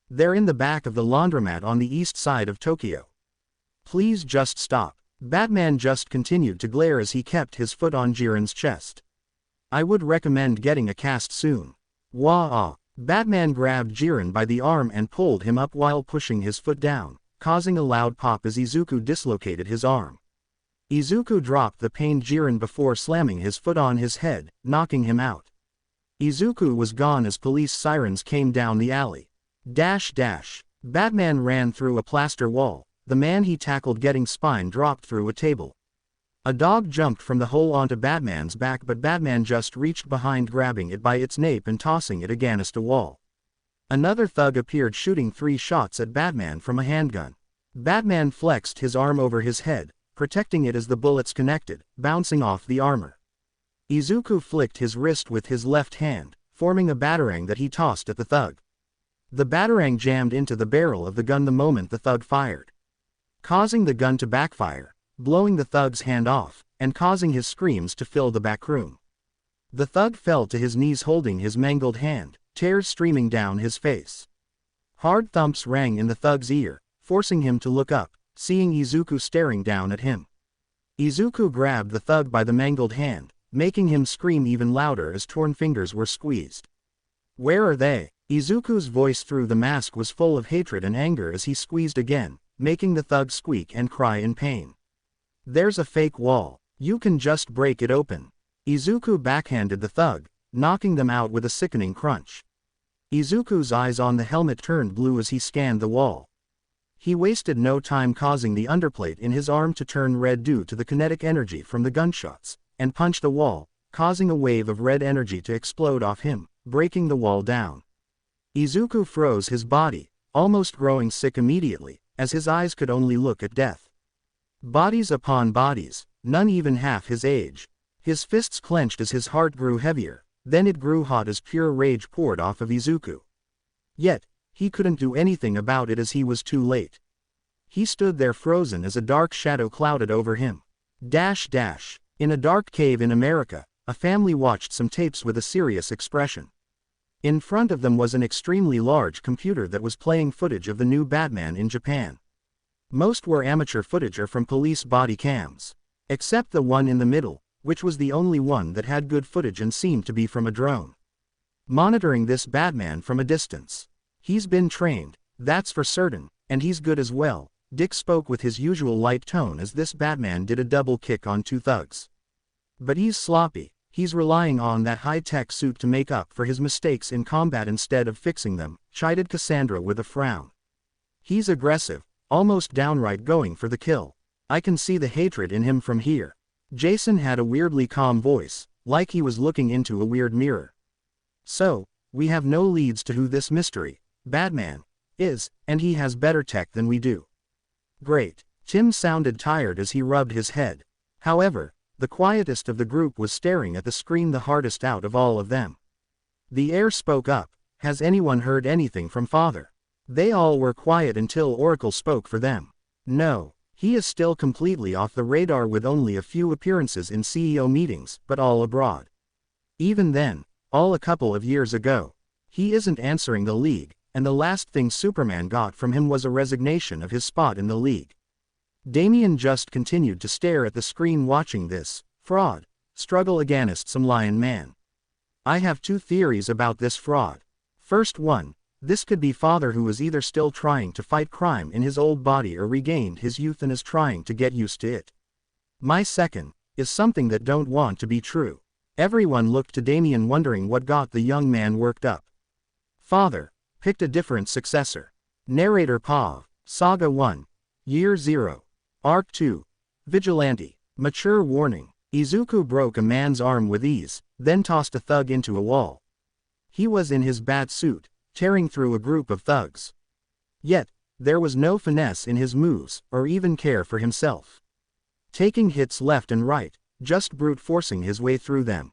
They're in the back of the laundromat on the east side of Tokyo. Please just stop. Batman just continued to glare as he kept his foot on Jiren's chest. I would recommend getting a cast soon. Wah-ah. Batman grabbed Jiren by the arm and pulled him up while pushing his foot down, causing a loud pop as Izuku dislocated his arm. Izuku dropped the pained Jiren before slamming his foot on his head, knocking him out. Izuku was gone as police sirens came down the alley. Batman ran through a plaster wall. The man he tackled getting spine dropped through a table. A dog jumped from the hole onto Batman's back, but Batman just reached behind, grabbing it by its nape and tossing it against a wall. Another thug appeared, shooting 3 shots at Batman from a handgun. Batman flexed his arm over his head, protecting it as the bullets connected, bouncing off the armor. Izuku flicked his wrist with his left hand, forming a batarang that he tossed at the thug. The batarang jammed into the barrel of the gun the moment the thug fired, causing the gun to backfire, blowing the thug's hand off, and causing his screams to fill the back room. The thug fell to his knees holding his mangled hand, tears streaming down his face. Hard thumps rang in the thug's ear, forcing him to look up, seeing Izuku staring down at him. Izuku grabbed the thug by the mangled hand, making him scream even louder as torn fingers were squeezed. Where are they? Izuku's voice through the mask was full of hatred and anger as he squeezed again, making the thug squeak and cry in pain. There's a fake wall. You can just break it open. Izuku backhanded the thug, knocking them out with a sickening crunch. Izuku's eyes on the helmet turned blue as he scanned the wall. He wasted no time, causing the underplate in his arm to turn red due to the kinetic energy from the gunshots, and punched the wall, causing a wave of red energy to explode off him, breaking the wall down. Izuku froze his body, almost growing sick immediately, as his eyes could only look at death. Bodies upon bodies, none even half his age. His fists clenched as his heart grew heavier, then it grew hot as pure rage poured off of Izuku. Yet, he couldn't do anything about it as he was too late. He stood there frozen as a dark shadow clouded over him. In a dark cave in America, a family watched some tapes with a serious expression. In front of them was an extremely large computer that was playing footage of the new Batman in Japan. Most were amateur footage or from police body cams. Except the one in the middle, which was the only one that had good footage and seemed to be from a drone. Monitoring this Batman from a distance. He's been trained, that's for certain, and he's good as well. Dick spoke with his usual light tone as this Batman did a double kick on two thugs. But he's sloppy, he's relying on that high-tech suit to make up for his mistakes in combat instead of fixing them, chided Cassandra with a frown. He's aggressive, almost downright going for the kill. I can see the hatred in him from here. Jason had a weirdly calm voice, like he was looking into a weird mirror. So, we have no leads to who this mystery, Batman, is, and he has better tech than we do. Great. Tim sounded tired as he rubbed his head. However, the quietest of the group was staring at the screen the hardest out of all of them. The heir spoke up. Has anyone heard anything from Father? They all were quiet until Oracle spoke for them. No, he is still completely off the radar with only a few appearances in CEO meetings, but all abroad. Even then, all a couple of years ago. He isn't answering the league, and the last thing Superman got from him was a resignation of his spot in the league. Damian just continued to stare at the screen watching this fraud struggle against some lion man. I have two theories about this fraud. First one, this could be Father who is either still trying to fight crime in his old body or regained his youth and is trying to get used to it. My second, is something that don't want to be true. Everyone looked to Damian wondering what got the young man worked up. Father picked a different successor. Narrator Pav, Saga 1, Year 0, Arc 2, Vigilante, Mature Warning. Izuku broke a man's arm with ease, then tossed a thug into a wall. He was in his bat suit, tearing through a group of thugs. Yet, there was no finesse in his moves, or even care for himself. Taking hits left and right, just brute forcing his way through them.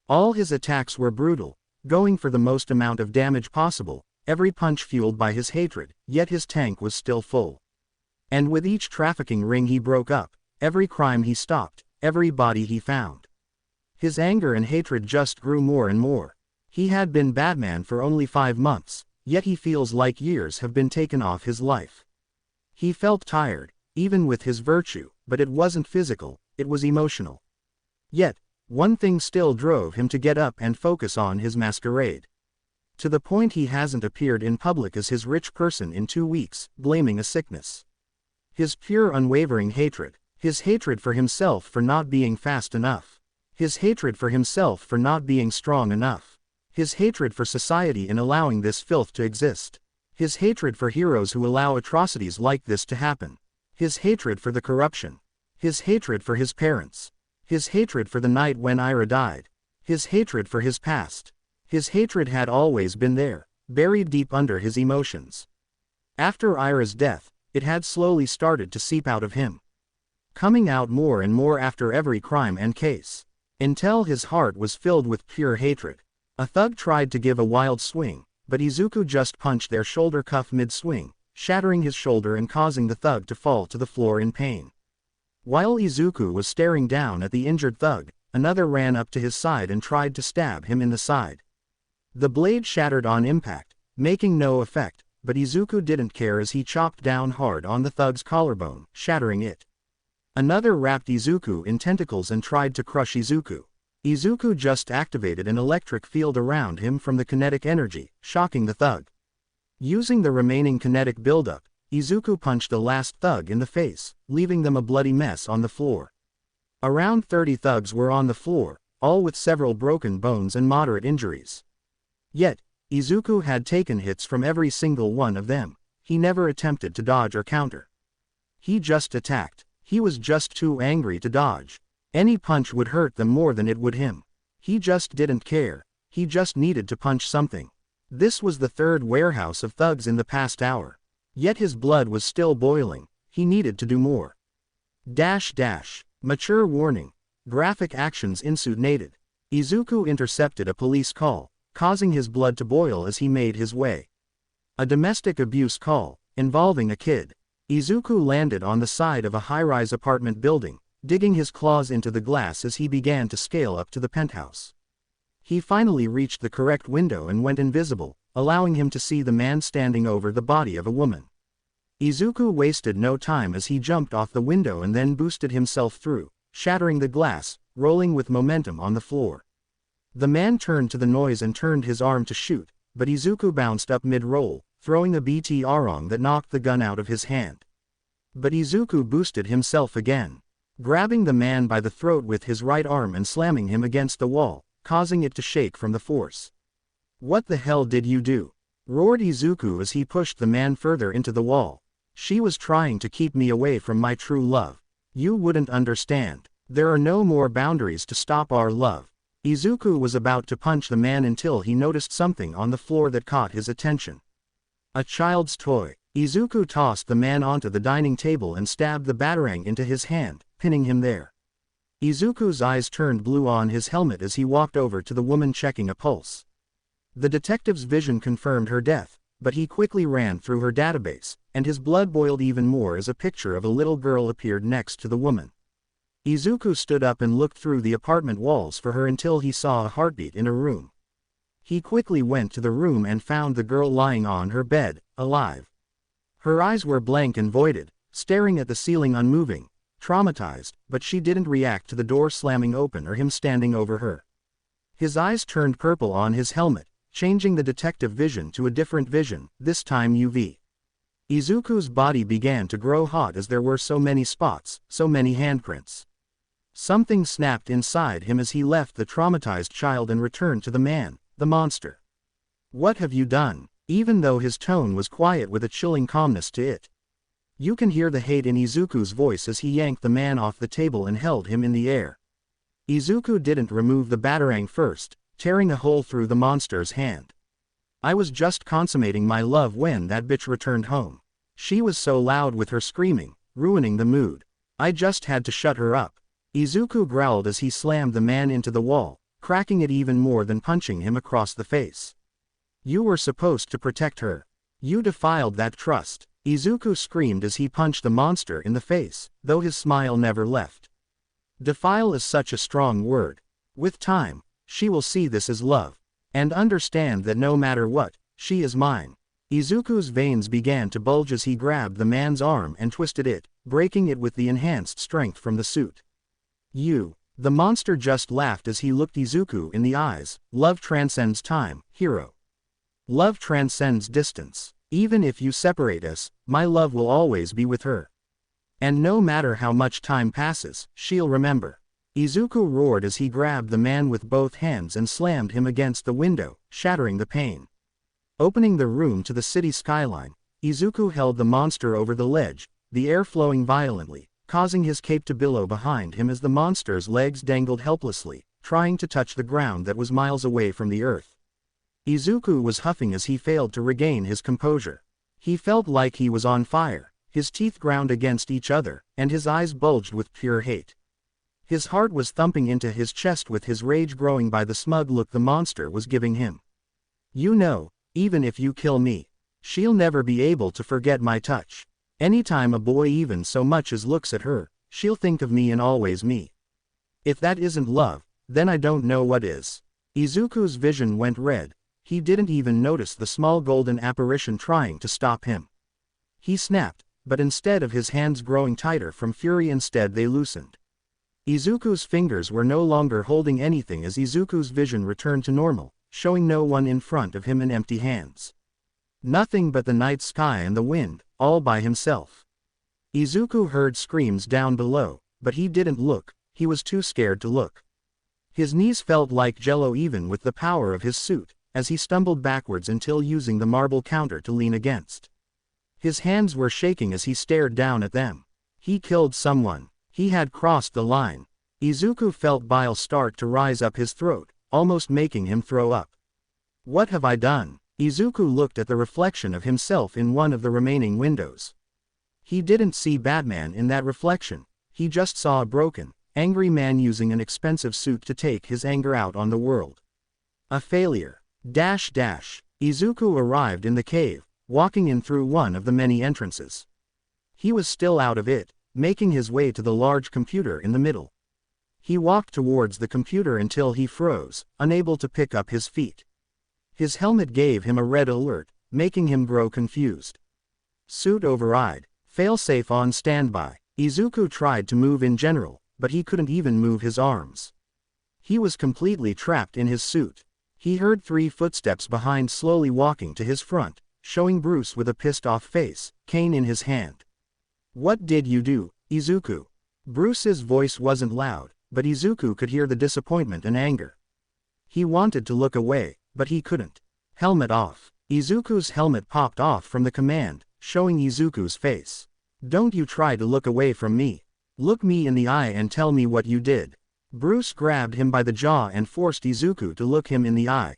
All his attacks were brutal, going for the most amount of damage possible, every punch fueled by his hatred, yet his tank was still full. And with each trafficking ring he broke up, every crime he stopped, every body he found, his anger and hatred just grew more and more. He had been Batman for only 5 months, yet he feels like years have been taken off his life. He felt tired, even with his virtue, but it wasn't physical, it was emotional. Yet, one thing still drove him to get up and focus on his masquerade. To the point he hasn't appeared in public as his rich person in 2 weeks, blaming a sickness. His pure unwavering hatred, his hatred for himself for not being fast enough, his hatred for himself for not being strong enough, his hatred for society in allowing this filth to exist, his hatred for heroes who allow atrocities like this to happen, his hatred for the corruption, his hatred for his parents, his hatred for the night when Ira died, his hatred for his past. His hatred had always been there, buried deep under his emotions. After Ira's death, it had slowly started to seep out of him, coming out more and more after every crime and case, until his heart was filled with pure hatred. A thug tried to give a wild swing, but Izuku just punched their shoulder cuff mid-swing, shattering his shoulder and causing the thug to fall to the floor in pain. While Izuku was staring down at the injured thug, another ran up to his side and tried to stab him in the side. The blade shattered on impact, making no effect, but Izuku didn't care as he chopped down hard on the thug's collarbone, shattering it. Another wrapped Izuku in tentacles and tried to crush Izuku. Izuku just activated an electric field around him from the kinetic energy, shocking the thug. Using the remaining kinetic buildup, Izuku punched the last thug in the face, leaving them a bloody mess on the floor. Around 30 thugs were on the floor, all with several broken bones and moderate injuries. Yet, Izuku had taken hits from every single one of them. He never attempted to dodge or counter. He just attacked. He was just too angry to dodge. Any punch would hurt them more than it would him. He just didn't care. He just needed to punch something. This was the third warehouse of thugs in the past hour. Yet his blood was still boiling. He needed to do more. Mature warning. Graphic actions insinuated. Izuku intercepted a police call, causing his blood to boil as he made his way. A domestic abuse call, involving a kid. Izuku landed on the side of a high-rise apartment building, digging his claws into the glass as he began to scale up to the penthouse. He finally reached the correct window and went invisible, allowing him to see the man standing over the body of a woman. Izuku wasted no time as he jumped off the window and then boosted himself through, shattering the glass, rolling with momentum on the floor. The man turned to the noise and turned his arm to shoot, but Izuku bounced up mid-roll, throwing a BT-arong that knocked the gun out of his hand. But Izuku boosted himself again, grabbing the man by the throat with his right arm and slamming him against the wall, causing it to shake from the force. "What the hell did you do?" roared Izuku as he pushed the man further into the wall. "She was trying to keep me away from my true love. You wouldn't understand. There are no more boundaries to stop our love." Izuku was about to punch the man until he noticed something on the floor that caught his attention. A child's toy. Izuku tossed the man onto the dining table and stabbed the batarang into his hand, pinning him there. Izuku's eyes turned blue on his helmet as he walked over to the woman checking a pulse. The detective's vision confirmed her death, but he quickly ran through her database, and his blood boiled even more as a picture of a little girl appeared next to the woman. Izuku stood up and looked through the apartment walls for her until he saw a heartbeat in a room. He quickly went to the room and found the girl lying on her bed, alive. Her eyes were blank and voided, staring at the ceiling unmoving, traumatized, but she didn't react to the door slamming open or him standing over her. His eyes turned purple on his helmet, changing the detective vision to a different vision, this time UV. Izuku's body began to grow hot as there were so many spots, so many handprints. Something snapped inside him as he left the traumatized child and returned to the man, the monster. "What have you done?" Even though his tone was quiet with a chilling calmness to it. You can hear the hate in Izuku's voice as he yanked the man off the table and held him in the air. Izuku didn't remove the batarang first, tearing a hole through the monster's hand. "I was just consummating my love when that bitch returned home. She was so loud with her screaming, ruining the mood. I just had to shut her up." Izuku growled as he slammed the man into the wall, cracking it even more than punching him across the face. "You were supposed to protect her. You defiled that trust." Izuku screamed as he punched the monster in the face, though his smile never left. Defile is such a strong word. With time, she will see this as love, and understand that no matter what, she is mine. Izuku's veins began to bulge as he grabbed the man's arm and twisted it, breaking it with the enhanced strength from the suit. The monster just laughed as he looked Izuku in the eyes. "Love transcends time, hero. Love transcends distance. Even if you separate us, my love will always be with her. And no matter how much time passes, she'll remember." Izuku roared as he grabbed the man with both hands and slammed him against the window, shattering the pane. Opening the room to the city skyline, Izuku held the monster over the ledge, the air flowing violently, causing his cape to billow behind him as the monster's legs dangled helplessly, trying to touch the ground that was miles away from the earth. Izuku was huffing as he failed to regain his composure. He felt like he was on fire, his teeth ground against each other, and his eyes bulged with pure hate. His heart was thumping into his chest with his rage growing by the smug look the monster was giving him. "You know, even if you kill me, she'll never be able to forget my touch. Anytime a boy even so much as looks at her, she'll think of me and always me. If that isn't love, then I don't know what is." Izuku's vision went red. He didn't even notice the small golden apparition trying to stop him. He snapped, but instead of his hands growing tighter from fury instead they loosened. Izuku's fingers were no longer holding anything as Izuku's vision returned to normal, showing no one in front of him and empty hands. Nothing but the night sky and the wind, all by himself. Izuku heard screams down below, but he didn't look, he was too scared to look. His knees felt like jello even with the power of his suit, as he stumbled backwards until using the marble counter to lean against. His hands were shaking as he stared down at them. He killed someone. He had crossed the line. Izuku felt bile start to rise up his throat, almost making him throw up. "What have I done?" Izuku looked at the reflection of himself in one of the remaining windows. He didn't see Batman in that reflection, he just saw a broken, angry man using an expensive suit to take his anger out on the world. A failure. Izuku arrived in the cave, walking in through one of the many entrances. He was still out of it, making his way to the large computer in the middle. He walked towards the computer until he froze, unable to pick up his feet. His helmet gave him a red alert, making him grow confused. Suit override. Failsafe on standby. Izuku tried to move in general, but he couldn't even move his arms. He was completely trapped in his suit. He heard 3 footsteps behind slowly walking to his front, showing Bruce with a pissed-off face, cane in his hand. "What did you do, Izuku?" Bruce's voice wasn't loud, but Izuku could hear the disappointment and anger. He wanted to look away, but he couldn't. Helmet off. Izuku's helmet popped off from the command, showing Izuku's face. "Don't you try to look away from me. Look me in the eye and tell me what you did." Bruce grabbed him by the jaw and forced Izuku to look him in the eye.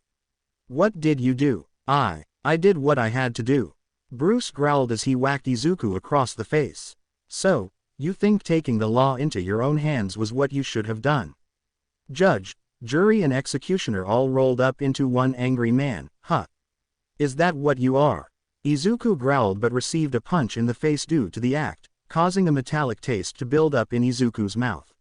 "What did you do?" I did what I had to do." Bruce growled as he whacked Izuku across the face. "So, you think taking the law into your own hands was what you should have done?" Judge, jury and executioner all rolled up into one angry man. "Huh. Is that what you are?" Izuku growled but received a punch in the face due to the act, causing a metallic taste to build up in Izuku's mouth.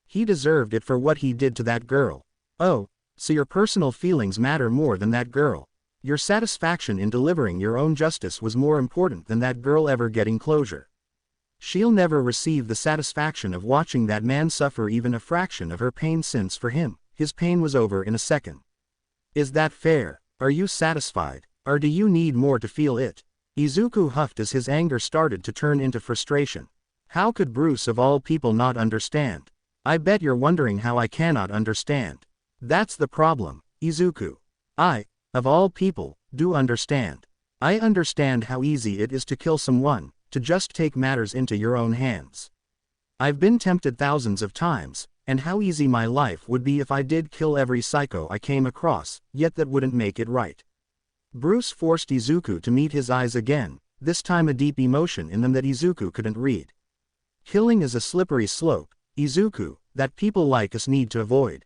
He deserved it for what he did to that girl. "Oh, so your personal feelings matter more than that girl. Your satisfaction in delivering your own justice was more important than that girl ever getting closure. She'll never receive the satisfaction of watching that man suffer even a fraction of her pain, since for him, his pain was over in a second. Is that fair? Are you satisfied? Or do you need more to feel it?" Izuku huffed as his anger started to turn into frustration. How could Bruce of all people not understand? "I bet you're wondering how I cannot understand. That's the problem, Izuku. I, of all people, do understand. I understand how easy it is to kill someone, to just take matters into your own hands. I've been tempted thousands of times, and how easy my life would be if I did kill every psycho I came across, yet that wouldn't make it right." Bruce forced Izuku to meet his eyes again, this time a deep emotion in them that Izuku couldn't read. "Killing is a slippery slope, Izuku, that people like us need to avoid.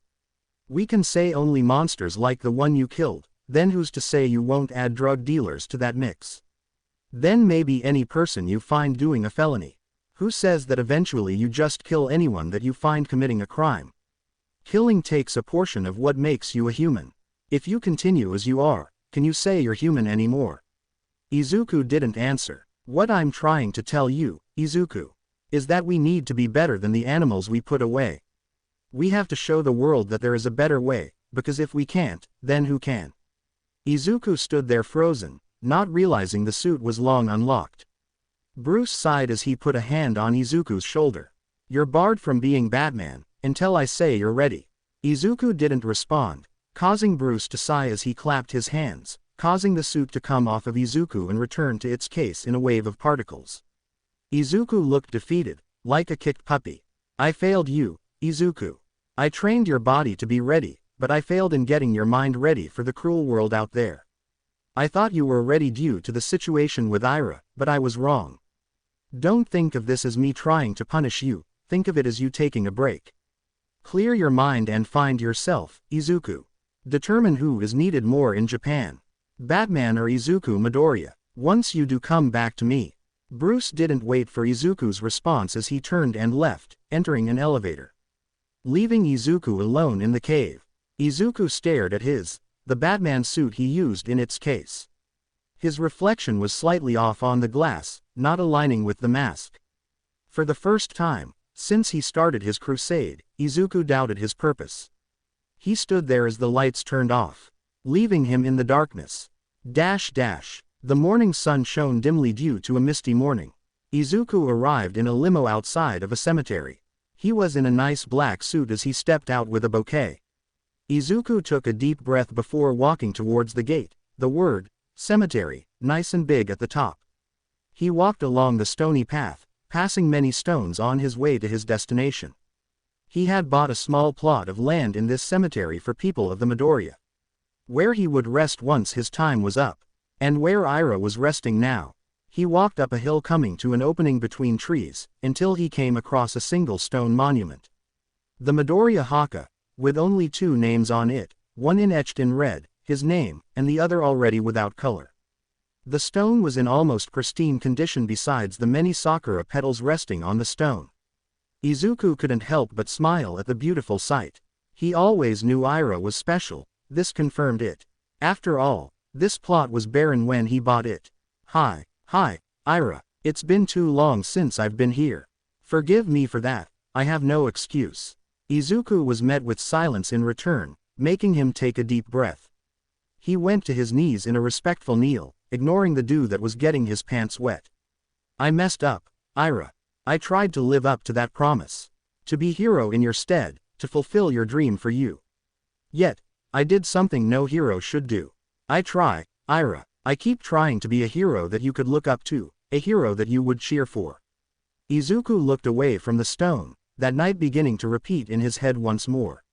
We can say only monsters like the one you killed, then who's to say you won't add drug dealers to that mix? Then maybe any person you find doing a felony. Who says that eventually you just kill anyone that you find committing a crime? Killing takes a portion of what makes you a human. If you continue as you are, can you say you're human anymore?" Izuku didn't answer. "What I'm trying to tell you, Izuku, is that we need to be better than the animals we put away. We have to show the world that there is a better way, because if we can't, then who can?" Izuku stood there frozen, not realizing the suit was long unlocked. Bruce sighed as he put a hand on Izuku's shoulder. "You're barred from being Batman, until I say you're ready." Izuku didn't respond, causing Bruce to sigh as he clapped his hands, causing the suit to come off of Izuku and return to its case in a wave of particles. Izuku looked defeated, like a kicked puppy. "I failed you, Izuku. I trained your body to be ready, but I failed in getting your mind ready for the cruel world out there. I thought you were ready due to the situation with Ira, but I was wrong. Don't think of this as me trying to punish you, think of it as you taking a break. Clear your mind and find yourself, Izuku. Determine who is needed more in Japan. Batman or Izuku Midoriya. Once you do, come back to me." Bruce didn't wait for Izuku's response as he turned and left, entering an elevator. Leaving Izuku alone in the cave. Izuku stared at the Batman suit he used in its case. His reflection was slightly off on the glass, not aligning with the mask. For the first time, since he started his crusade, Izuku doubted his purpose. He stood there as the lights turned off, leaving him in the darkness. The morning sun shone dimly due to a misty morning. Izuku arrived in a limo outside of a cemetery. He was in a nice black suit as he stepped out with a bouquet. Izuku took a deep breath before walking towards the gate, the word, cemetery, nice and big at the top. He walked along the stony path, passing many stones on his way to his destination. He had bought a small plot of land in this cemetery for people of the Midoriya, where he would rest once his time was up, and where Ira was resting now. He walked up a hill coming to an opening between trees, until he came across a single stone monument. The Midoriya Haka, with only 2 names on it, one etched in red, his name, and the other already without color. The stone was in almost pristine condition besides the many sakura petals resting on the stone. Izuku couldn't help but smile at the beautiful sight. He always knew Ira was special, this confirmed it. After all, this plot was barren when he bought it. Hi, Ira, it's been too long since I've been here. Forgive me for that, I have no excuse. Izuku was met with silence in return, making him take a deep breath. He went to his knees in a respectful kneel, ignoring the dew that was getting his pants wet. I messed up, Ira. I tried to live up to that promise. To be hero in your stead, to fulfill your dream for you. Yet, I did something no hero should do. I try, Ira. I keep trying to be a hero that you could look up to, a hero that you would cheer for. Izuku looked away from the stone, that night beginning to repeat in his head once more.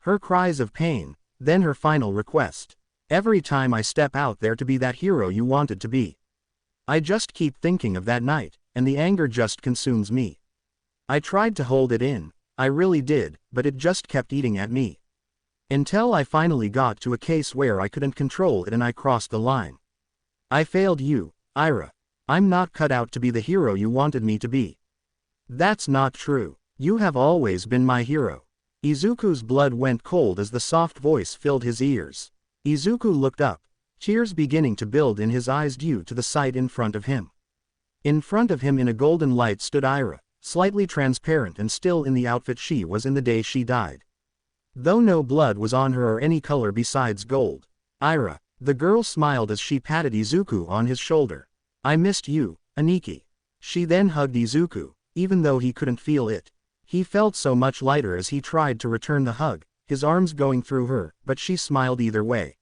Her cries of pain, then her final request. Every time I step out there to be that hero you wanted to be. I just keep thinking of that night, and the anger just consumes me. I tried to hold it in, I really did, but it just kept eating at me. Until I finally got to a case where I couldn't control it and I crossed the line. I failed you, Ira. I'm not cut out to be the hero you wanted me to be. That's not true. You have always been my hero. Izuku's blood went cold as the soft voice filled his ears. Izuku looked up, tears beginning to build in his eyes due to the sight in front of him. In front of him in a golden light stood Ira, slightly transparent and still in the outfit she was in the day she died. Though no blood was on her or any color besides gold. Ira, the girl smiled as she patted Izuku on his shoulder. I missed you, Aniki. She then hugged Izuku, even though he couldn't feel it. He felt so much lighter as he tried to return the hug, his arms going through her, but she smiled either way.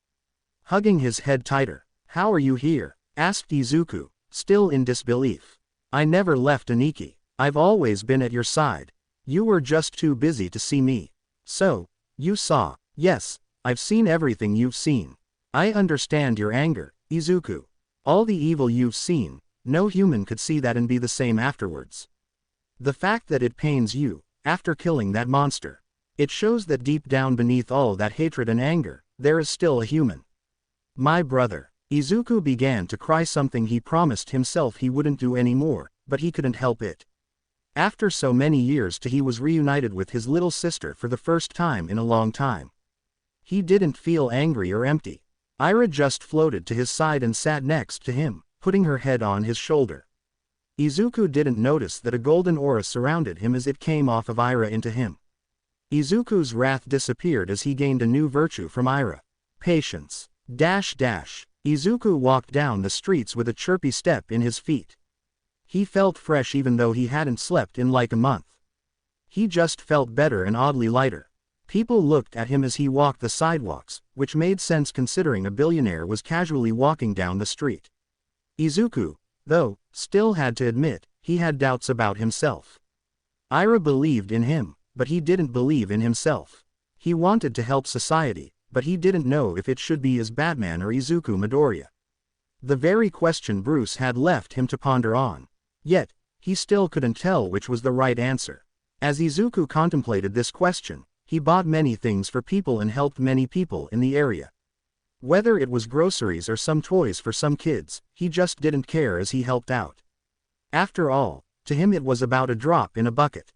Hugging his head tighter. How are you here? Asked Izuku, still in disbelief. I never left Aniki. I've always been at your side. You were just too busy to see me. So, you saw. Yes, I've seen everything you've seen. I understand your anger, Izuku. All the evil you've seen, no human could see that and be the same afterwards. The fact that it pains you, after killing that monster. It shows that deep down beneath all that hatred and anger, there is still a human. My brother. Izuku began to cry, something he promised himself he wouldn't do anymore, but he couldn't help it. After so many years he was reunited with his little sister for the first time in a long time. He didn't feel angry or empty. Ira just floated to his side and sat next to him, putting her head on his shoulder. Izuku didn't notice that a golden aura surrounded him as it came off of Ira into him. Izuku's wrath disappeared as he gained a new virtue from Ira. Patience. Izuku walked down the streets with a chirpy step in his feet. He felt fresh even though he hadn't slept in like a month. He just felt better and oddly lighter. People looked at him as he walked the sidewalks, which made sense considering a billionaire was casually walking down the street. Izuku, though, still had to admit, he had doubts about himself. Ira believed in him, but he didn't believe in himself. He wanted to help society, but he didn't know if it should be as Batman or Izuku Midoriya. The very question Bruce had left him to ponder on. Yet, he still couldn't tell which was the right answer. As Izuku contemplated this question, he bought many things for people and helped many people in the area. Whether it was groceries or some toys for some kids, he just didn't care as he helped out. After all, to him it was about a drop in a bucket.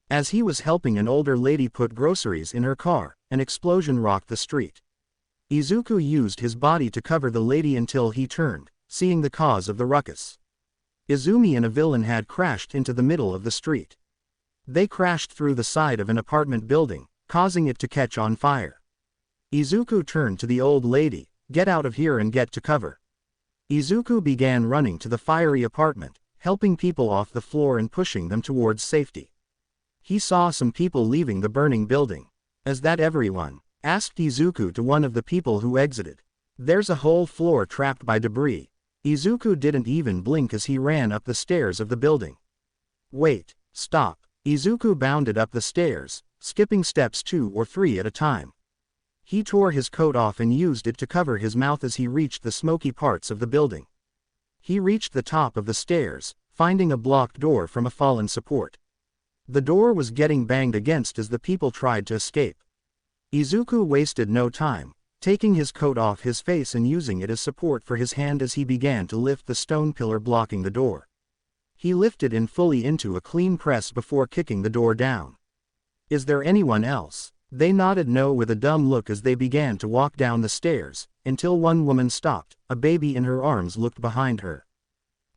As he was helping an older lady put groceries in her car, an explosion rocked the street. Izuku used his body to cover the lady until he turned, seeing the cause of the ruckus. Izumi and a villain had crashed into the middle of the street. They crashed through the side of an apartment building, causing it to catch on fire. Izuku turned to the old lady, "Get out of here and get to cover." Izuku began running to the fiery apartment, helping people off the floor and pushing them towards safety. He saw some people leaving the burning building. "Is that everyone?" asked Izuku to one of the people who exited. "There's a whole floor trapped by debris." Izuku didn't even blink as he ran up the stairs of the building. "Wait, stop." Izuku bounded up the stairs, skipping steps 2 or 3 at a time. He tore his coat off and used it to cover his mouth as he reached the smoky parts of the building. He reached the top of the stairs, finding a blocked door from a fallen support. The door was getting banged against as the people tried to escape. Izuku wasted no time, taking his coat off his face and using it as support for his hand as he began to lift the stone pillar blocking the door. He lifted it fully into a clean press before kicking the door down. "Is there anyone else?" They nodded no with a dumb look as they began to walk down the stairs, until one woman stopped, a baby in her arms looked behind her.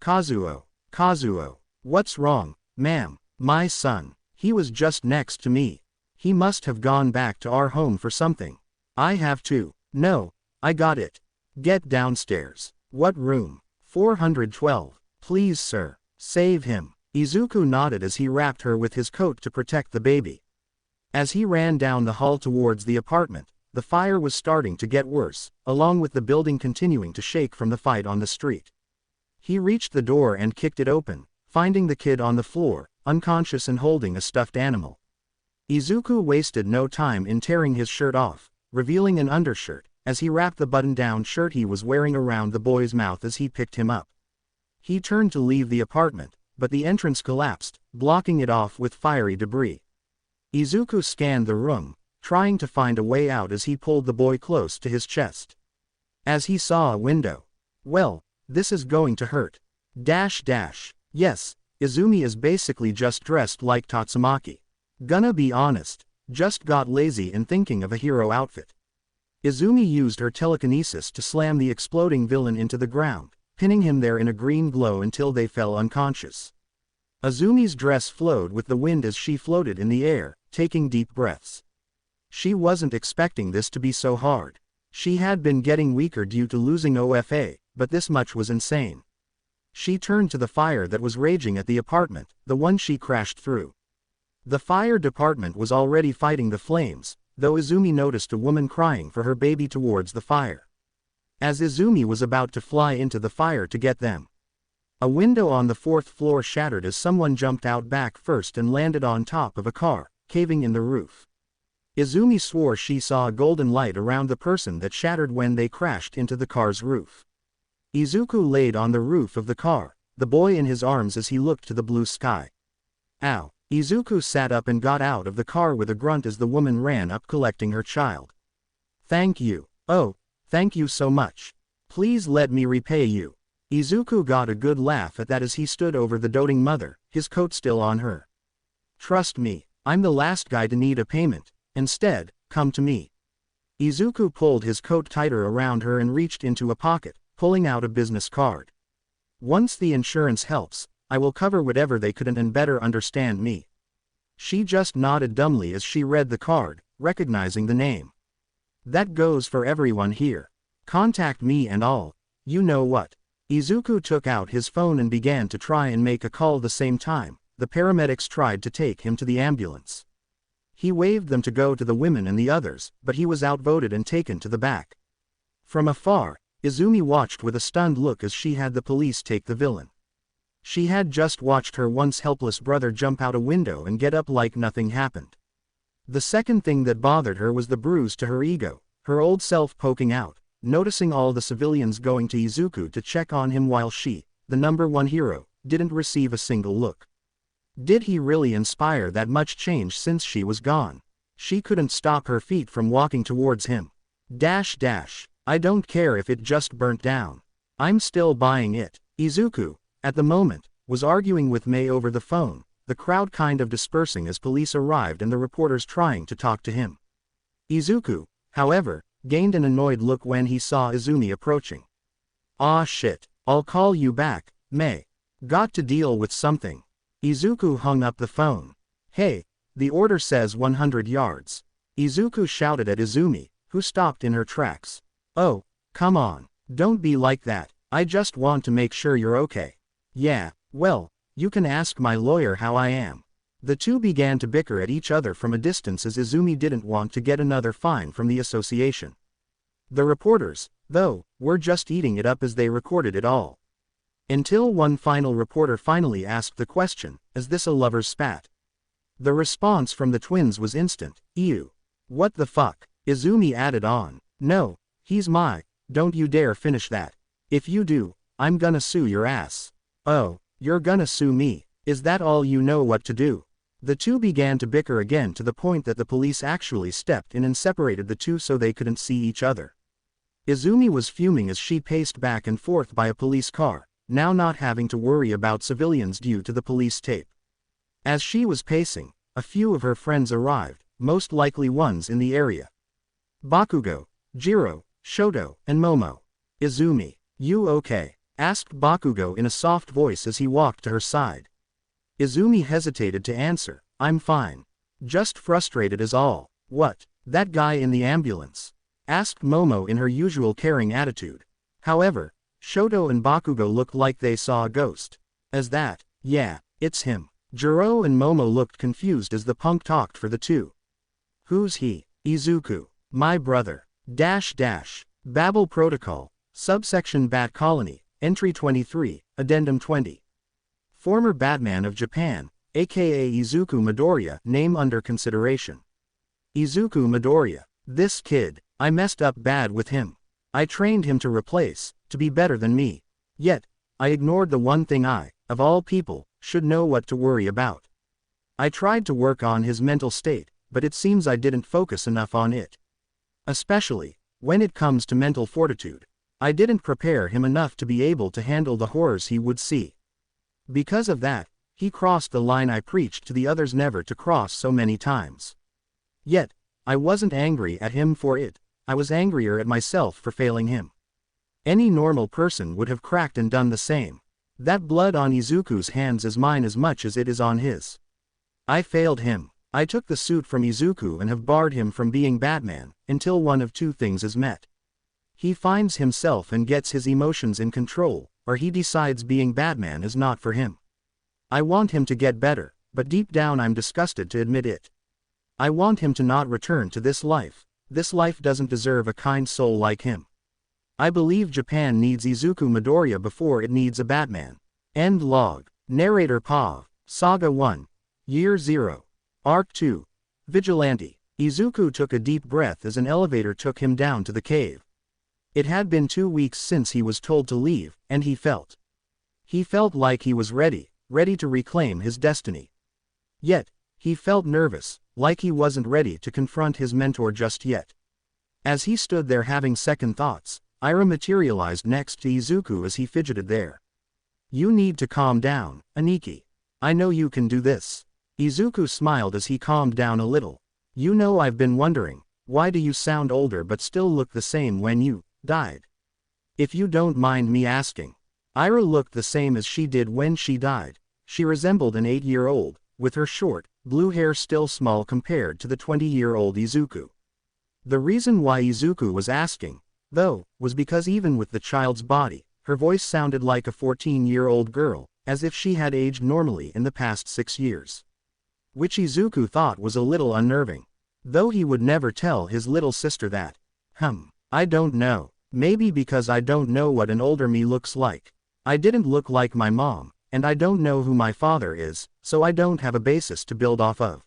Kazuo. Kazuo. What's wrong, ma'am? My son. He was just next to me. He must have gone back to our home for something. I have to. No, I got it. Get downstairs. What room? 412. Please, sir. Save him. Izuku nodded as he wrapped her with his coat to protect the baby. As he ran down the hall towards the apartment, the fire was starting to get worse, along with the building continuing to shake from the fight on the street. He reached the door and kicked it open, finding the kid on the floor, unconscious and holding a stuffed animal. Izuku wasted no time in tearing his shirt off, revealing an undershirt, as he wrapped the button-down shirt he was wearing around the boy's mouth as he picked him up. He turned to leave the apartment, but the entrance collapsed, blocking it off with fiery debris. Izuku scanned the room, trying to find a way out as he pulled the boy close to his chest. As he saw a window. Well, this is going to hurt. Yes, Izumi is basically just dressed like Tatsumaki. Gonna be honest, just got lazy in thinking of a hero outfit. Izumi used her telekinesis to slam the exploding villain into the ground, pinning him there in a green glow until they fell unconscious. Izumi's dress flowed with the wind as she floated in the air, taking deep breaths. She wasn't expecting this to be so hard. She had been getting weaker due to losing OFA, but this much was insane. She turned to the fire that was raging at the apartment, the one she crashed through. The fire department was already fighting the flames, though Izumi noticed a woman crying for her baby towards the fire. As Izumi was about to fly into the fire to get them, a window on the 4th floor shattered as someone jumped out back first and landed on top of a car, caving in the roof. Izumi swore she saw a golden light around the person that shattered when they crashed into the car's roof. Izuku laid on the roof of the car, the boy in his arms as he looked to the blue sky. Ow! Izuku sat up and got out of the car with a grunt as the woman ran up collecting her child. Thank you. Oh, thank you so much. Please let me repay you. Izuku got a good laugh at that as he stood over the doting mother, his coat still on her. Trust me, I'm the last guy to need a payment. Instead, come to me. Izuku pulled his coat tighter around her and reached into a pocket, pulling out a business card. Once the insurance helps, I will cover whatever they couldn't and better understand me. She just nodded dumbly as she read the card, recognizing the name. That goes for everyone here. Contact me and all. You know what. Izuku took out his phone and began to try and make a call the same time. The paramedics tried to take him to the ambulance. He waved them to go to the women and the others, but he was outvoted and taken to the back. From afar, Izumi watched with a stunned look as she had the police take the villain. She had just watched her once helpless brother jump out a window and get up like nothing happened. The second thing that bothered her was the bruise to her ego, her old self poking out, noticing all the civilians going to Izuku to check on him while she, the #1 hero, didn't receive a single look. Did he really inspire that much change since she was gone? She couldn't stop her feet from walking towards him. I don't care if it just burnt down. I'm still buying it. Izuku, at the moment, was arguing with Mei over the phone, the crowd kind of dispersing as police arrived and the reporters trying to talk to him. Izuku, however, gained an annoyed look when he saw Izumi approaching. Aw shit, I'll call you back, Mei. Got to deal with something. Izuku hung up the phone. Hey, the order says 100 yards. Izuku shouted at Izumi, who stopped in her tracks. Oh, come on, don't be like that, I just want to make sure you're okay. Yeah, well, you can ask my lawyer how I am. The two began to bicker at each other from a distance as Izumi didn't want to get another fine from the association. The reporters, though, were just eating it up as they recorded it all. Until one final reporter finally asked the question, is this a lover's spat? The response from the twins was instant, ew. What the fuck? Izumi added on, no, he's my, don't you dare finish that. If you do, I'm gonna sue your ass. Oh, you're gonna sue me, is that all you know what to do? The two began to bicker again to the point that the police actually stepped in and separated the two so they couldn't see each other. Izumi was fuming as she paced back and forth by a police car, now not having to worry about civilians due to the police tape. As she was pacing, a few of her friends arrived, most likely ones in the area. Bakugo, Jiro, Shoto, and Momo. Izumi, you okay? asked Bakugo in a soft voice as he walked to her side. Izumi hesitated to answer. I'm fine. Just frustrated is all. What? That guy in the ambulance? Asked Momo in her usual caring attitude. However, Shoto and Bakugo looked like they saw a ghost. As that? Yeah, it's him. Jiro and Momo looked confused as the punk talked for the two. Who's he? Izuku. My brother. Babel Protocol. Subsection Bat Colony. Entry 23, Addendum 20. Former Batman of Japan, aka Izuku Midoriya, name under consideration. Izuku Midoriya. This kid, I messed up bad with him. I trained him to replace, to be better than me. Yet, I ignored the one thing I, of all people, should know what to worry about. I tried to work on his mental state, but it seems I didn't focus enough on it. Especially, when it comes to mental fortitude. I didn't prepare him enough to be able to handle the horrors he would see. Because of that, he crossed the line I preached to the others never to cross so many times. Yet, I wasn't angry at him for it, I was angrier at myself for failing him. Any normal person would have cracked and done the same. That blood on Izuku's hands is mine as much as it is on his. I failed him. I took the suit from Izuku and have barred him from being Batman, until one of two things is met. He finds himself and gets his emotions in control, or he decides being Batman is not for him. I want him to get better, but deep down I'm disgusted to admit it. I want him to not return to this life. This life doesn't deserve a kind soul like him. I believe Japan needs Izuku Midoriya before it needs a Batman. End log. Narrator Pav. Saga 1. Year 0. Arc 2. Vigilante. Izuku took a deep breath as an elevator took him down to the cave. It had been 2 weeks since he was told to leave, and he felt like he was ready to reclaim his destiny. Yet, he felt nervous, like he wasn't ready to confront his mentor just yet. As he stood there having second thoughts, Ira materialized next to Izuku as he fidgeted there. You need to calm down, Aniki. I know you can do this. Izuku smiled as he calmed down a little. You know, I've been wondering, why do you sound older but still look the same when you died? If you don't mind me asking. Ira looked the same as she did when she died. She resembled an 8-year-old, with her short, blue hair still small compared to the 20-year-old Izuku. The reason why Izuku was asking, though, was because even with the child's body, her voice sounded like a 14-year-old girl, as if she had aged normally in the past 6 years. Which Izuku thought was a little unnerving. Though he would never tell his little sister that. I don't know. Maybe because I don't know what an older me looks like. I didn't look like my mom, and I don't know who my father is, so I don't have a basis to build off of.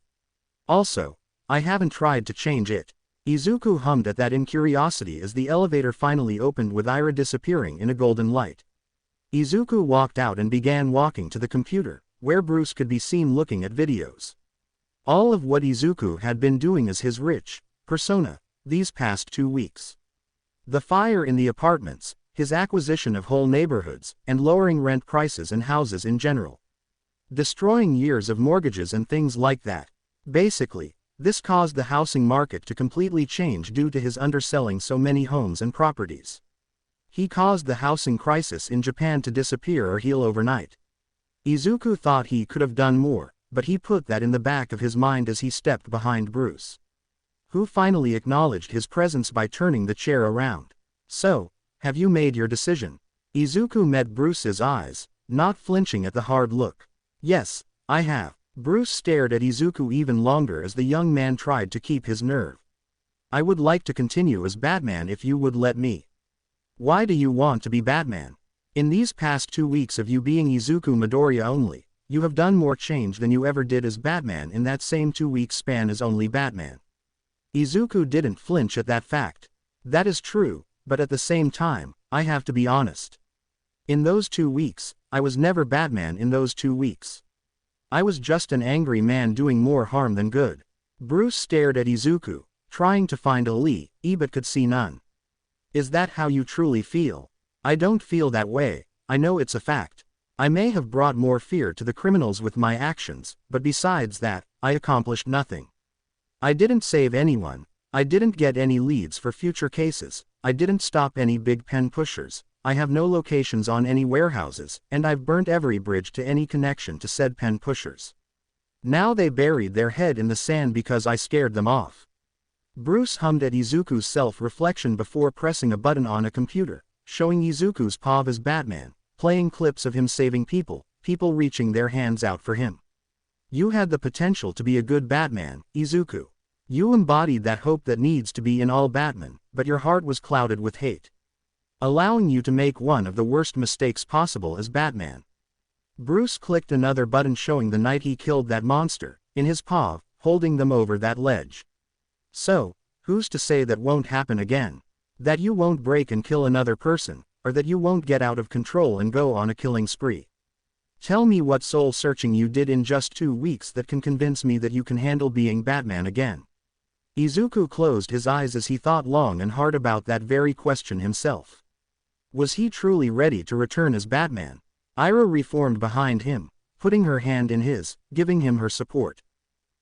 Also, I haven't tried to change it. Izuku hummed at that in curiosity as the elevator finally opened with Ira disappearing in a golden light. Izuku walked out and began walking to the computer, where Bruce could be seen looking at videos. All of what Izuku had been doing as his rich persona these past 2 weeks. The fire in the apartments, his acquisition of whole neighborhoods, and lowering rent prices and houses in general. Destroying years of mortgages and things like that. Basically, this caused the housing market to completely change due to his underselling so many homes and properties. He caused the housing crisis in Japan to disappear or heal overnight. Izuku thought he could have done more, but he put that in the back of his mind as he stepped behind Bruce, who finally acknowledged his presence by turning the chair around. So, have you made your decision? Izuku met Bruce's eyes, not flinching at the hard look. Yes, I have. Bruce stared at Izuku even longer as the young man tried to keep his nerve. I would like to continue as Batman if you would let me. Why do you want to be Batman? In these past 2 weeks of you being Izuku Midoriya only, you have done more change than you ever did as Batman in that same 2-week span as only Batman. Izuku didn't flinch at that fact. That is true, but at the same time, I have to be honest. In those 2 weeks, I was never Batman in those 2 weeks. I was just an angry man doing more harm than good. Bruce stared at Izuku, trying to find a lie, but could see none. Is that how you truly feel? I don't feel that way, I know it's a fact. I may have brought more fear to the criminals with my actions, but besides that, I accomplished nothing. I didn't save anyone, I didn't get any leads for future cases, I didn't stop any big pen pushers, I have no locations on any warehouses, and I've burnt every bridge to any connection to said pen pushers. Now they buried their head in the sand because I scared them off." Bruce hummed at Izuku's self-reflection before pressing a button on a computer, showing Izuku's POV as Batman, playing clips of him saving people reaching their hands out for him. "You had the potential to be a good Batman, Izuku. You embodied that hope that needs to be in all Batmen, but your heart was clouded with hate, allowing you to make one of the worst mistakes possible as Batman." Bruce clicked another button showing the night he killed that monster, in his POV, holding them over that ledge. "So, who's to say that won't happen again? That you won't break and kill another person, or that you won't get out of control and go on a killing spree? Tell me what soul-searching you did in just 2 weeks that can convince me that you can handle being Batman again." Izuku closed his eyes as he thought long and hard about that very question himself. Was he truly ready to return as Batman? Ira reformed behind him, putting her hand in his, giving him her support.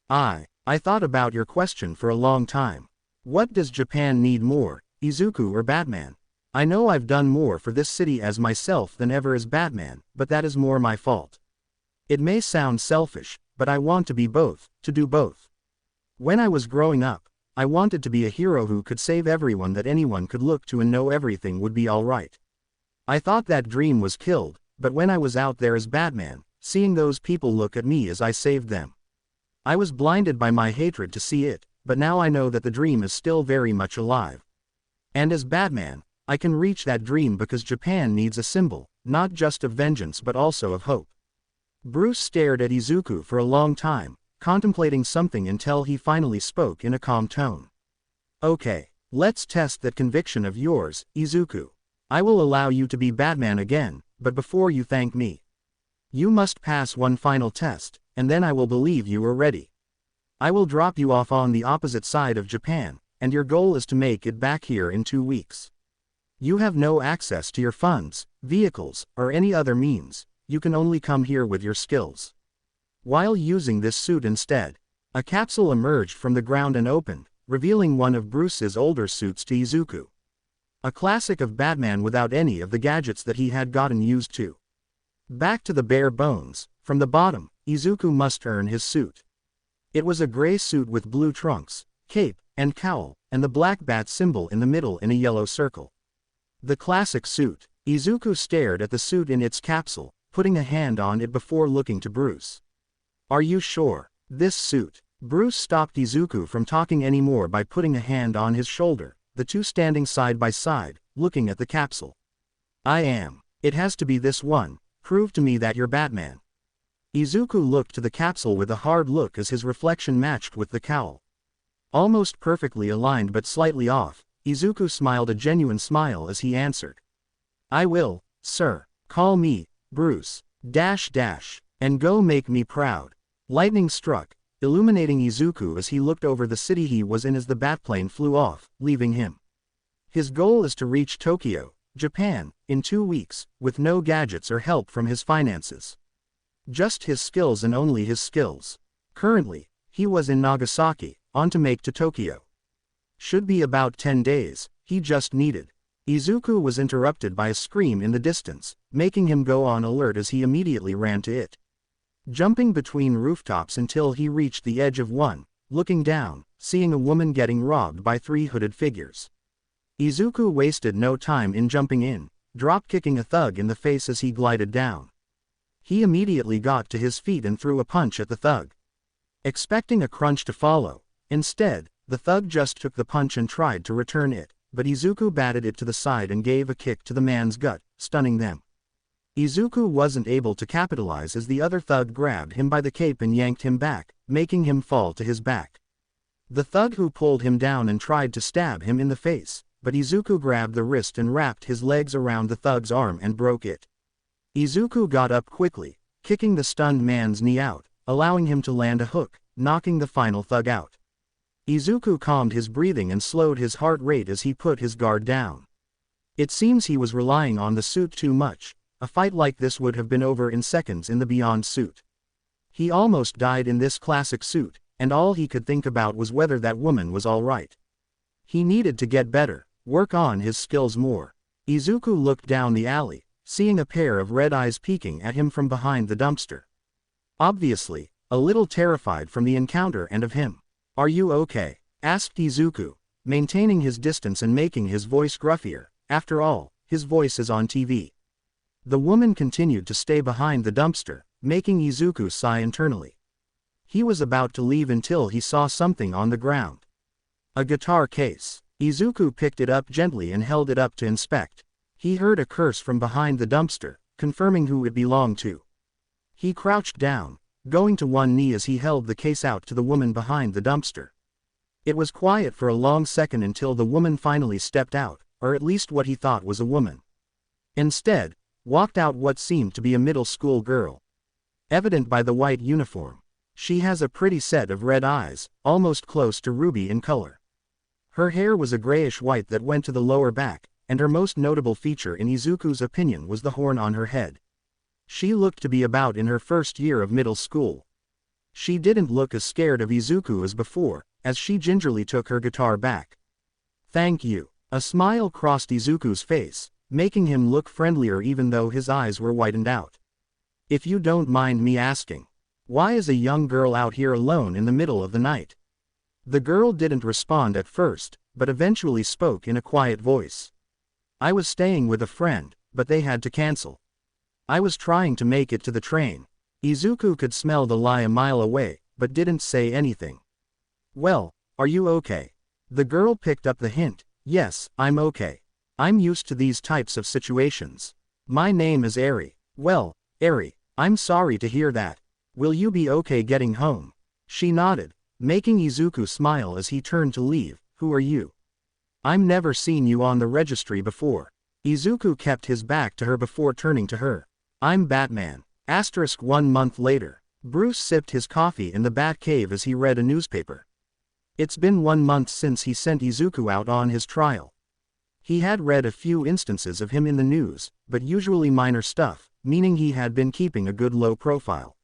I thought about your question for a long time. What does Japan need more, Izuku or Batman? I know I've done more for this city as myself than ever as Batman, but that is more my fault. It may sound selfish, but I want to be both, to do both. When I was growing up, I wanted to be a hero who could save everyone that anyone could look to and know everything would be alright. I thought that dream was killed, but when I was out there as Batman, seeing those people look at me as I saved them, I was blinded by my hatred to see it, but now I know that the dream is still very much alive. And as Batman, I can reach that dream because Japan needs a symbol, not just of vengeance but also of hope. Bruce stared at Izuku for a long time, contemplating something until he finally spoke in a calm tone. "Okay, let's test that conviction of yours, Izuku. I will allow you to be Batman again, but before you thank me, you must pass one final test, and then I will believe you are ready. I will drop you off on the opposite side of Japan, and your goal is to make it back here in 2 weeks. You have no access to your funds, vehicles, or any other means. You can only come here with your skills. While using this suit instead." A capsule emerged from the ground and opened, revealing one of Bruce's older suits to Izuku. A classic of Batman without any of the gadgets that he had gotten used to. Back to the bare bones, from the bottom, Izuku must earn his suit. It was a gray suit with blue trunks, cape, and cowl, and the black bat symbol in the middle in a yellow circle. The classic suit. Izuku stared at the suit in its capsule, putting a hand on it before looking to Bruce. "Are you sure? This suit?" Bruce stopped Izuku from talking anymore by putting a hand on his shoulder, the two standing side by side, looking at the capsule. "I am. It has to be this one. Prove to me that you're Batman." Izuku looked to the capsule with a hard look as his reflection matched with the cowl. Almost perfectly aligned but slightly off, Izuku smiled a genuine smile as he answered. "I will, sir. Call me, Bruce, and go make me proud." Lightning struck, illuminating Izuku as he looked over the city he was in as the Batplane flew off, leaving him. His goal is to reach Tokyo, Japan, in 2 weeks, with no gadgets or help from his finances. Just his skills and only his skills. Currently, he was in Nagasaki, on to make to Tokyo. Should be about 10 days, he just needed. Izuku was interrupted by a scream in the distance, making him go on alert as he immediately ran to it. Jumping between rooftops until he reached the edge of one, looking down, seeing a woman getting robbed by 3 hooded figures. Izuku wasted no time in jumping in, drop-kicking a thug in the face as he glided down. He immediately got to his feet and threw a punch at the thug, expecting a crunch to follow. Instead, the thug just took the punch and tried to return it, but Izuku batted it to the side and gave a kick to the man's gut, stunning them. Izuku wasn't able to capitalize as the other thug grabbed him by the cape and yanked him back, making him fall to his back. The thug who pulled him down and tried to stab him in the face, but Izuku grabbed the wrist and wrapped his legs around the thug's arm and broke it. Izuku got up quickly, kicking the stunned man's knee out, allowing him to land a hook, knocking the final thug out. Izuku calmed his breathing and slowed his heart rate as he put his guard down. It seems he was relying on the suit too much. A fight like this would have been over in seconds in the Beyond suit. He almost died in this classic suit, and all he could think about was whether that woman was alright. He needed to get better, work on his skills more. Izuku looked down the alley, seeing a pair of red eyes peeking at him from behind the dumpster. Obviously, a little terrified from the encounter and of him. "Are you okay?" asked Izuku, maintaining his distance and making his voice gruffier. After all, his voice is on TV. The woman continued to stay behind the dumpster, making Izuku sigh internally. He was about to leave until he saw something on the ground. A guitar case. Izuku picked it up gently and held it up to inspect. He heard a curse from behind the dumpster, confirming who it belonged to. He crouched down, going to one knee as he held the case out to the woman behind the dumpster. It was quiet for a long second until the woman finally stepped out, or at least what he thought was a woman. Instead, walked out what seemed to be a middle school girl. Evident by the white uniform. She has a pretty set of red eyes, almost close to ruby in color. Her hair was a grayish-white that went to the lower back, and her most notable feature in Izuku's opinion was the horn on her head. She looked to be about in her first year of middle school. She didn't look as scared of Izuku as before, as she gingerly took her guitar back. "Thank you." A smile crossed Izuku's face, making him look friendlier even though his eyes were whitened out. "If you don't mind me asking, why is a young girl out here alone in the middle of the night?" The girl didn't respond at first, but eventually spoke in a quiet voice. "I was staying with a friend, but they had to cancel. I was trying to make it to the train." Izuku could smell the lie a mile away, but didn't say anything. "Well, are you okay?" The girl picked up the hint. "Yes, I'm okay. I'm used to these types of situations. My name is Eri." "Well, Eri, I'm sorry to hear that. Will you be okay getting home?" She nodded, making Izuku smile as he turned to leave. "Who are you? I'm never seen you on the registry before." Izuku kept his back to her before turning to her. "I'm Batman." 1 month later. Bruce sipped his coffee in the Bat Cave as he read a newspaper. It's been 1 month since he sent Izuku out on his trial. He had read a few instances of him in the news, but usually minor stuff, meaning he had been keeping a good low profile.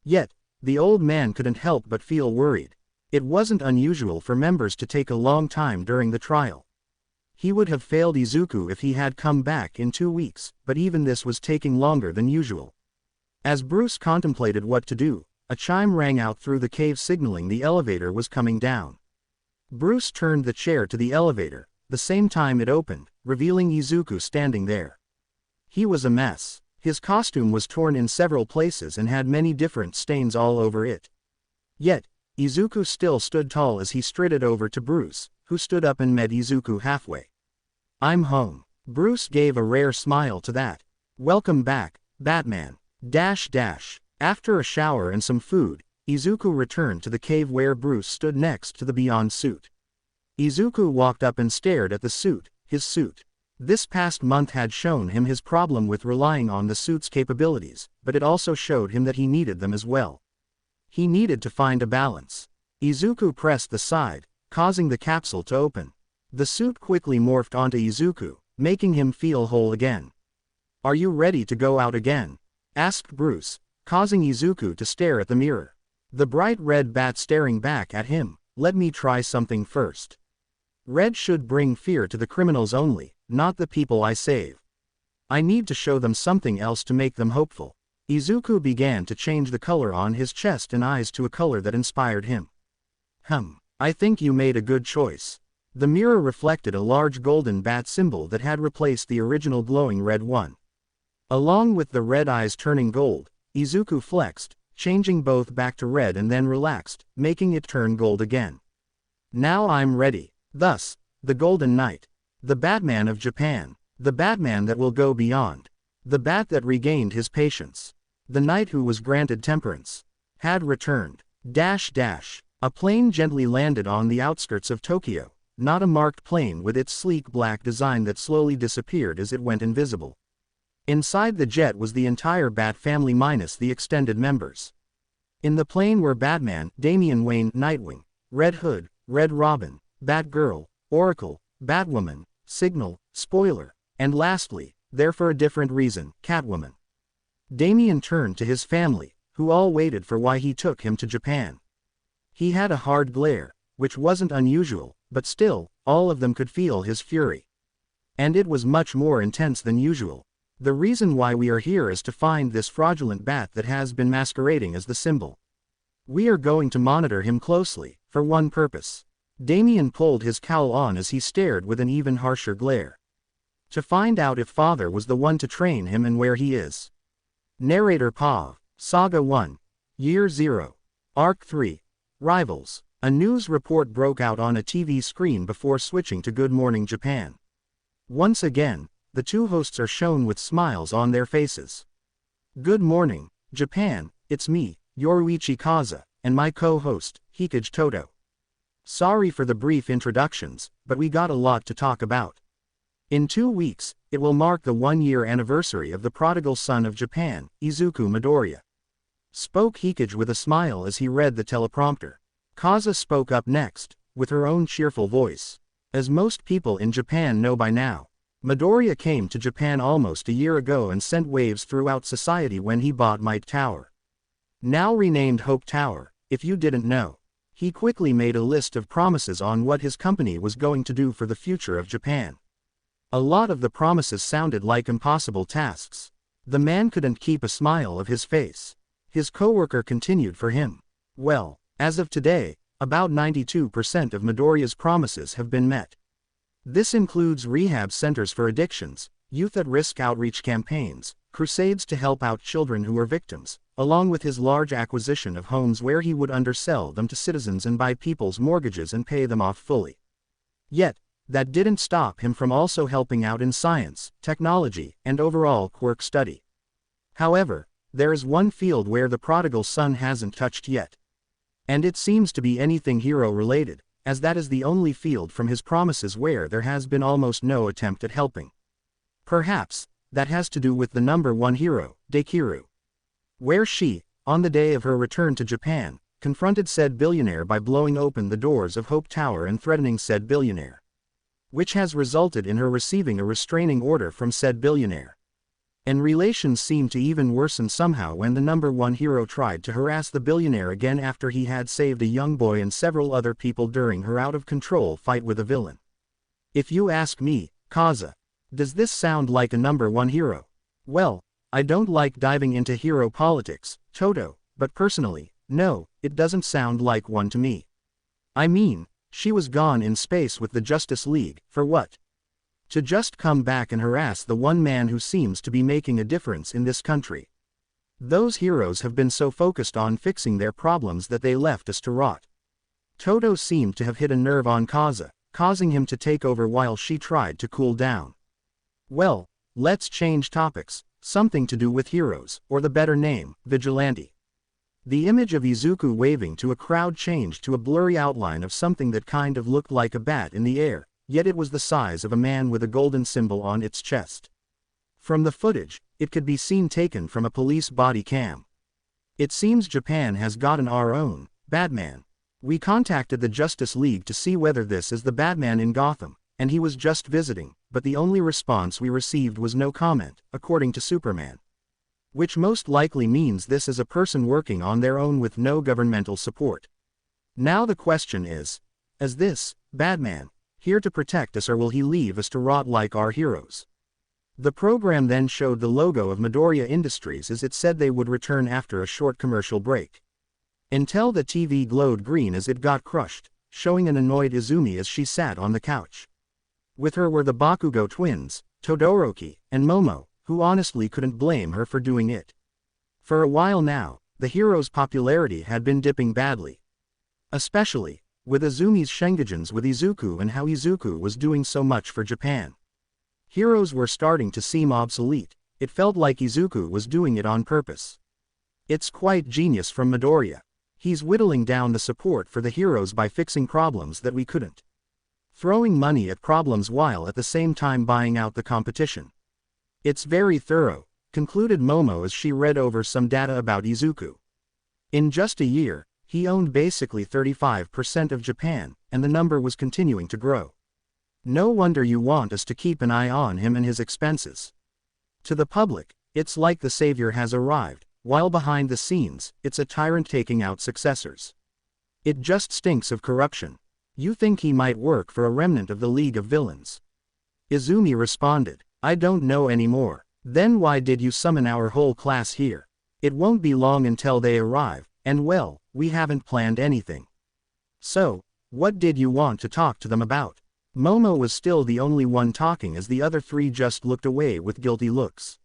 Yet, the old man couldn't help but feel worried. It wasn't unusual for members to take a long time during the trial. He would have failed Izuku if he had come back in 2 weeks, but even this was taking longer than usual. As Bruce contemplated what to do, a chime rang out through the cave signaling the elevator was coming down. Bruce turned the chair to the elevator, the same time it opened, revealing Izuku standing there. He was a mess. His costume was torn in several places and had many different stains all over it. Yet, Izuku still stood tall as he straightened over to Bruce, who stood up and met Izuku halfway. "I'm home." Bruce gave a rare smile to that. "Welcome back, Batman." After a shower and some food, Izuku returned to the cave where Bruce stood next to the Beyond suit. Izuku walked up and stared at the suit, his suit. This past month had shown him his problem with relying on the suit's capabilities, but it also showed him that he needed them as well. He needed to find a balance. Izuku pressed the side, causing the capsule to open. The suit quickly morphed onto Izuku, making him feel whole again. "Are you ready to go out again?" asked Bruce, causing Izuku to stare at the mirror. The bright red bat staring back at him. "Let me try something first. Red should bring fear to the criminals only, not the people I save. I need to show them something else to make them hopeful." Izuku began to change the color on his chest and eyes to a color that inspired him. I think you made a good choice." The mirror reflected a large golden bat symbol that had replaced the original glowing red one. Along with the red eyes turning gold, Izuku flexed, changing both back to red and then relaxed, making it turn gold again. "Now I'm ready." Thus, the Golden Knight. The Batman of Japan. The Batman that will go beyond. The bat that regained his patience. The knight who was granted temperance. Had returned. A plane gently landed on the outskirts of Tokyo, not a marked plane with its sleek black design that slowly disappeared as it went invisible. Inside the jet was the entire Bat family minus the extended members. In the plane were Batman, Damian Wayne, Nightwing, Red Hood, Red Robin, Batgirl, Oracle, Batwoman, Signal, Spoiler, and lastly, there for a different reason, Catwoman. Damian turned to his family, who all waited for why he took him to Japan. He had a hard glare, which wasn't unusual, but still, all of them could feel his fury. And it was much more intense than usual. The reason why we are here is to find this fraudulent bat that has been masquerading as the symbol. We are going to monitor him closely, for one purpose. Damien pulled his cowl on as he stared with an even harsher glare. To find out if Father was the one to train him and where he is. Narrator Pav, Saga 1, Year 0, Arc 3, Rivals. A news report broke out on a TV screen before switching to Good Morning Japan. Once again, the two hosts are shown with smiles on their faces. Good morning, Japan, it's me, Yoruichi Kaza, and my co-host, Hikage Toto. Sorry for the brief introductions, but we got a lot to talk about. In 2 weeks, it will mark the 1-year anniversary of the prodigal son of Japan, Izuku Midoriya. Spoke Hikage with a smile as he read the teleprompter. Kaza spoke up next, with her own cheerful voice. As most people in Japan know by now, Midoriya came to Japan almost a year ago and sent waves throughout society when he bought Might Tower. Now renamed Hope Tower, if you didn't know. He quickly made a list of promises on what his company was going to do for the future of Japan. A lot of the promises sounded like impossible tasks. The man couldn't keep a smile of his face. His coworker continued for him. Well, as of today, about 92% of Midoriya's promises have been met. This includes rehab centers for addictions, youth at risk outreach campaigns, crusades to help out children who are victims, along with his large acquisition of homes where he would undersell them to citizens and buy people's mortgages and pay them off fully. Yet, that didn't stop him from also helping out in science, technology, and overall quirk study. However, there is one field where the prodigal son hasn't touched yet. And it seems to be anything hero-related, as that is the only field from his promises where there has been almost no attempt at helping. Perhaps, that has to do with the number one hero, Deku. Where she, on the day of her return to Japan, confronted said billionaire by blowing open the doors of Hope Tower and threatening said billionaire. Which has resulted in her receiving a restraining order from said billionaire. And relations seemed to even worsen somehow when the number one hero tried to harass the billionaire again after he had saved a young boy and several other people during her out-of-control fight with a villain. If you ask me, Kaza, does this sound like a number one hero? Well, I don't like diving into hero politics, Toto, but personally, no, it doesn't sound like one to me. I mean, she was gone in space with the Justice League, for what? To just come back and harass the one man who seems to be making a difference in this country. Those heroes have been so focused on fixing their problems that they left us to rot. Toto seemed to have hit a nerve on Kaza, causing him to take over while she tried to cool down. Well, let's change topics, something to do with heroes, or the better name, vigilante. The image of Izuku waving to a crowd changed to a blurry outline of something that kind of looked like a bat in the air, yet it was the size of a man with a golden symbol on its chest. From the footage, it could be seen taken from a police body cam. It seems Japan has gotten our own Batman. We contacted the Justice League to see whether this is the Batman in Gotham, and he was just visiting, but the only response we received was no comment, according to Superman. Which most likely means this is a person working on their own with no governmental support. Now the question is this Batman here to protect us, or will he leave us to rot like our heroes? The program then showed the logo of Midoriya Industries as it said they would return after a short commercial break. Until the TV glowed green as it got crushed, showing an annoyed Izumi as she sat on the couch. With her were the Bakugo twins, Todoroki, and Momo, who honestly couldn't blame her for doing it. For a while now, the hero's popularity had been dipping badly. Especially, with Izumi's Shengajins with Izuku and how Izuku was doing so much for Japan. Heroes were starting to seem obsolete, it felt like Izuku was doing it on purpose. It's quite genius from Midoriya. He's whittling down the support for the heroes by fixing problems that we couldn't. Throwing money at problems while at the same time buying out the competition. It's very thorough, concluded Momo as she read over some data about Izuku. In just a year, he owned basically 35% of Japan, and the number was continuing to grow. No wonder you want us to keep an eye on him and his expenses. To the public, it's like the savior has arrived, while behind the scenes, it's a tyrant taking out successors. It just stinks of corruption. You think he might work for a remnant of the League of Villains? Izumi responded, I don't know anymore. Then why did you summon our whole class here? It won't be long until they arrive, and well, we haven't planned anything. So, what did you want to talk to them about? Momo was still the only one talking as the other three just looked away with guilty looks.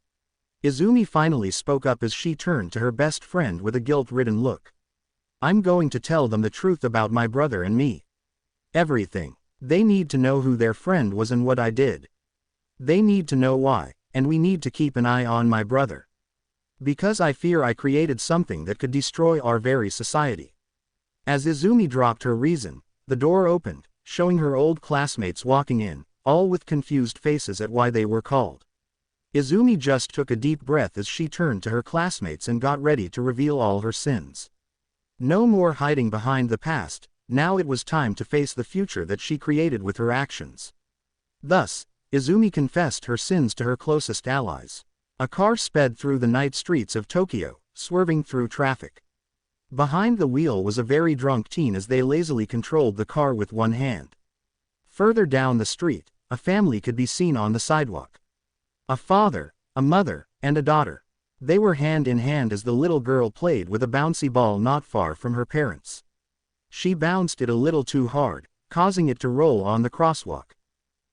Izumi finally spoke up as she turned to her best friend with a guilt-ridden look. I'm going to tell them the truth about my brother and me. Everything. They need to know who their friend was and what I did. They need to know why, and we need to keep an eye on my brother. Because I fear I created something that could destroy our very society. As Izumi dropped her reason, the door opened, showing her old classmates walking in, all with confused faces at why they were called. Izumi just took a deep breath as she turned to her classmates and got ready to reveal all her sins. No more hiding behind the past, now it was time to face the future that she created with her actions. Thus, Izumi confessed her sins to her closest allies. A car sped through the night streets of Tokyo, swerving through traffic. Behind the wheel was a very drunk teen as they lazily controlled the car with one hand. Further down the street, a family could be seen on the sidewalk. A father, a mother, and a daughter. They were hand in hand as the little girl played with a bouncy ball not far from her parents. She bounced it a little too hard, causing it to roll on the crosswalk.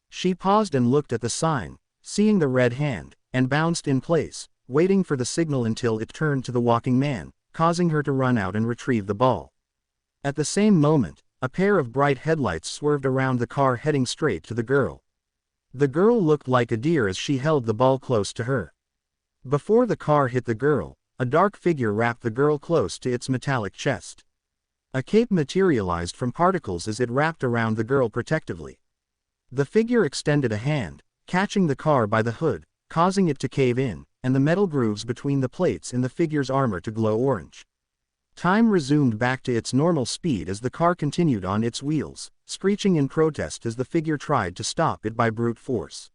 She paused and looked at the sign, seeing the red hand, and bounced in place, waiting for the signal until it turned to the walking man, causing her to run out and retrieve the ball. At the same moment, a pair of bright headlights swerved around the car heading straight to the girl. The girl looked like a deer as she held the ball close to her. Before the car hit the girl, a dark figure wrapped the girl close to its metallic chest. A cape materialized from particles as it wrapped around the girl protectively. The figure extended a hand, catching the car by the hood, causing it to cave in, and the metal grooves between the plates in the figure's armor to glow orange. Time resumed back to its normal speed as the car continued on its wheels, screeching in protest as the figure tried to stop it by brute force.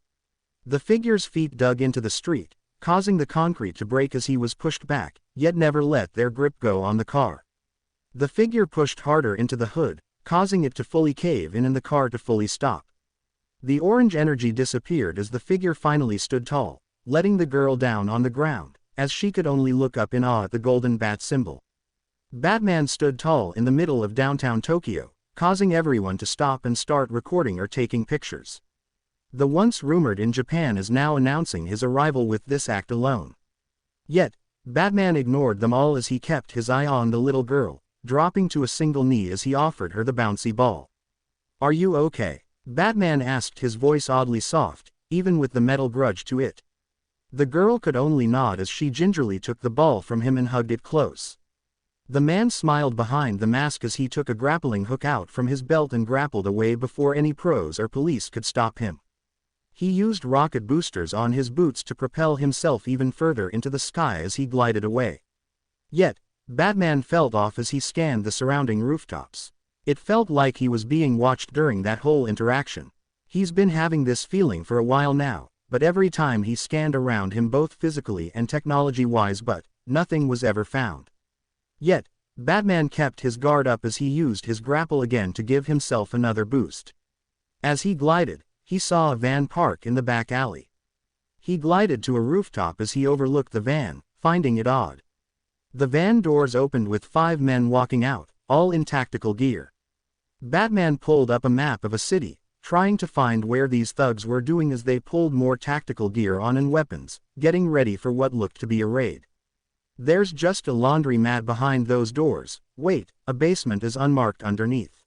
The figure's feet dug into the street, causing the concrete to break as he was pushed back, yet never let their grip go on the car. The figure pushed harder into the hood, causing it to fully cave in and the car to fully stop. The orange energy disappeared as the figure finally stood tall, letting the girl down on the ground, as she could only look up in awe at the golden bat symbol. Batman stood tall in the middle of downtown Tokyo, causing everyone to stop and start recording or taking pictures. The once rumored in Japan is now announcing his arrival with this act alone. Yet, Batman ignored them all as he kept his eye on the little girl, dropping to a single knee as he offered her the bouncy ball. Are you okay? Batman asked, his voice oddly soft, even with the metal grudge to it. The girl could only nod as she gingerly took the ball from him and hugged it close. The man smiled behind the mask as he took a grappling hook out from his belt and grappled away before any pros or police could stop him. He used rocket boosters on his boots to propel himself even further into the sky as he glided away. Yet, Batman felt off as he scanned the surrounding rooftops. It felt like he was being watched during that whole interaction. He's been having this feeling for a while now, but every time he scanned around him both physically and technology-wise, but nothing was ever found. Yet, Batman kept his guard up as he used his grapple again to give himself another boost. As he glided, he saw a van park in the back alley. He glided to a rooftop as he overlooked the van, finding it odd. The van doors opened with 5 men walking out, all in tactical gear. Batman pulled up a map of a city, trying to find where these thugs were doing as they pulled more tactical gear on and weapons, getting ready for what looked to be a raid. There's just a laundry mat behind those doors. Wait, a basement is unmarked underneath.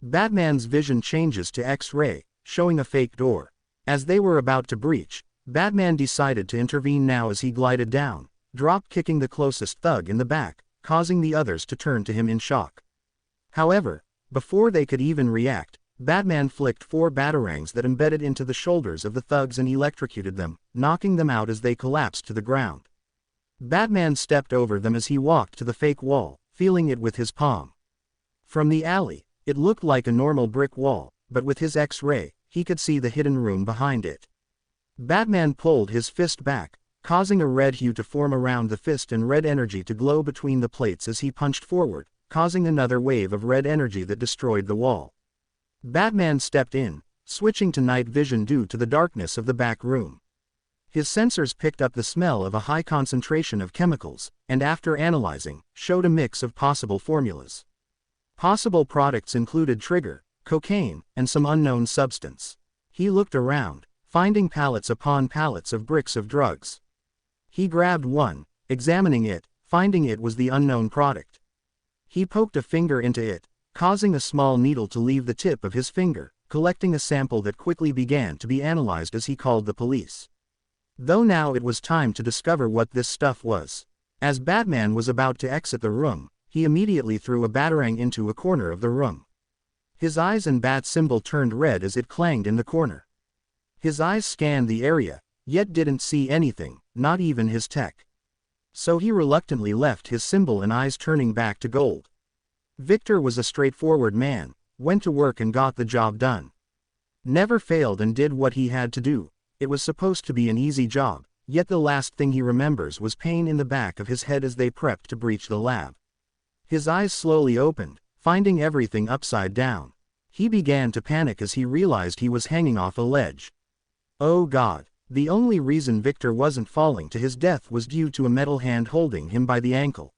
Batman's vision changes to X-ray, showing a fake door. As they were about to breach, Batman decided to intervene now as he glided down, drop-kicking the closest thug in the back, causing the others to turn to him in shock. However, before they could even react, Batman flicked 4 batarangs that embedded into the shoulders of the thugs and electrocuted them, knocking them out as they collapsed to the ground. Batman stepped over them as he walked to the fake wall, feeling it with his palm. From the alley, it looked like a normal brick wall, but with his X-ray, he could see the hidden room behind it. Batman pulled his fist back, causing a red hue to form around the fist and red energy to glow between the plates as he punched forward, causing another wave of red energy that destroyed the wall. Batman stepped in, switching to night vision due to the darkness of the back room. His sensors picked up the smell of a high concentration of chemicals, and after analyzing, showed a mix of possible formulas. Possible products included trigger, cocaine, and some unknown substance. He looked around, finding pallets upon pallets of bricks of drugs. He grabbed one, examining it, finding it was the unknown product. He poked a finger into it, causing a small needle to leave the tip of his finger, collecting a sample that quickly began to be analyzed as he called the police. Though now it was time to discover what this stuff was. As Batman was about to exit the room, he immediately threw a batarang into a corner of the room. His eyes and bat symbol turned red as it clanged in the corner. His eyes scanned the area, yet didn't see anything, not even his tech. So he reluctantly left his symbol and eyes turning back to gold. Victor was a straightforward man, went to work and got the job done. Never failed and did what he had to do. It was supposed to be an easy job, yet the last thing he remembers was pain in the back of his head as they prepped to breach the lab. His eyes slowly opened, finding everything upside down. He began to panic as he realized he was hanging off a ledge. Oh God, the only reason Victor wasn't falling to his death was due to a metal hand holding him by the ankle.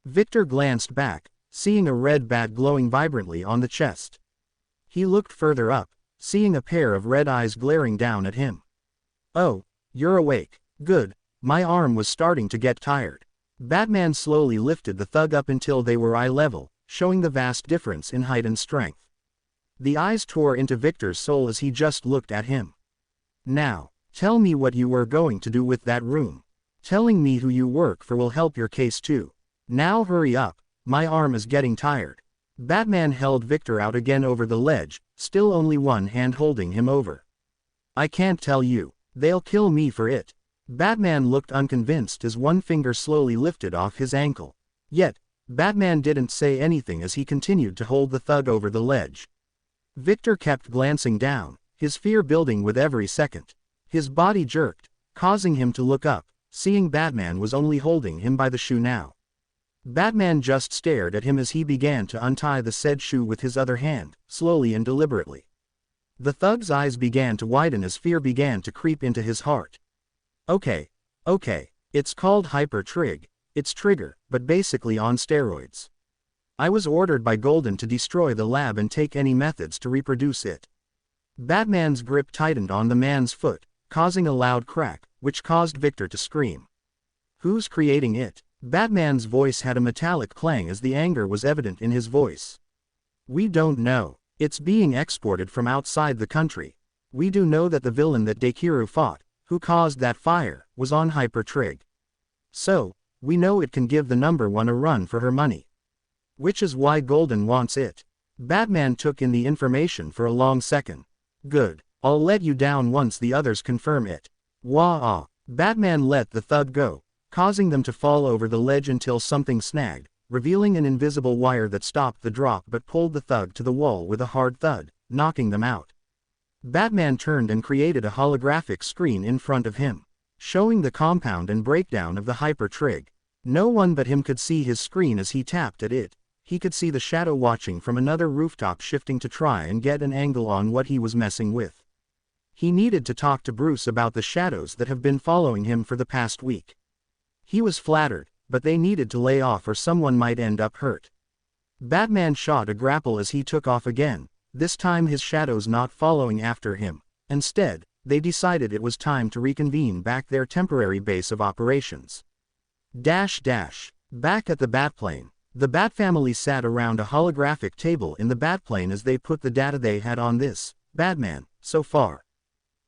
Victor glanced back, seeing a red bat glowing vibrantly on the chest. He looked further up, seeing a pair of red eyes glaring down at him. Oh, you're awake. Good. My arm was starting to get tired. Batman slowly lifted the thug up until they were eye level, showing the vast difference in height and strength. The eyes tore into Victor's soul as he just looked at him. Now, tell me what you were going to do with that room. Telling me who you work for will help your case too. Now hurry up, my arm is getting tired. Batman held Victor out again over the ledge, still only one hand holding him over. I can't tell you. They'll kill me for it. Batman looked unconvinced as one finger slowly lifted off his ankle. Yet, Batman didn't say anything as he continued to hold the thug over the ledge. Victor kept glancing down, his fear building with every second. His body jerked, causing him to look up, seeing Batman was only holding him by the shoe now. Batman just stared at him as he began to untie the said shoe with his other hand, slowly and deliberately. The thug's eyes began to widen as fear began to creep into his heart. Okay, it's called Hyper Trig, it's Trigger, but basically on steroids. I was ordered by Golden to destroy the lab and take any methods to reproduce it. Batman's grip tightened on the man's foot, causing a loud crack, which caused Victor to scream. Who's creating it? Batman's voice had a metallic clang as the anger was evident in his voice. We don't know. It's being exported from outside the country. We do know that the villain that Deku fought, who caused that fire, was on Hyper Trig. So, we know it can give the number one a run for her money. Which is why Golden wants it. Batman took in the information for a long second. Good. I'll let you down once the others confirm it. Wah-ah. Batman let the thug go, causing them to fall over the ledge until something snagged, revealing an invisible wire that stopped the drop but pulled the thug to the wall with a hard thud, knocking them out. Batman turned and created a holographic screen in front of him, showing the compound and breakdown of the Hyper Trig. No one but him could see his screen as he tapped at it. He could see the shadow watching from another rooftop shifting to try and get an angle on what he was messing with. He needed to talk to Bruce about the shadows that have been following him for the past week. He was flattered, but they needed to lay off or someone might end up hurt. Batman shot a grapple as he took off again, this time his shadows not following after him. Instead, they decided it was time to reconvene back their temporary base of operations. Back at the Batplane, the Bat family sat around a holographic table in the Batplane as they put the data they had on this Batman so far.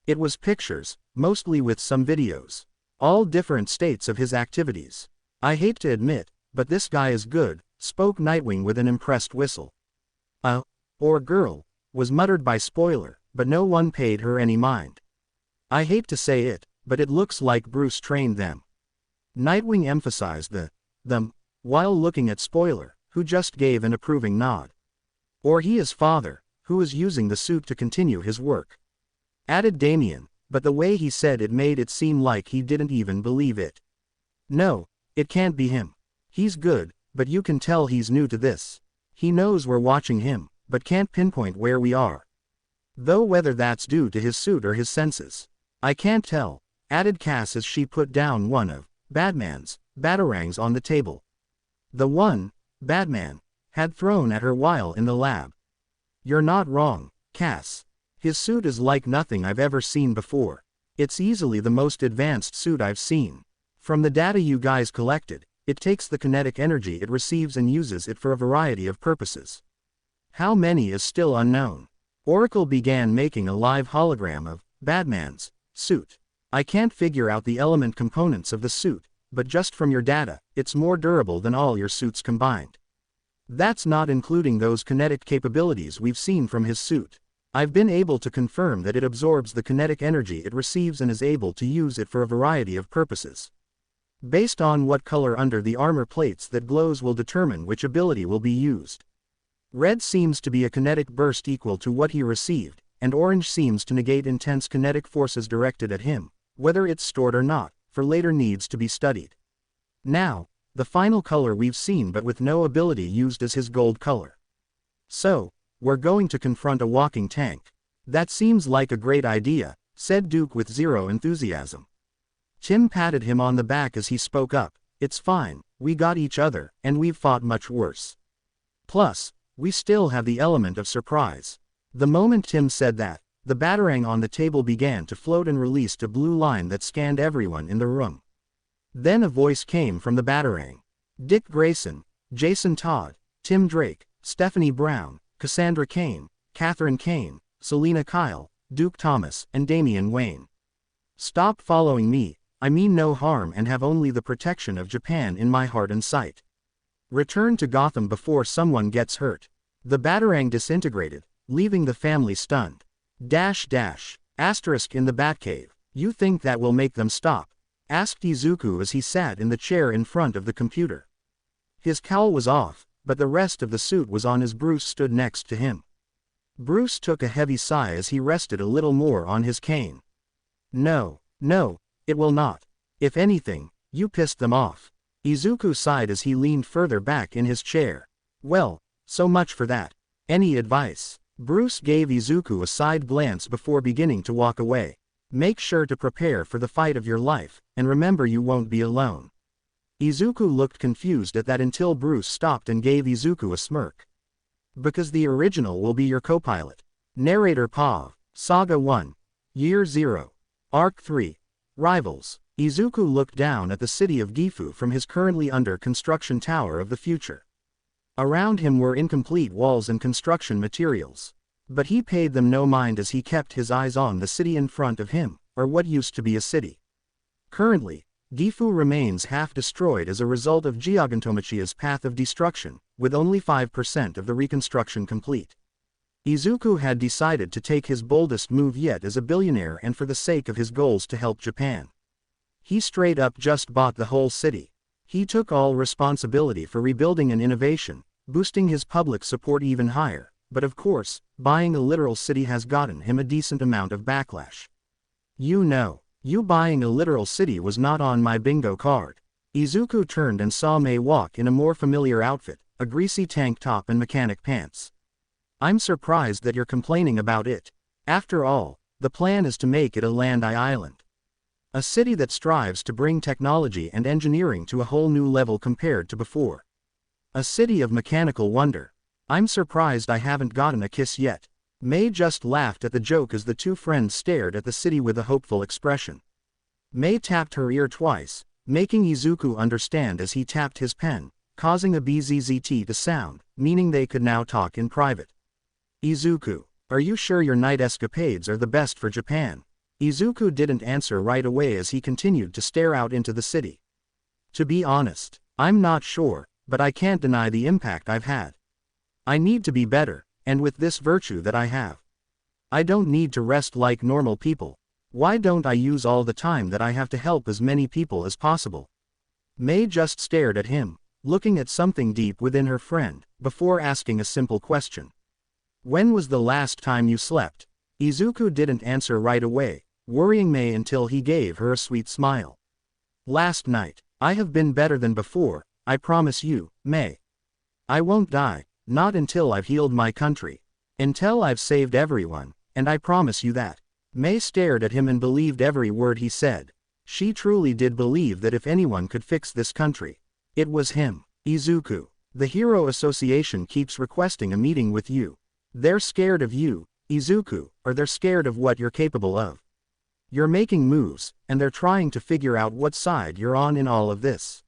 It was pictures, mostly with some videos. All different states of his activities. I hate to admit, but this guy is good, spoke Nightwing with an impressed whistle. Or girl, was muttered by Spoiler, but no one paid her any mind. I hate to say it, but it looks like Bruce trained them. Nightwing emphasized them, while looking at Spoiler, who just gave an approving nod. Or he is father, who is using the suit to continue his work. Added Damien, but the way he said it made it seem like he didn't even believe it. No, it can't be him. He's good, but you can tell he's new to this. He knows we're watching him, but can't pinpoint where we are. Though whether that's due to his suit or his senses, I can't tell, added Cass as she put down one of Batman's batarangs on the table. The one Batman had thrown at her while in the lab. You're not wrong, Cass. His suit is like nothing I've ever seen before. It's easily the most advanced suit I've seen. From the data you guys collected, it takes the kinetic energy it receives and uses it for a variety of purposes. How many is still unknown. Oracle began making a live hologram of Batman's suit. I can't figure out the element components of the suit, but just from your data, it's more durable than all your suits combined. That's not including those kinetic capabilities we've seen from his suit. I've been able to confirm that it absorbs the kinetic energy it receives and is able to use it for a variety of purposes. Based on what color under the armor plates that glows will determine which ability will be used. Red seems to be a kinetic burst equal to what he received, and orange seems to negate intense kinetic forces directed at him, whether it's stored or not, for later needs to be studied. Now, the final color we've seen but with no ability used is his gold color. So, we're going to confront a walking tank. That seems like a great idea, said Duke with zero enthusiasm. Tim patted him on the back as he spoke up. It's fine, we got each other, and we've fought much worse. Plus, we still have the element of surprise. The moment Tim said that, the batarang on the table began to float and released a blue line that scanned everyone in the room. Then a voice came from the batarang. Dick Grayson, Jason Todd, Tim Drake, Stephanie Brown, Cassandra Kane, Catherine Kane, Selena Kyle, Duke Thomas, and Damian Wayne. Stop following me, I mean no harm and have only the protection of Japan in my heart and sight. Return to Gotham before someone gets hurt. The batarang disintegrated, leaving the family stunned. Asterisk in the Batcave. You think that will make them stop? Asked Izuku as he sat in the chair in front of the computer. His cowl was off, but the rest of the suit was on as Bruce stood next to him. Bruce took a heavy sigh as he rested a little more on his cane. No, it will not. If anything, you pissed them off. Izuku sighed as he leaned further back in his chair. Well, so much for that. Any advice? Bruce gave Izuku a side glance before beginning to walk away. Make sure to prepare for the fight of your life, and remember you won't be alone. Izuku looked confused at that until Bruce stopped and gave Izuku a smirk. Because the original will be your co-pilot. Narrator Pav. Saga 1. Year 0. Arc 3. Rivals. Izuku looked down at the city of Gifu from his currently under construction tower of the future. Around him were incomplete walls and construction materials. But he paid them no mind as he kept his eyes on the city in front of him, or what used to be a city. Currently, Gifu remains half destroyed as a result of Gigantomachia's path of destruction, with only 5% of the reconstruction complete. Izuku had decided to take his boldest move yet as a billionaire and for the sake of his goals to help Japan. He straight up just bought the whole city. He took all responsibility for rebuilding and innovation, boosting his public support even higher, but of course, buying a literal city has gotten him a decent amount of backlash. You buying a literal city was not on my bingo card. Izuku turned and saw Mei walk in a more familiar outfit, a greasy tank top and mechanic pants. I'm surprised that you're complaining about it. After all, the plan is to make it a land island. A city that strives to bring technology and engineering to a whole new level compared to before. A city of mechanical wonder. I'm surprised I haven't gotten a kiss yet. Mei just laughed at the joke as the two friends stared at the city with a hopeful expression. Mei tapped her ear twice, making Izuku understand as he tapped his pen, causing a bzzzt to sound, meaning they could now talk in private. Izuku, are you sure your night escapades are the best for Japan? Izuku didn't answer right away as he continued to stare out into the city. To be honest, I'm not sure, but I can't deny the impact I've had. I need to be better, and with this virtue that I have. I don't need to rest like normal people. Why don't I use all the time that I have to help as many people as possible? Mei just stared at him, looking at something deep within her friend, before asking a simple question. When was the last time you slept? Izuku didn't answer right away, worrying Mei until he gave her a sweet smile. Last night. I have been better than before, I promise you, Mei. I won't die, not until I've healed my country. Until I've saved everyone, and I promise you that. Mei stared at him and believed every word he said. She truly did believe that if anyone could fix this country, it was him. Izuku. The Hero Association keeps requesting a meeting with you. They're scared of you, Izuku, or they're scared of what you're capable of. You're making moves, and they're trying to figure out what side you're on in all of this.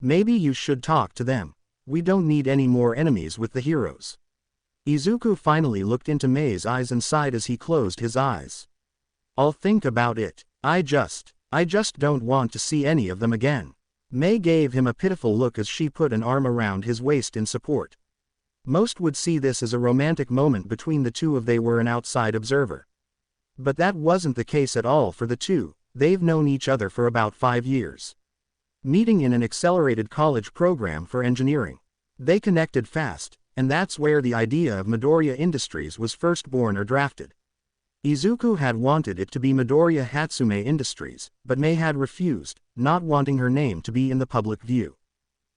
Maybe you should talk to them. We don't need any more enemies with the heroes. Izuku finally looked into Mei's eyes and sighed as he closed his eyes. I'll think about it. I just don't want to see any of them again. Mei gave him a pitiful look as she put an arm around his waist in support. Most would see this as a romantic moment between the two if they were an outside observer. But that wasn't the case at all for the two. They've known each other for about 5 years. Meeting in an accelerated college program for engineering. They connected fast, and that's where the idea of Midoriya Industries was first born or drafted. Izuku had wanted it to be Midoriya Hatsume Industries, but Mei had refused, not wanting her name to be in the public view.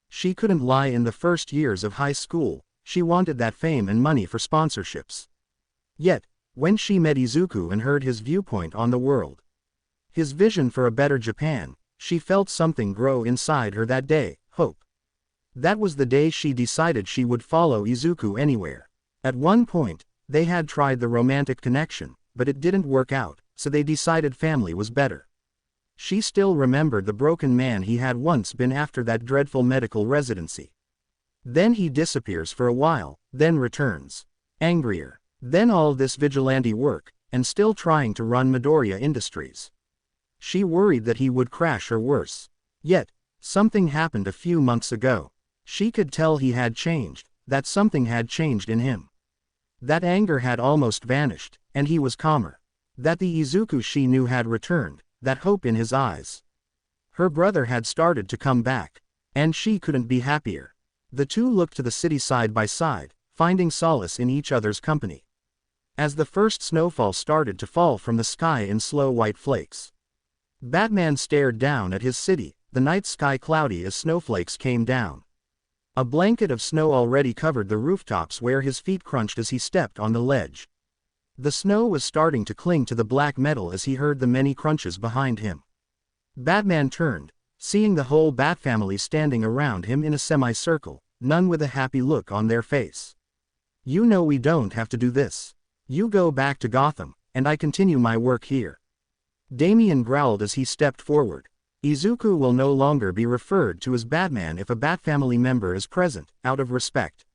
She couldn't lie. In the first years of high school, she wanted that fame and money for sponsorships. Yet, when she met Izuku and heard his viewpoint on the world, his vision for a better Japan, she felt something grow inside her that day, hope. That was the day she decided she would follow Izuku anywhere. At one point, they had tried the romantic connection, but it didn't work out, so they decided family was better. She still remembered the broken man he had once been after that dreadful medical residency. Then he disappears for a while, then returns. Angrier. Then all this vigilante work, and still trying to run Midoriya Industries. She worried that he would crash or worse. Yet, something happened a few months ago. She could tell he had changed, that something had changed in him. That anger had almost vanished, and he was calmer. That the Izuku she knew had returned, that hope in his eyes. Her brother had started to come back, and she couldn't be happier. The two looked to the city side by side, finding solace in each other's company. As the first snowfall started to fall from the sky in slow white flakes, Batman stared down at his city, the night sky cloudy as snowflakes came down. A blanket of snow already covered the rooftops where his feet crunched as he stepped on the ledge. The snow was starting to cling to the black metal as he heard the many crunches behind him. Batman turned, seeing the whole Bat family standing around him in a semicircle, none with a happy look on their face. You know we don't have to do this. You go back to Gotham, and I continue my work here. Damian growled as he stepped forward. Izuku will no longer be referred to as Batman if a Bat family member is present, out of respect.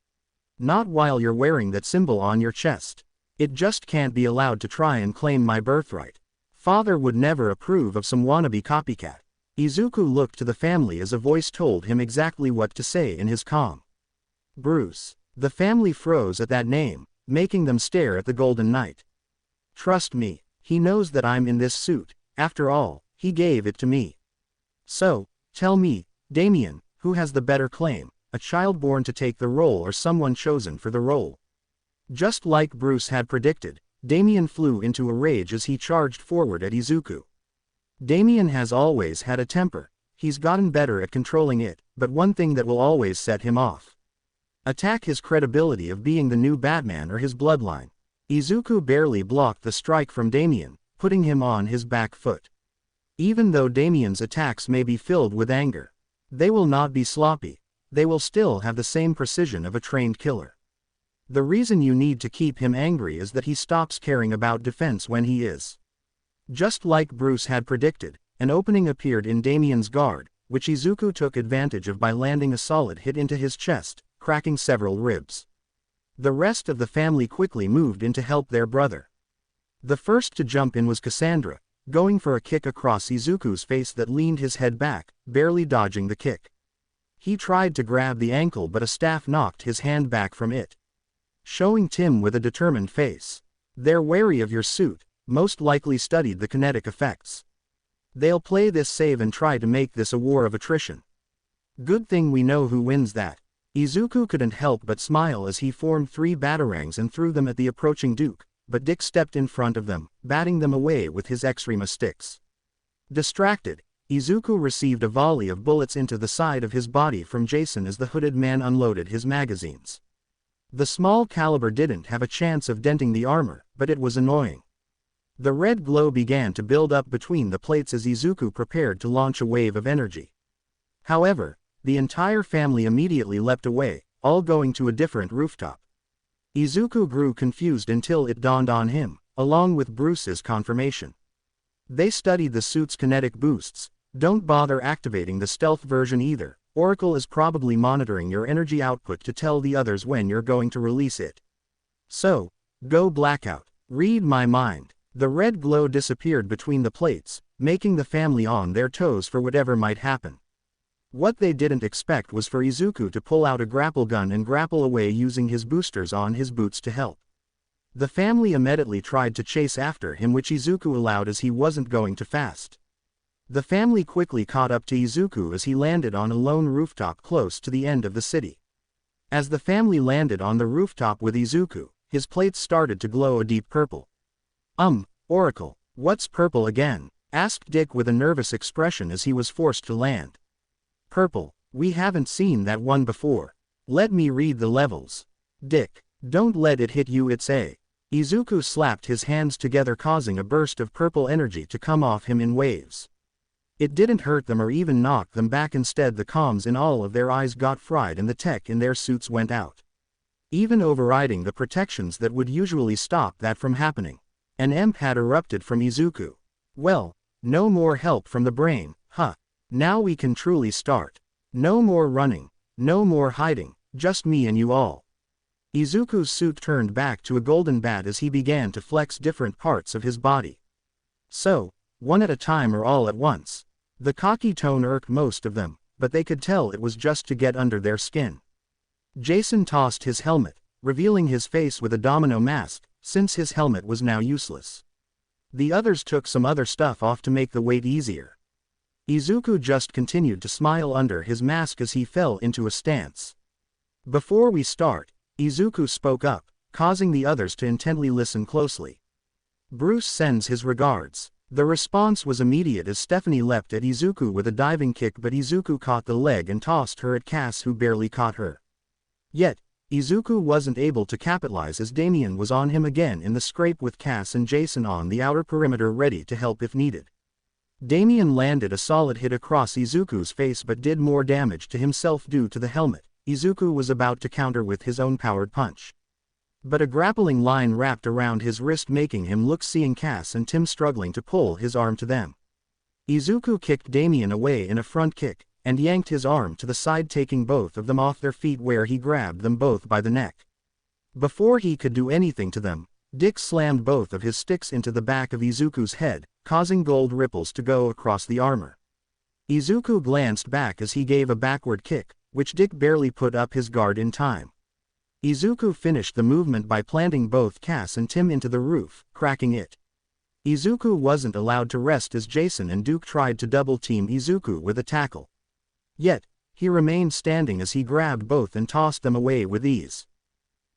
Not while you're wearing that symbol on your chest. It just can't be allowed to try and claim my birthright. Father would never approve of some wannabe copycat. Izuku looked to the family as a voice told him exactly what to say in his calm. Bruce. The family froze at that name, making them stare at the Golden Knight. Trust me, he knows that I'm in this suit. After all, he gave it to me. So, tell me, Damian, who has the better claim, a child born to take the role or someone chosen for the role? Just like Bruce had predicted, Damian flew into a rage as he charged forward at Izuku. Damian has always had a temper. He's gotten better at controlling it, but one thing that will always set him off. Attack his credibility of being the new Batman or his bloodline. Izuku barely blocked the strike from Damian, putting him on his back foot. Even though Damian's attacks may be filled with anger, they will not be sloppy. They will still have the same precision of a trained killer. The reason you need to keep him angry is that he stops caring about defense when he is. Just like Bruce had predicted, an opening appeared in Damian's guard, which Izuku took advantage of by landing a solid hit into his chest, cracking several ribs. The rest of the family quickly moved in to help their brother. The first to jump in was Cassandra, going for a kick across Izuku's face that leaned his head back, barely dodging the kick. He tried to grab the ankle but a staff knocked his hand back from it. Showing Tim with a determined face. They're wary of your suit, most likely studied the kinetic effects. They'll play this save and try to make this a war of attrition. Good thing we know who wins that. Izuku couldn't help but smile as he formed 3 batarangs and threw them at the approaching Duke, but Dick stepped in front of them, batting them away with his Extrema sticks. Distracted, Izuku received a volley of bullets into the side of his body from Jason as the hooded man unloaded his magazines. The small caliber didn't have a chance of denting the armor, but it was annoying. The red glow began to build up between the plates as Izuku prepared to launch a wave of energy. However, the entire family immediately leapt away, all going to a different rooftop. Izuku grew confused until it dawned on him, along with Bruce's confirmation. They studied the suit's kinetic boosts. Don't bother activating the stealth version either. Oracle is probably monitoring your energy output to tell the others when you're going to release it. So, go blackout. Read my mind. The red glow disappeared between the plates, making the family on their toes for whatever might happen. What they didn't expect was for Izuku to pull out a grapple gun and grapple away using his boosters on his boots to help. The family immediately tried to chase after him, which Izuku allowed as he wasn't going too fast. The family quickly caught up to Izuku as he landed on a lone rooftop close to the end of the city. As the family landed on the rooftop with Izuku, his plates started to glow a deep purple. Oracle, what's purple again? Asked Dick with a nervous expression as he was forced to land. Purple, we haven't seen that one before. Let me read the levels. Dick, don't let it hit you, it's A. Izuku slapped his hands together, causing a burst of purple energy to come off him in waves. It didn't hurt them or even knock them back, instead the comms in all of their eyes got fried and the tech in their suits went out, even overriding the protections that would usually stop that from happening. An imp had erupted from Izuku. Well, no more help from the brain, huh? Now we can truly start. No more running, no more hiding, just me and you all. Izuku's suit turned back to a golden bat as he began to flex different parts of his body. So, one at a time or all at once. The cocky tone irked most of them, but they could tell it was just to get under their skin. Jason tossed his helmet, revealing his face with a domino mask, since his helmet was now useless. The others took some other stuff off to make the weight easier. Izuku just continued to smile under his mask as he fell into a stance. Before we start, Izuku spoke up, causing the others to intently listen closely. Bruce sends his regards. The response was immediate as Stephanie leapt at Izuku with a diving kick, but Izuku caught the leg and tossed her at Cass, who barely caught her. Yet, Izuku wasn't able to capitalize as Damien was on him again in the scrape with Cass and Jason on the outer perimeter ready to help if needed. Damien landed a solid hit across Izuku's face but did more damage to himself due to the helmet. Izuku was about to counter with his own powered punch, but a grappling line wrapped around his wrist, making him look, seeing Cass and Tim struggling to pull his arm to them. Izuku kicked Damien away in a front kick, and yanked his arm to the side, taking both of them off their feet, where he grabbed them both by the neck. Before he could do anything to them, Dick slammed both of his sticks into the back of Izuku's head, causing gold ripples to go across the armor. Izuku glanced back as he gave a backward kick, which Dick barely put up his guard in time. Izuku finished the movement by planting both Cass and Tim into the roof, cracking it. Izuku wasn't allowed to rest as Jason and Duke tried to double-team Izuku with a tackle. Yet, he remained standing as he grabbed both and tossed them away with ease.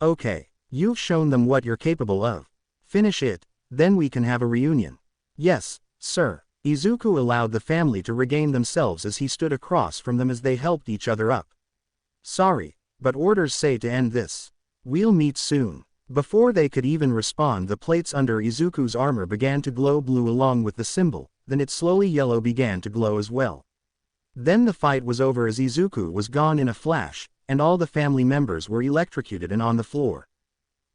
Okay, you've shown them what you're capable of. Finish it, then we can have a reunion. Yes, sir. Izuku allowed the family to regain themselves as he stood across from them as they helped each other up. Sorry, but orders say to end this. We'll meet soon. Before they could even respond, the plates under Izuku's armor began to glow blue along with the symbol, then it slowly yellow began to glow as well. Then the fight was over as Izuku was gone in a flash, and all the family members were electrocuted and on the floor.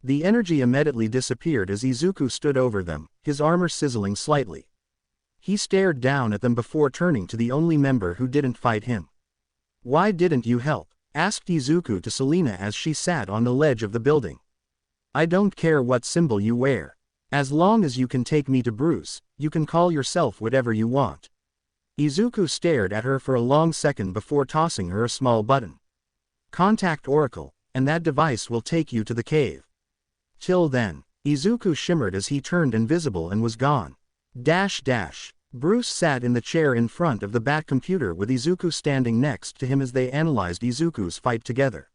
The energy immediately disappeared as Izuku stood over them, his armor sizzling slightly. He stared down at them before turning to the only member who didn't fight him. Why didn't you help? Asked Izuku to Selena as she sat on the ledge of the building. I don't care what symbol you wear. As long as you can take me to Bruce, you can call yourself whatever you want. Izuku stared at her for a long second before tossing her a small button. Contact Oracle, and that device will take you to the cave. Till then, Izuku shimmered as he turned invisible and was gone. Bruce sat in the chair in front of the Bat computer with Izuku standing next to him as they analyzed Izuku's fight together.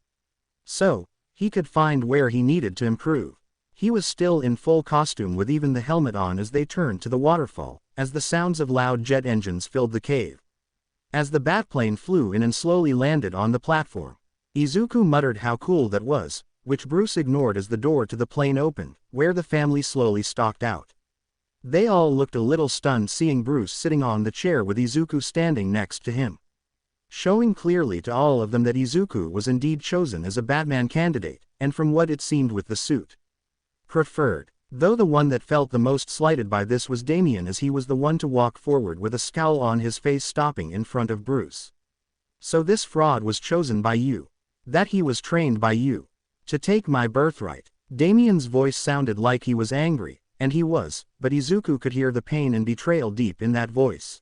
So, he could find where he needed to improve. He was still in full costume with even the helmet on as they turned to the waterfall, as the sounds of loud jet engines filled the cave. As the Batplane flew in and slowly landed on the platform, Izuku muttered how cool that was, which Bruce ignored as the door to the plane opened, where the family slowly stalked out. They all looked a little stunned seeing Bruce sitting on the chair with Izuku standing next to him, showing clearly to all of them that Izuku was indeed chosen as a Batman candidate, and from what it seemed with the suit preferred. Though the one that felt the most slighted by this was Damien, as he was the one to walk forward with a scowl on his face, stopping in front of Bruce. So this fraud was chosen by you. That he was trained by you to take my birthright. Damien's voice sounded like he was angry, and he was, but Izuku could hear the pain and betrayal deep in that voice.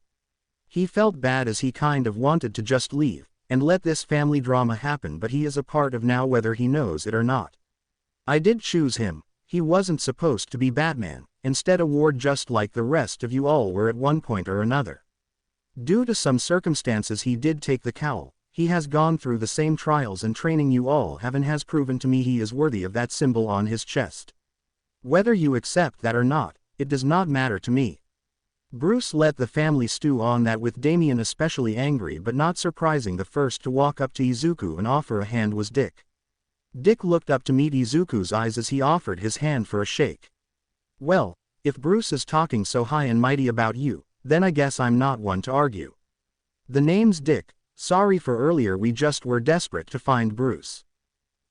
He felt bad as he kind of wanted to just leave, and let this family drama happen, but he is a part of now whether he knows it or not. I did choose him. He wasn't supposed to be Batman, instead a ward just like the rest of you all were at one point or another. Due to some circumstances he did take the cowl. He has gone through the same trials and training you all have and has proven to me he is worthy of that symbol on his chest. Whether you accept that or not, it does not matter to me. Bruce let the family stew on that, with Damien especially angry, but not surprising. The first to walk up to Izuku and offer a hand was Dick. Dick looked up to meet Izuku's eyes as he offered his hand for a shake. Well, if Bruce is talking so high and mighty about you, then I guess I'm not one to argue. The name's Dick. Sorry for earlier, we just were desperate to find Bruce.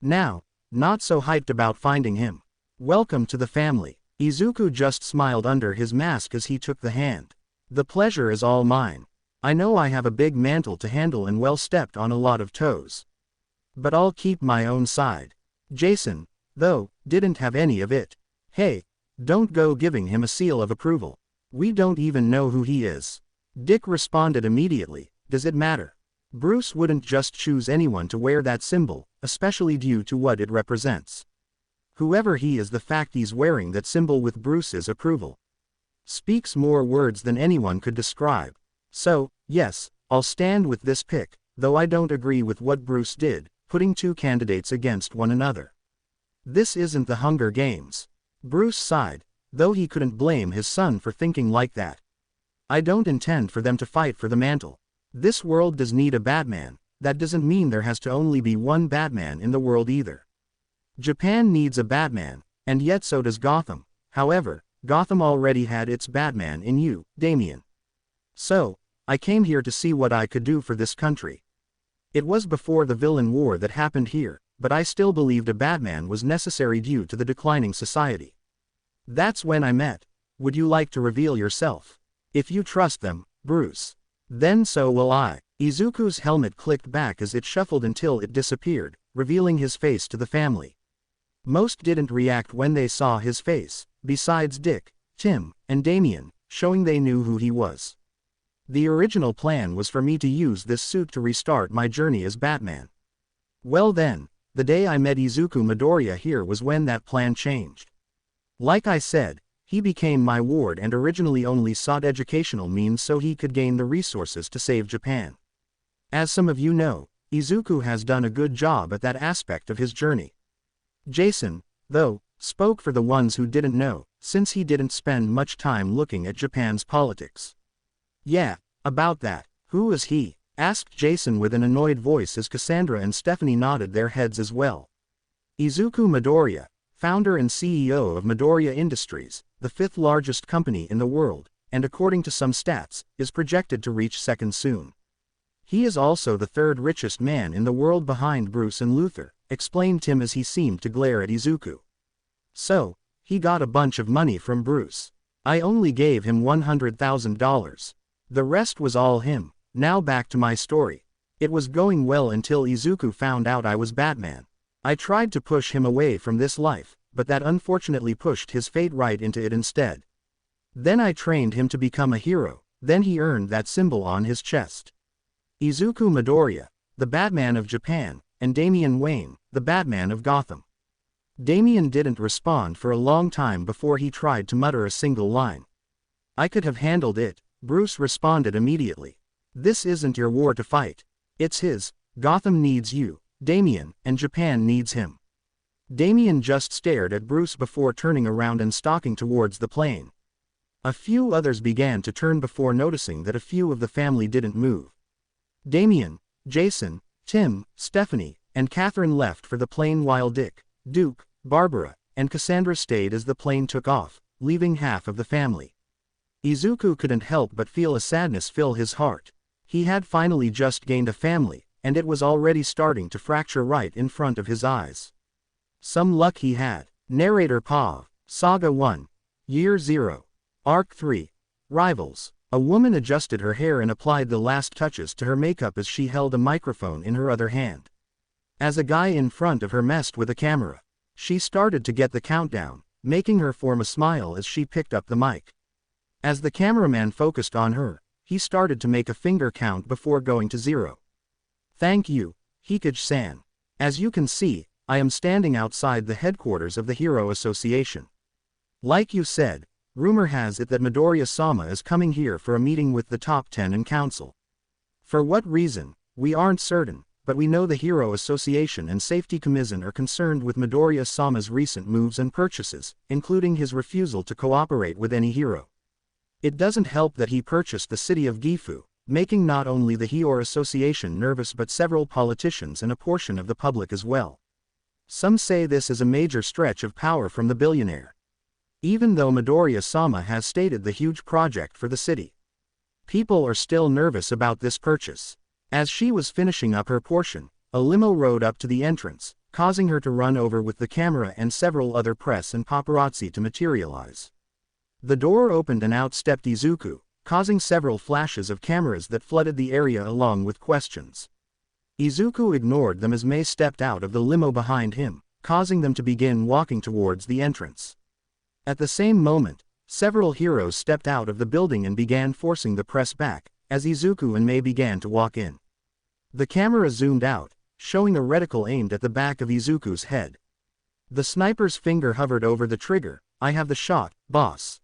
Now, not so hyped about finding him. Welcome to the family. Izuku just smiled under his mask as he took the hand. The pleasure is all mine. I know I have a big mantle to handle and well stepped on a lot of toes. But I'll keep my own side. Jason, though, didn't have any of it. Hey, don't go giving him a seal of approval. We don't even know who he is. Dick responded immediately. Does it matter? Bruce wouldn't just choose anyone to wear that symbol, especially due to what it represents. Whoever he is, the fact he's wearing that symbol with Bruce's approval speaks more words than anyone could describe. So, yes, I'll stand with this pick, though I don't agree with what Bruce did, putting two candidates against one another. This isn't the Hunger Games. Bruce sighed, though he couldn't blame his son for thinking like that. I don't intend for them to fight for the mantle. This world does need a Batman. That doesn't mean there has to only be one Batman in the world either. Japan needs a Batman, and yet so does Gotham. However, Gotham already had its Batman in you, Damien. So, I came here to see what I could do for this country. It was before the villain war that happened here, but I still believed a Batman was necessary due to the declining society. That's when I met. Would you like to reveal yourself? If you trust them, Bruce. Then so will I. Izuku's helmet clicked back as it shuffled until it disappeared, revealing his face to the family. Most didn't react when they saw his face, besides Dick, Tim, and Damien, showing they knew who he was. The original plan was for me to use this suit to restart my journey as Batman. Well then, the day I met Izuku Midoriya here was when that plan changed. Like I said, he became my ward and originally only sought educational means so he could gain the resources to save Japan. As some of you know, Izuku has done a good job at that aspect of his journey. Jason, though, spoke for the ones who didn't know, since he didn't spend much time looking at Japan's politics. Yeah, about that. Who is he? Asked Jason with an annoyed voice as Cassandra and Stephanie nodded their heads as well. Izuku Midoriya, founder and CEO of Midoriya Industries, the fifth largest company in the world, and according to some stats, is projected to reach second soon. He is also the third richest man in the world behind Bruce and Luther, explained Tim as he seemed to glare at Izuku. So, he got a bunch of money from Bruce. I only gave him $100,000. The rest was all him. Now back to my story. It was going well until Izuku found out I was Batman. I tried to push him away from this life, but that unfortunately pushed his fate right into it instead. Then I trained him to become a hero, then he earned that symbol on his chest. Izuku Midoriya, the Batman of Japan, and Damian Wayne, the Batman of Gotham. Damian didn't respond for a long time before he tried to mutter a single line. I could have handled it, Bruce responded immediately. This isn't your war to fight. It's his. Gotham needs you, Damian, and Japan needs him. Damian just stared at Bruce before turning around and stalking towards the plane. A few others began to turn before noticing that a few of the family didn't move. Damien, Jason, Tim, Stephanie, and Catherine left for the plane while Dick, Duke, Barbara, and Cassandra stayed as the plane took off, leaving half of the family. Izuku couldn't help but feel a sadness fill his heart. He had finally just gained a family, and it was already starting to fracture right in front of his eyes. Some luck he had. Narrator Pav. Saga 1. Year 0. Arc 3. Rivals. A woman adjusted her hair and applied the last touches to her makeup as she held a microphone in her other hand. As a guy in front of her messed with a camera, she started to get the countdown, making her form a smile as she picked up the mic. As the cameraman focused on her, he started to make a finger count before going to 0. Thank you, Hikage-san. As you can see, I am standing outside the headquarters of the Hero Association. Like you said, rumor has it that Midoriya-sama is coming here for a meeting with the top 10 in council. For what reason, we aren't certain, but we know the Hero Association and Safety Commission are concerned with Midoriya-sama's recent moves and purchases, including his refusal to cooperate with any hero. It doesn't help that he purchased the city of Gifu, making not only the Hero Association nervous but several politicians and a portion of the public as well. Some say this is a major stretch of power from the billionaire. Even though Midoriya-sama has stated the huge project for the city, people are still nervous about this purchase. As she was finishing up her portion, a limo rode up to the entrance, causing her to run over with the camera and several other press and paparazzi to materialize. The door opened and out stepped Izuku, causing several flashes of cameras that flooded the area along with questions. Izuku ignored them as Mei stepped out of the limo behind him, causing them to begin walking towards the entrance. At the same moment, several heroes stepped out of the building and began forcing the press back, as Izuku and Mei began to walk in. The camera zoomed out, showing a reticle aimed at the back of Izuku's head. The sniper's finger hovered over the trigger. I have the shot, boss.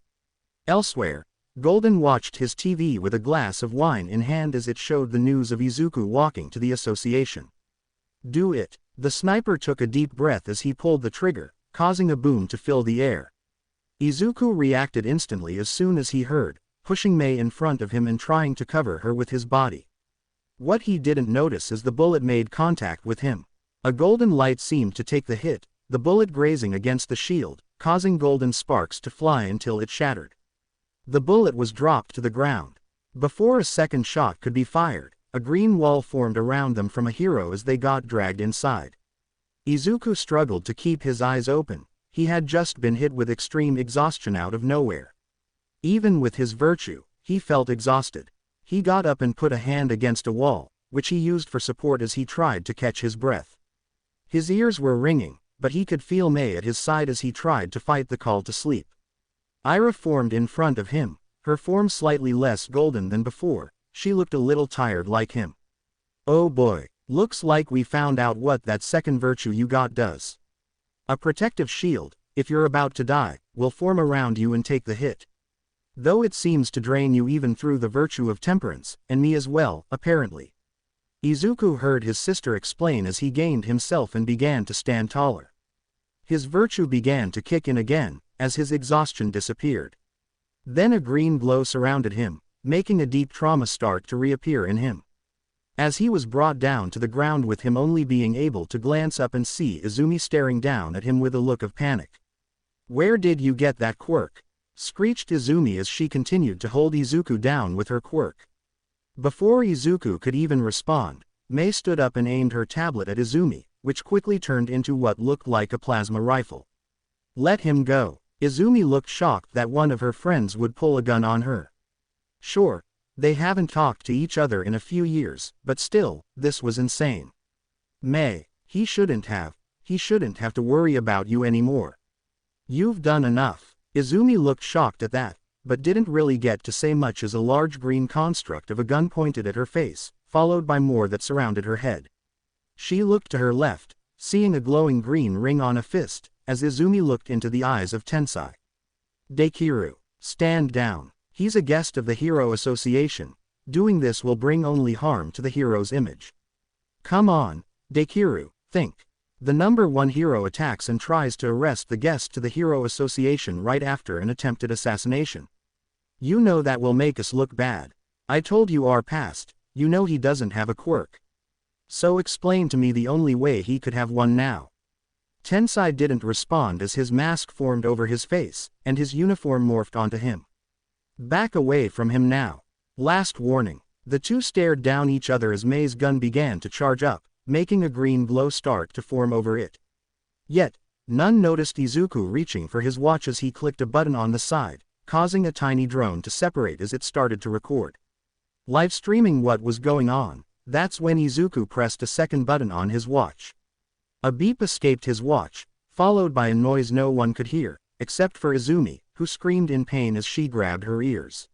Elsewhere, Golden watched his TV with a glass of wine in hand as it showed the news of Izuku walking to the association. Do it. The sniper took a deep breath as he pulled the trigger, causing a boom to fill the air. Izuku reacted instantly as soon as he heard, pushing Mei in front of him and trying to cover her with his body. What he didn't notice is the bullet made contact with him. A golden light seemed to take the hit, the bullet grazing against the shield, causing golden sparks to fly until it shattered. The bullet was dropped to the ground. Before a second shot could be fired, a green wall formed around them from a hero as they got dragged inside. Izuku struggled to keep his eyes open. He had just been hit with extreme exhaustion out of nowhere. Even with his virtue, he felt exhausted. He got up and put a hand against a wall, which he used for support as he tried to catch his breath. His ears were ringing, but he could feel Mei at his side as he tried to fight the call to sleep. Ira formed in front of him, her form slightly less golden than before. She looked a little tired like him. Oh boy, looks like we found out what that second virtue you got does. A protective shield, if you're about to die, will form around you and take the hit. Though it seems to drain you even through the virtue of temperance, and me as well, apparently. Izuku heard his sister explain as he gained himself and began to stand taller. His virtue began to kick in again, as his exhaustion disappeared. Then a green glow surrounded him, making a deep trauma start to reappear in him. As he was brought down to the ground with him only being able to glance up and see Izumi staring down at him with a look of panic. Where did you get that quirk? Screeched Izumi as she continued to hold Izuku down with her quirk. Before Izuku could even respond, Mei stood up and aimed her tablet at Izumi, which quickly turned into what looked like a plasma rifle. Let him go. Izumi looked shocked that one of her friends would pull a gun on her. Sure, they haven't talked to each other in a few years, but still, this was insane. Mei, he shouldn't have to worry about you anymore. You've done enough. Izumi looked shocked at that, but didn't really get to say much as a large green construct of a gun pointed at her face, followed by more that surrounded her head. She looked to her left, seeing a glowing green ring on a fist, as Izumi looked into the eyes of Tensai. Dekiru, stand down. He's a guest of the Hero Association. Doing this will bring only harm to the hero's image. Come on, Dekiru, think. The number one hero attacks and tries to arrest the guest to the Hero Association right after an attempted assassination. You know that will make us look bad. I told you our past, you know he doesn't have a quirk. So explain to me the only way he could have one now. Tensai didn't respond as his mask formed over his face, and his uniform morphed onto him. Back away from him now. Last warning. The two stared down each other as Mei's gun began to charge up, making a green glow start to form over it. Yet, none noticed Izuku reaching for his watch as he clicked a button on the side, causing a tiny drone to separate as it started to record. Live streaming what was going on. That's when Izuku pressed a second button on his watch. A beep escaped his watch, followed by a noise no one could hear, except for Izumi, who screamed in pain as she grabbed her ears,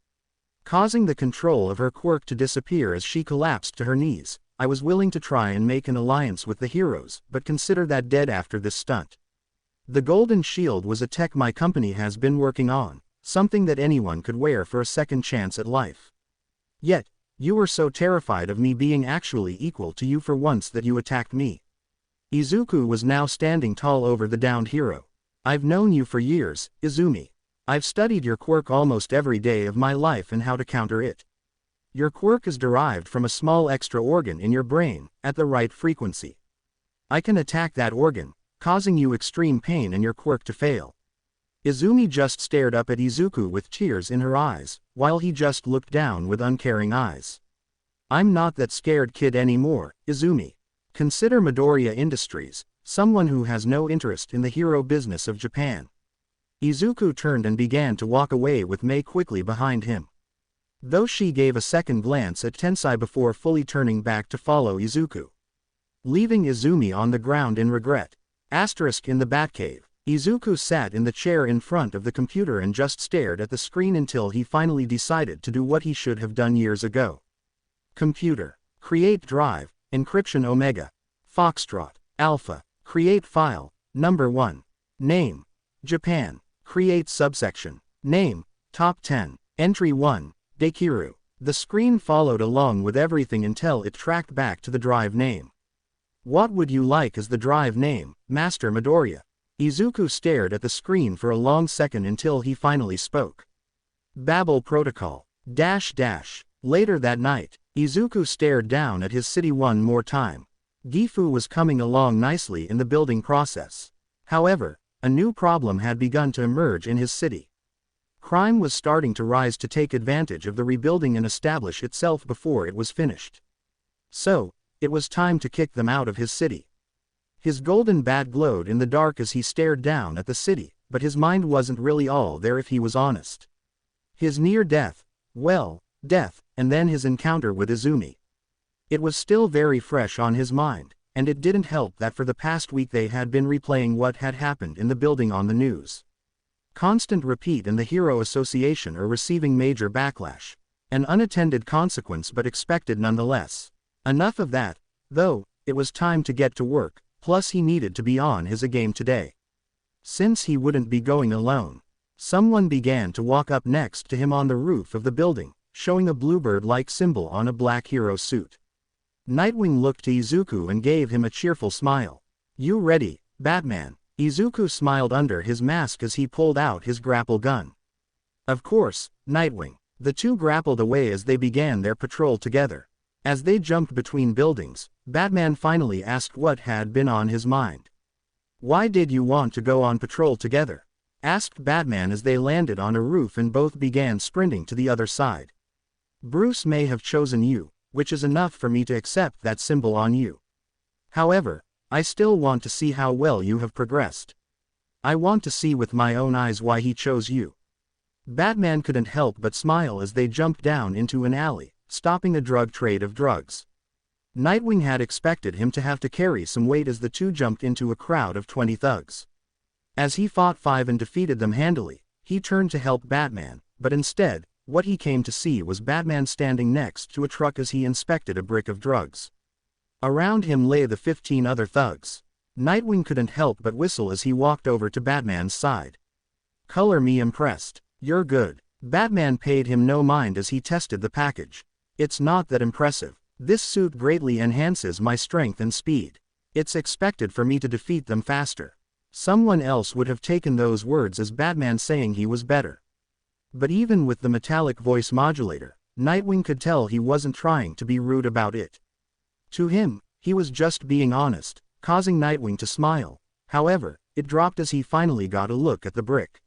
causing the control of her quirk to disappear as she collapsed to her knees. I was willing to try and make an alliance with the heroes, but consider that dead after this stunt. The golden shield was a tech my company has been working on, something that anyone could wear for a second chance at life. Yet, you were so terrified of me being actually equal to you for once that you attacked me. Izuku was now standing tall over the downed hero. I've known you for years, Izumi. I've studied your quirk almost every day of my life and how to counter it. Your quirk is derived from a small extra organ in your brain, at the right frequency. I can attack that organ, causing you extreme pain and your quirk to fail. Izumi just stared up at Izuku with tears in her eyes, while he just looked down with uncaring eyes. I'm not that scared kid anymore, Izumi. Consider Midoriya Industries, someone who has no interest in the hero business of Japan. Izuku turned and began to walk away with Mei quickly behind him. Though she gave a second glance at Tensai before fully turning back to follow Izuku, leaving Izumi on the ground in regret. In the Batcave, Izuku sat in the chair in front of the computer and just stared at the screen until he finally decided to do what he should have done years ago. Computer. Create drive, encryption Omega. Foxtrot. Alpha. Create file, number 1. Name. Japan. Create subsection. Name, top 10. Entry 1, Dekiru. The screen followed along with everything until it tracked back to the drive name. What would you like as the drive name, Master Midoriya? Izuku stared at the screen for a long second until he finally spoke. Babel Protocol. Later that night, Izuku stared down at his city one more time. Gifu was coming along nicely in the building process. However, a new problem had begun to emerge in his city. Crime was starting to rise to take advantage of the rebuilding and establish itself before it was finished. So, it was time to kick them out of his city. His golden bat glowed in the dark as he stared down at the city, but his mind wasn't really all there if he was honest. His near death, death, and then his encounter with Izumi. It was still very fresh on his mind. And it didn't help that for the past week they had been replaying what had happened in the building on the news. Constant repeat and the Hero Association are receiving major backlash. An unattended consequence but expected nonetheless. Enough of that, though, it was time to get to work, plus he needed to be on his A game today. Since he wouldn't be going alone, someone began to walk up next to him on the roof of the building, showing a bluebird-like symbol on a black hero suit. Nightwing looked to Izuku and gave him a cheerful smile. You ready, Batman? Izuku smiled under his mask as he pulled out his grapple gun. Of course, Nightwing. The two grappled away as they began their patrol together. As they jumped between buildings, Batman finally asked what had been on his mind. Why did you want to go on patrol together? Asked Batman as they landed on a roof and both began sprinting to the other side. Bruce may have chosen you, which is enough for me to accept that symbol on you. However, I still want to see how well you have progressed. I want to see with my own eyes why he chose you. Batman couldn't help but smile as they jumped down into an alley, stopping a drug trade of drugs. Nightwing had expected him to have to carry some weight as the two jumped into a crowd of 20 thugs. As he fought 5 and defeated them handily, he turned to help Batman, but instead, what he came to see was Batman standing next to a truck as he inspected a brick of drugs. Around him lay the 15 other thugs. Nightwing couldn't help but whistle as he walked over to Batman's side. Color me impressed. You're good. Batman paid him no mind as he tested the package. It's not that impressive. This suit greatly enhances my strength and speed. It's expected for me to defeat them faster. Someone else would have taken those words as Batman saying he was better. But even with the metallic voice modulator, Nightwing could tell he wasn't trying to be rude about it. To him, he was just being honest, causing Nightwing to smile. However, it dropped as he finally got a look at the brick.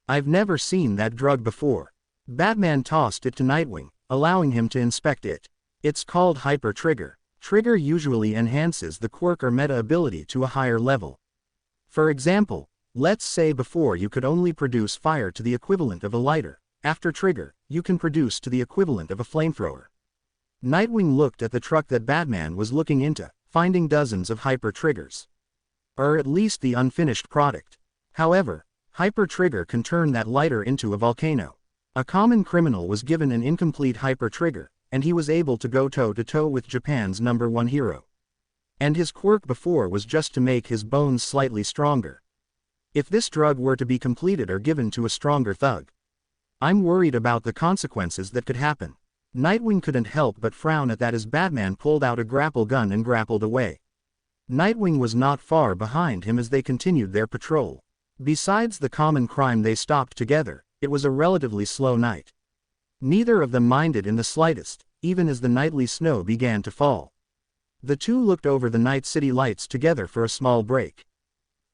"I've never seen that drug before." Batman tossed it to Nightwing, allowing him to inspect it. "It's called Hyper Trigger. Trigger usually enhances the quirk or meta ability to a higher level. For example, let's say before you could only produce fire to the equivalent of a lighter. After Trigger, you can produce to the equivalent of a flamethrower." Nightwing looked at the truck that Batman was looking into, finding dozens of Hyper Triggers. Or at least the unfinished product. However, Hyper Trigger can turn that lighter into a volcano. A common criminal was given an incomplete Hyper Trigger, and he was able to go toe-to-toe with Japan's #1 hero. And his quirk before was just to make his bones slightly stronger. If this drug were to be completed or given to a stronger thug, I'm worried about the consequences that could happen. Nightwing couldn't help but frown at that as Batman pulled out a grapple gun and grappled away. Nightwing was not far behind him as they continued their patrol. Besides the common crime they stopped together, it was a relatively slow night. Neither of them minded in the slightest, even as the nightly snow began to fall. The two looked over the night city lights together for a small break.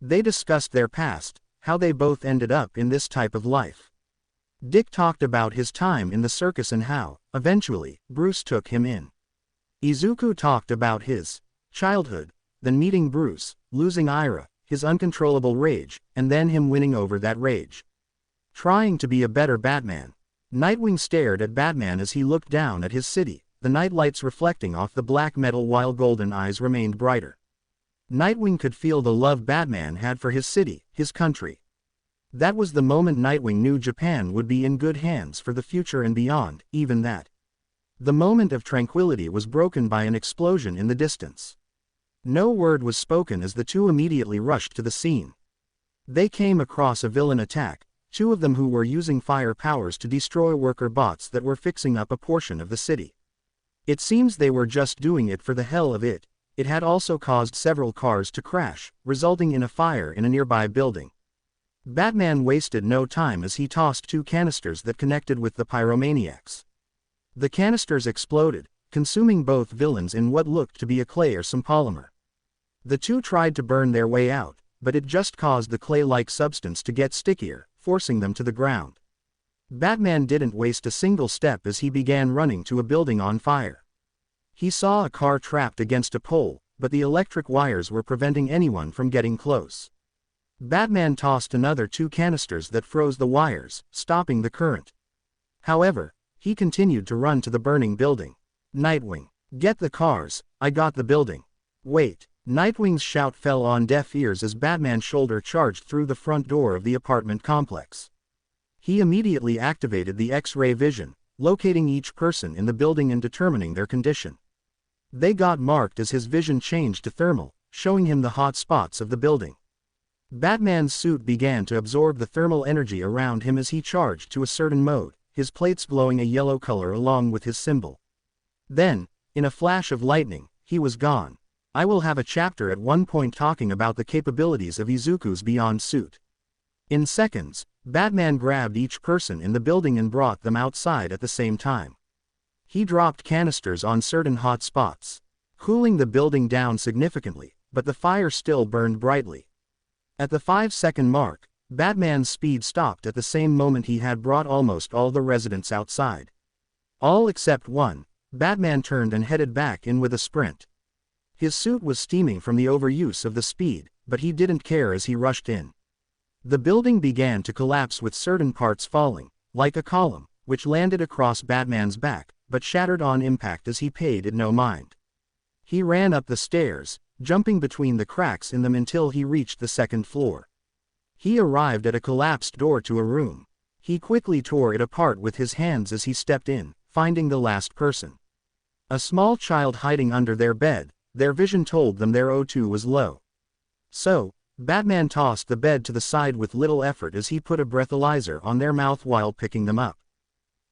They discussed their past, how they both ended up in this type of life. Dick talked about his time in the circus and how, eventually, Bruce took him in. Izuku talked about his childhood, then meeting Bruce, losing Ira, his uncontrollable rage, and then him winning over that rage. Trying to be a better Batman. Nightwing stared at Batman as he looked down at his city, the night lights reflecting off the black metal while golden eyes remained brighter. Nightwing could feel the love Batman had for his city, his country. That was the moment Nightwing knew Japan would be in good hands for the future and beyond, even that. The moment of tranquility was broken by an explosion in the distance. No word was spoken as the two immediately rushed to the scene. They came across a villain attack, two of them who were using fire powers to destroy worker bots that were fixing up a portion of the city. It seems they were just doing it for the hell of it. It had also caused several cars to crash, resulting in a fire in a nearby building. Batman wasted no time as he tossed two canisters that connected with the pyromaniacs. The canisters exploded, consuming both villains in what looked to be a clay or some polymer. The two tried to burn their way out, but it just caused the clay-like substance to get stickier, forcing them to the ground. Batman didn't waste a single step as he began running to a building on fire. He saw a car trapped against a pole, but the electric wires were preventing anyone from getting close. Batman tossed another two canisters that froze the wires, stopping the current. However, he continued to run to the burning building. "Nightwing, get the cars, I got the building." "Wait." Nightwing's shout fell on deaf ears as Batman's shoulder charged through the front door of the apartment complex. He immediately activated the X-ray vision, locating each person in the building and determining their condition. They got marked as his vision changed to thermal, showing him the hot spots of the building. Batman's suit began to absorb the thermal energy around him as he charged to a certain mode, his plates glowing a yellow color along with his symbol. Then, in a flash of lightning, he was gone. I will have a chapter at one point talking about the capabilities of Izuku's Beyond suit. In seconds, Batman grabbed each person in the building and brought them outside at the same time. He dropped canisters on certain hot spots, cooling the building down significantly, but the fire still burned brightly. At the 5-second mark, Batman's speed stopped at the same moment he had brought almost all the residents outside. All except one. Batman turned and headed back in with a sprint. His suit was steaming from the overuse of the speed, but he didn't care as he rushed in. The building began to collapse with certain parts falling, like a column, which landed across Batman's back, but shattered on impact as he paid it no mind. He ran up the stairs, jumping between the cracks in them until he reached the second floor. He arrived at a collapsed door to a room. He quickly tore it apart with his hands as he stepped in, finding the last person. A small child hiding under their bed. Their vision told them their O2 was low. So, Batman tossed the bed to the side with little effort as he put a breathalyzer on their mouth while picking them up.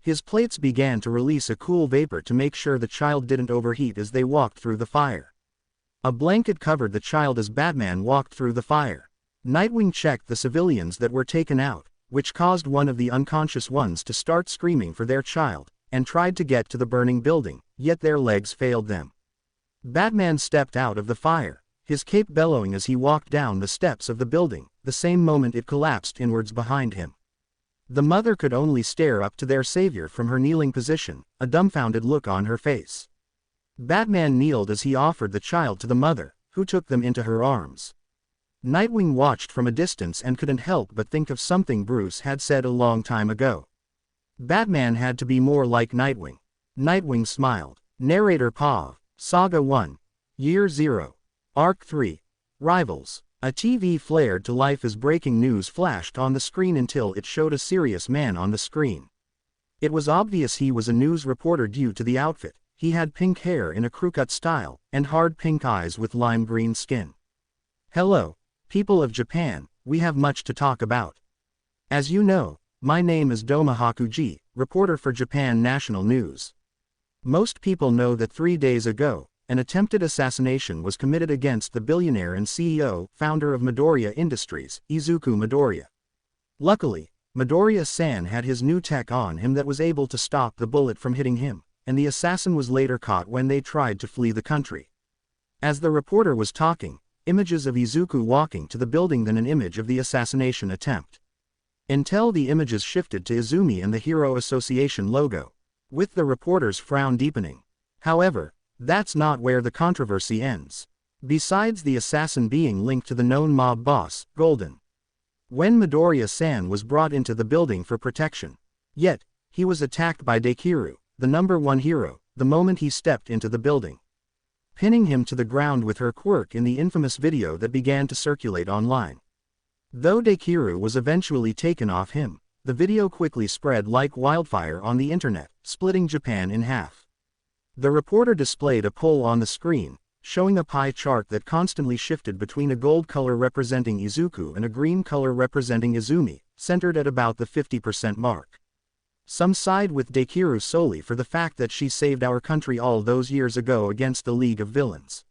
His plates began to release a cool vapor to make sure the child didn't overheat as they walked through the fire. A blanket covered the child as Batman walked through the fire. Nightwing checked the civilians that were taken out, which caused one of the unconscious ones to start screaming for their child, and tried to get to the burning building, yet their legs failed them. Batman stepped out of the fire, his cape bellowing as he walked down the steps of the building, the same moment it collapsed inwards behind him. The mother could only stare up to their savior from her kneeling position, a dumbfounded look on her face. Batman kneeled as he offered the child to the mother, who took them into her arms. Nightwing watched from a distance and couldn't help but think of something Bruce had said a long time ago. Batman had to be more like Nightwing. Nightwing smiled. Narrator Pav. Saga 1. Year 0. Arc 3. Rivals. A TV flared to life as breaking news flashed on the screen until it showed a serious man on the screen. It was obvious he was a news reporter due to the outfit. He had pink hair in a crew-cut style, and hard pink eyes with lime green skin. Hello, people of Japan, we have much to talk about. As you know, my name is Doma Hakuji, reporter for Japan National News. Most people know that 3 days ago, an attempted assassination was committed against the billionaire and CEO, founder of Midoriya Industries, Izuku Midoriya. Luckily, Midoriya-san had his new tech on him that was able to stop the bullet from hitting him, and the assassin was later caught when they tried to flee the country. As the reporter was talking, images of Izuku walking to the building, then an image of the assassination attempt. Until the images shifted to Izumi and the Hero Association logo, with the reporter's frown deepening. However, that's not where the controversy ends. Besides the assassin being linked to the known mob boss, Golden. When Midoriya-san was brought into the building for protection, yet, he was attacked by Deku, the #1 hero, the moment he stepped into the building, pinning him to the ground with her quirk in the infamous video that began to circulate online. Though Deku was eventually taken off him, the video quickly spread like wildfire on the internet, splitting Japan in half. The reporter displayed a poll on the screen, showing a pie chart that constantly shifted between a gold color representing Izuku and a green color representing Izumi, centered at about the 50% mark. Some side with Deku solely for the fact that she saved our country all those years ago against the League of Villains.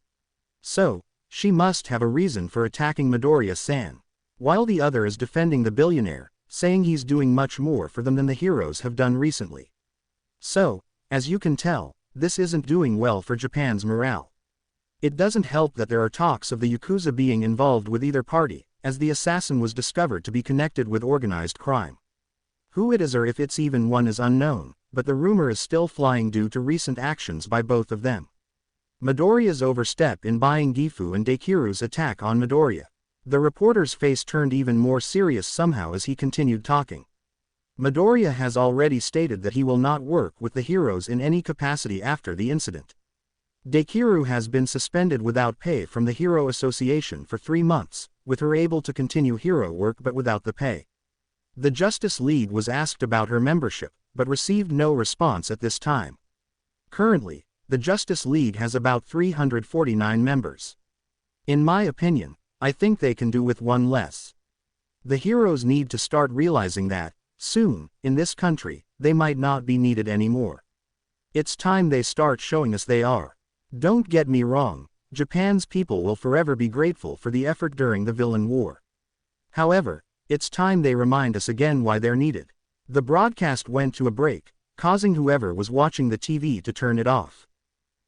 So, she must have a reason for attacking Midoriya-san. While the other is defending the billionaire, saying he's doing much more for them than the heroes have done recently. So, as you can tell, this isn't doing well for Japan's morale. It doesn't help that there are talks of the Yakuza being involved with either party, as the assassin was discovered to be connected with organized crime. Who it is or if it's even one is unknown, but the rumor is still flying due to recent actions by both of them. Midoriya's overstep in buying Gifu and Deku's attack on Midoriya. The reporter's face turned even more serious somehow as he continued talking. Midoriya has already stated that he will not work with the heroes in any capacity after the incident. Deku has been suspended without pay from the Hero Association for 3 months, with her able to continue hero work but without the pay. The Justice League was asked about her membership, but received no response at this time. Currently, the Justice League has about 349 members. In my opinion, I think they can do with one less. The heroes need to start realizing that, soon, in this country, they might not be needed anymore. It's time they start showing us they are. Don't get me wrong, Japan's people will forever be grateful for the effort during the villain war. However, it's time they remind us again why they're needed. The broadcast went to a break, causing whoever was watching the TV to turn it off.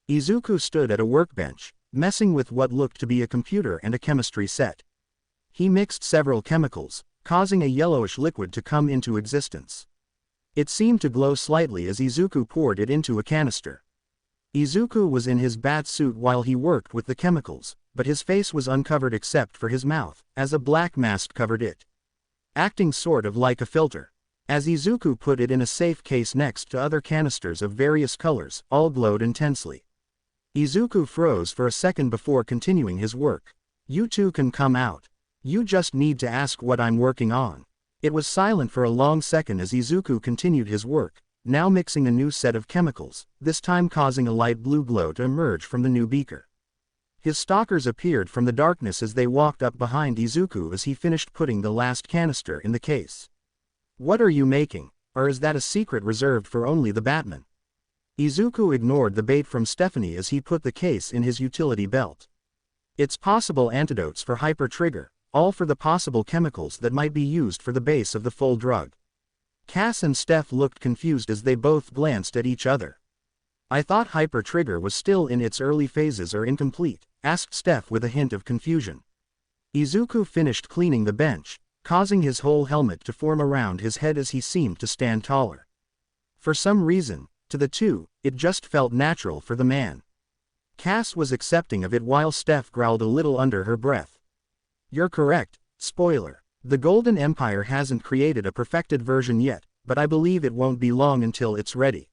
Izuku stood at a workbench, messing with what looked to be a computer and a chemistry set. He mixed several chemicals, causing a yellowish liquid to come into existence. It seemed to glow slightly as Izuku poured it into a canister. Izuku was in his bat suit while he worked with the chemicals, but his face was uncovered except for his mouth, as a black mask covered it. Acting sort of like a filter. As Izuku put it in a safe case next to other canisters of various colors, all glowed intensely. Izuku froze for a second before continuing his work. You two can come out. You just need to ask what I'm working on. It was silent for a long second as Izuku continued his work, now mixing a new set of chemicals, this time causing a light blue glow to emerge from the new beaker. His stalkers appeared from the darkness as they walked up behind Izuku as he finished putting the last canister in the case. What are you making, or is that a secret reserved for only the Batman? Izuku ignored the bait from Stephanie as he put the case in his utility belt. It's possible antidotes for hyper trigger, all for the possible chemicals that might be used for the base of the full drug. Cass and Steph looked confused as they both glanced at each other. I thought hyper trigger was still in its early phases or incomplete, asked Steph with a hint of confusion. Izuku finished cleaning the bench, causing his whole helmet to form around his head as he seemed to stand taller. For some reason, to the two, it just felt natural for the man. Cass was accepting of it while Steph growled a little under her breath. You're correct, spoiler. The Golden Empire hasn't created a perfected version yet, but I believe it won't be long until it's ready.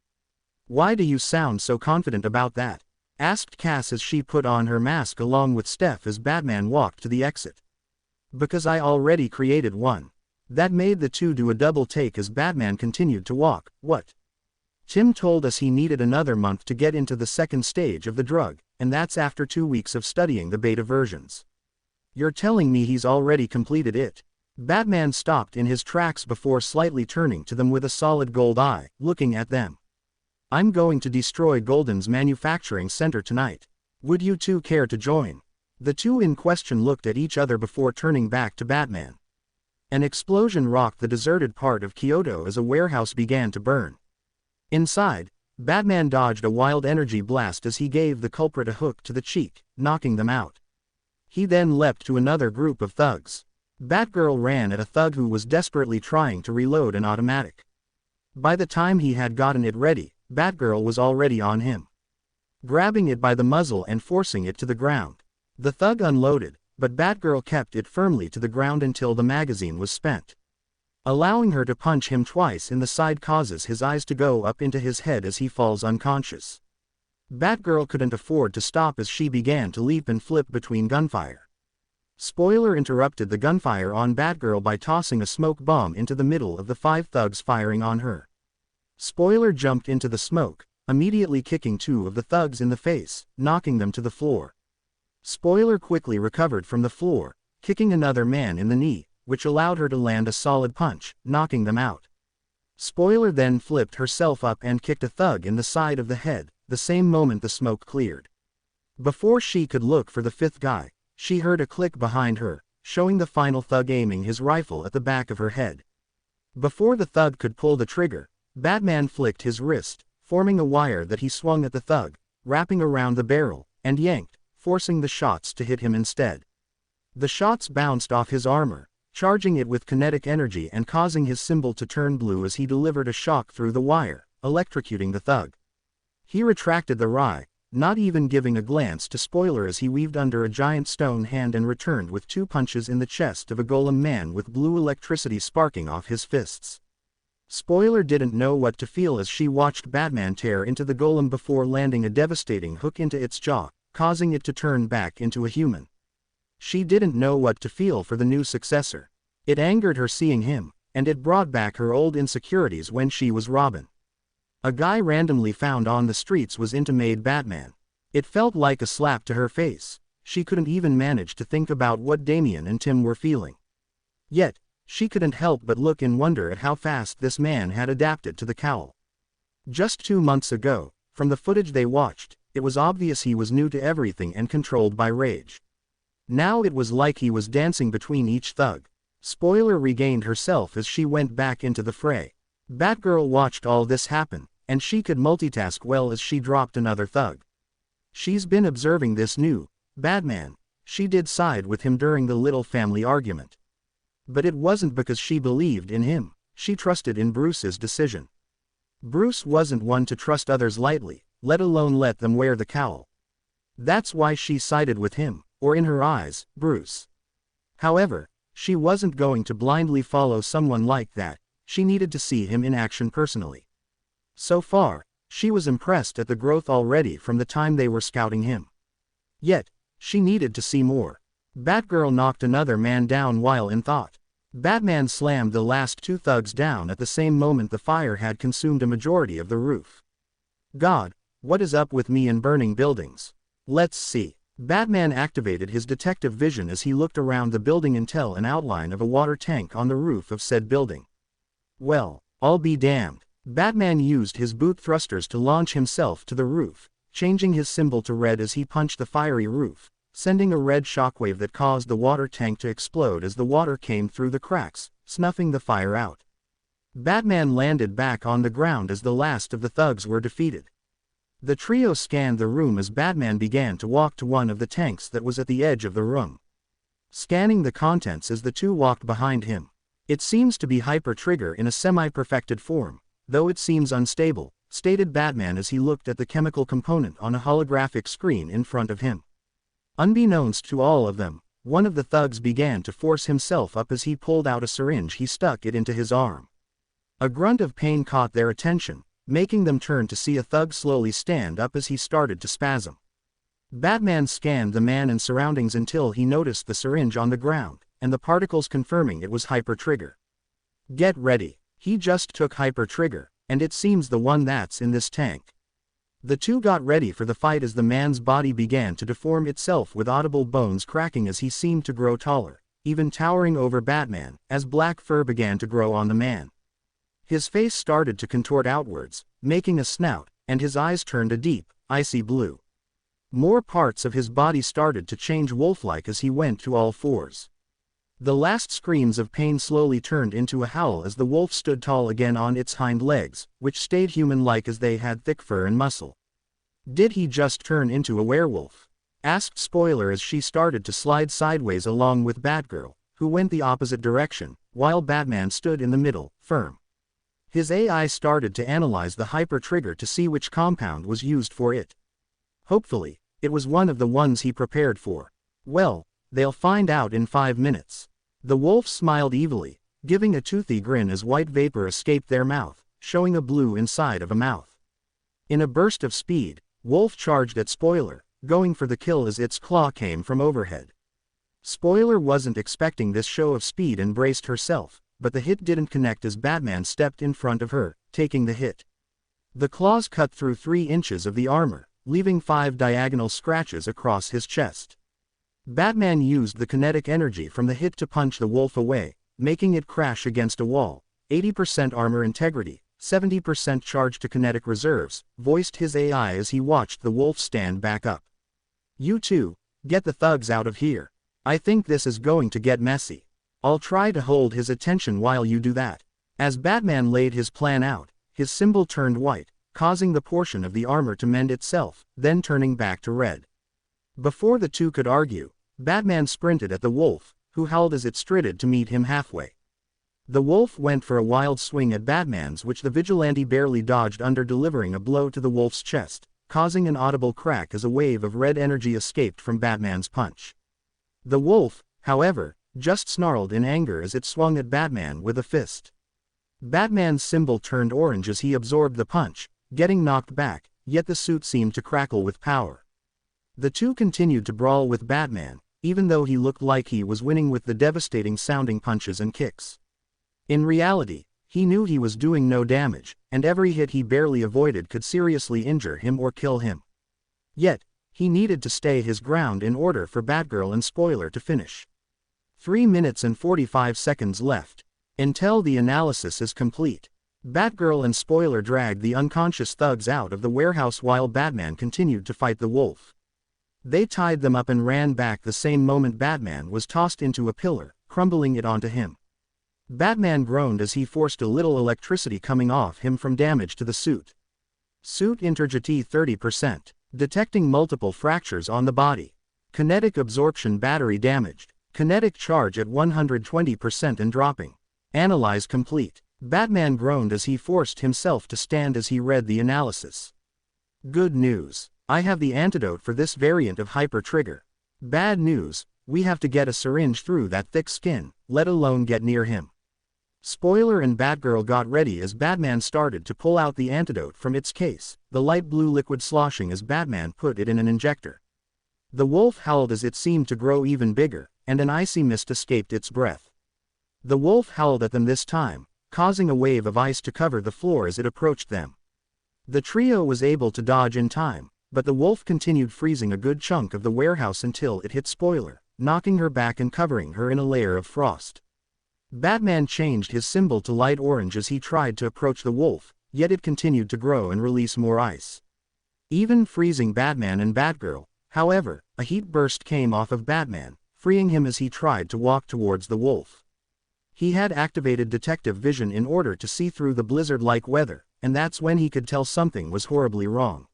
Why do you sound so confident about that? Asked Cass as she put on her mask along with Steph as Batman walked to the exit. Because I already created one. That made the two do a double take as Batman continued to walk. What? Tim told us he needed another month to get into the second stage of the drug, and that's after 2 weeks of studying the beta versions. You're telling me he's already completed it? Batman stopped in his tracks before slightly turning to them with a solid gold eye, looking at them. I'm going to destroy Golden's manufacturing center tonight. Would you two care to join? The two in question looked at each other before turning back to Batman. An explosion rocked the deserted part of Kyoto as a warehouse began to burn. Inside, Batman dodged a wild energy blast as he gave the culprit a hook to the cheek, knocking them out. He then leapt to another group of thugs. Batgirl ran at a thug who was desperately trying to reload an automatic. By the time he had gotten it ready, Batgirl was already on him, grabbing it by the muzzle and forcing it to the ground. The thug unloaded, but Batgirl kept it firmly to the ground until the magazine was spent. Allowing her to punch him twice in the side causes his eyes to go up into his head as he falls unconscious. Batgirl couldn't afford to stop as she began to leap and flip between gunfire. Spoiler interrupted the gunfire on Batgirl by tossing a smoke bomb into the middle of the 5 thugs firing on her. Spoiler jumped into the smoke, immediately kicking 2 of the thugs in the face, knocking them to the floor. Spoiler quickly recovered from the floor, kicking another man in the knee, which allowed her to land a solid punch, knocking them out. Spoiler then flipped herself up and kicked a thug in the side of the head, the same moment the smoke cleared. Before she could look for the 5th guy, she heard a click behind her, showing the final thug aiming his rifle at the back of her head. Before the thug could pull the trigger, Batman flicked his wrist, forming a wire that he swung at the thug, wrapping around the barrel, and yanked, forcing the shots to hit him instead. The shots bounced off his armor, charging it with kinetic energy and causing his symbol to turn blue as he delivered a shock through the wire, electrocuting the thug. He retracted the rye, not even giving a glance to Spoiler as he weaved under a giant stone hand and returned with 2 punches in the chest of a golem man with blue electricity sparking off his fists. Spoiler didn't know what to feel as she watched Batman tear into the golem before landing a devastating hook into its jaw, causing it to turn back into a human. She didn't know what to feel for the new successor. It angered her seeing him, and it brought back her old insecurities when she was Robin. A guy randomly found on the streets was into made Batman. It felt like a slap to her face. She couldn't even manage to think about what Damian and Tim were feeling. Yet, she couldn't help but look in wonder at how fast this man had adapted to the cowl. Just 2 months ago, from the footage they watched, it was obvious he was new to everything and controlled by rage. Now it was like he was dancing between each thug. Spoiler regained herself as she went back into the fray. Batgirl watched all this happen, and she could multitask well as she dropped another thug. She's been observing this new Batman. She did side with him during the little family argument. But it wasn't because she believed in him, she trusted in Bruce's decision. Bruce wasn't one to trust others lightly, let alone let them wear the cowl. That's why she sided with him, or in her eyes, Bruce. However, she wasn't going to blindly follow someone like that, she needed to see him in action personally. So far, she was impressed at the growth already from the time they were scouting him. Yet, she needed to see more. Batgirl knocked another man down while in thought. Batman slammed the last 2 thugs down at the same moment the fire had consumed a majority of the roof. God, what is up with me and burning buildings? Let's see. Batman activated his detective vision as he looked around the building until an outline of a water tank on the roof of said building. Well, I'll be damned. Batman used his boot thrusters to launch himself to the roof, changing his symbol to red as he punched the fiery roof, sending a red shockwave that caused the water tank to explode as the water came through the cracks, snuffing the fire out. Batman landed back on the ground as the last of the thugs were defeated. The trio scanned the room as Batman began to walk to one of the tanks that was at the edge of the room. Scanning the contents as the two walked behind him. It seems to be Hyper Trigger in a semi-perfected form, though it seems unstable, stated Batman as he looked at the chemical component on a holographic screen in front of him. Unbeknownst to all of them, one of the thugs began to force himself up as he pulled out a syringe. He stuck it into his arm. A grunt of pain caught their attention, making them turn to see a thug slowly stand up as he started to spasm. Batman scanned the man and surroundings until he noticed the syringe on the ground, and the particles confirming it was Hyper Trigger. Get ready, he just took Hyper Trigger, and it seems the one that's in this tank. The two got ready for the fight as the man's body began to deform itself with audible bones cracking as he seemed to grow taller, even towering over Batman, as black fur began to grow on the man. His face started to contort outwards, making a snout, and his eyes turned a deep, icy blue. More parts of his body started to change wolf-like as he went to all fours. The last screams of pain slowly turned into a howl as the wolf stood tall again on its hind legs, which stayed human-like as they had thick fur and muscle. Did he just turn into a werewolf? Asked Spoiler as she started to slide sideways along with Batgirl, who went the opposite direction, while Batman stood in the middle, firm. His AI started to analyze the Hyper Trigger to see which compound was used for it. Hopefully, it was one of the ones he prepared for. Well, they'll find out in 5 minutes. The wolf smiled evilly, giving a toothy grin as white vapor escaped their mouth, showing a blue inside of a mouth. In a burst of speed, Wolf charged at Spoiler, going for the kill as its claw came from overhead. Spoiler wasn't expecting this show of speed and braced herself, but the hit didn't connect as Batman stepped in front of her, taking the hit. The claws cut through 3 inches of the armor, leaving 5 diagonal scratches across his chest. Batman used the kinetic energy from the hit to punch the wolf away, making it crash against a wall. 80% armor integrity, 70% charge to kinetic reserves, voiced his AI as he watched the wolf stand back up. You two, get the thugs out of here. I think this is going to get messy. I'll try to hold his attention while you do that. As Batman laid his plan out, his symbol turned white, causing the portion of the armor to mend itself, then turning back to red. Before the two could argue, Batman sprinted at the wolf, who howled as it stritted to meet him halfway. The wolf went for a wild swing at Batman's, which the vigilante barely dodged under, delivering a blow to the wolf's chest, causing an audible crack as a wave of red energy escaped from Batman's punch. The wolf, however, just snarled in anger as it swung at Batman with a fist. Batman's symbol turned orange as he absorbed the punch, getting knocked back, yet the suit seemed to crackle with power. The two continued to brawl with Batman, even though he looked like he was winning with the devastating sounding punches and kicks. In reality, he knew he was doing no damage, and every hit he barely avoided could seriously injure him or kill him. Yet, he needed to stay his ground in order for Batgirl and Spoiler to finish. 3 minutes and 45 seconds left. Until the analysis is complete. Batgirl and Spoiler dragged the unconscious thugs out of the warehouse while Batman continued to fight the wolf. They tied them up and ran back the same moment Batman was tossed into a pillar, crumbling it onto him. Batman groaned as he forced a little electricity coming off him from damage to the suit. Suit integrity 30%, detecting multiple fractures on the body. Kinetic absorption battery damaged, kinetic charge at 120% and dropping. Analyze complete. Batman groaned as he forced himself to stand as he read the analysis. Good news. I have the antidote for this variant of Hyper Trigger. Bad news, we have to get a syringe through that thick skin, let alone get near him. Spoiler and Batgirl got ready as Batman started to pull out the antidote from its case, the light blue liquid sloshing as Batman put it in an injector. The wolf howled as it seemed to grow even bigger, and an icy mist escaped its breath. The wolf howled at them this time, causing a wave of ice to cover the floor as it approached them. The trio was able to dodge in time, but the wolf continued freezing a good chunk of the warehouse until it hit Spoiler, knocking her back and covering her in a layer of frost. Batman changed his symbol to light orange as he tried to approach the wolf, yet it continued to grow and release more ice. Even freezing Batman and Batgirl, however, a heat burst came off of Batman, freeing him as he tried to walk towards the wolf. He had activated detective vision in order to see through the blizzard-like weather, and that's when he could tell something was horribly wrong.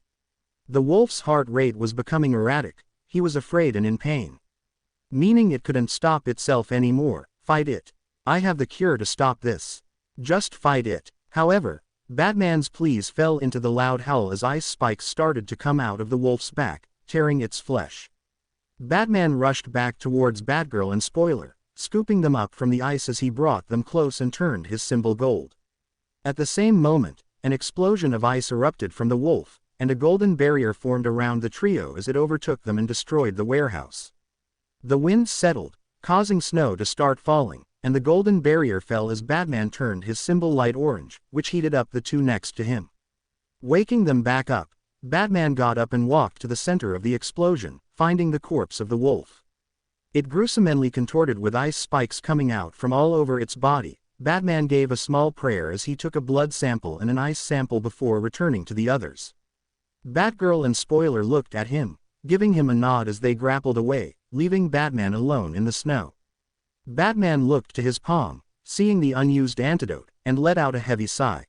The wolf's heart rate was becoming erratic, he was afraid and in pain. Meaning it couldn't stop itself anymore. Fight it. I have the cure to stop this. Just fight it. However, Batman's pleas fell into the loud howl as ice spikes started to come out of the wolf's back, tearing its flesh. Batman rushed back towards Batgirl and Spoiler, scooping them up from the ice as he brought them close and turned his symbol gold. At the same moment, an explosion of ice erupted from the wolf, and a golden barrier formed around the trio as it overtook them and destroyed the warehouse. The wind settled, causing snow to start falling, and the golden barrier fell as Batman turned his symbol light orange, which heated up the two next to him. Waking them back up, Batman got up and walked to the center of the explosion, finding the corpse of the wolf. It gruesomely contorted with ice spikes coming out from all over its body. Batman gave a small prayer as he took a blood sample and an ice sample before returning to the others. Batgirl and Spoiler looked at him, giving him a nod as they grappled away, leaving Batman alone in the snow. Batman looked to his palm, seeing the unused antidote, and let out a heavy sigh.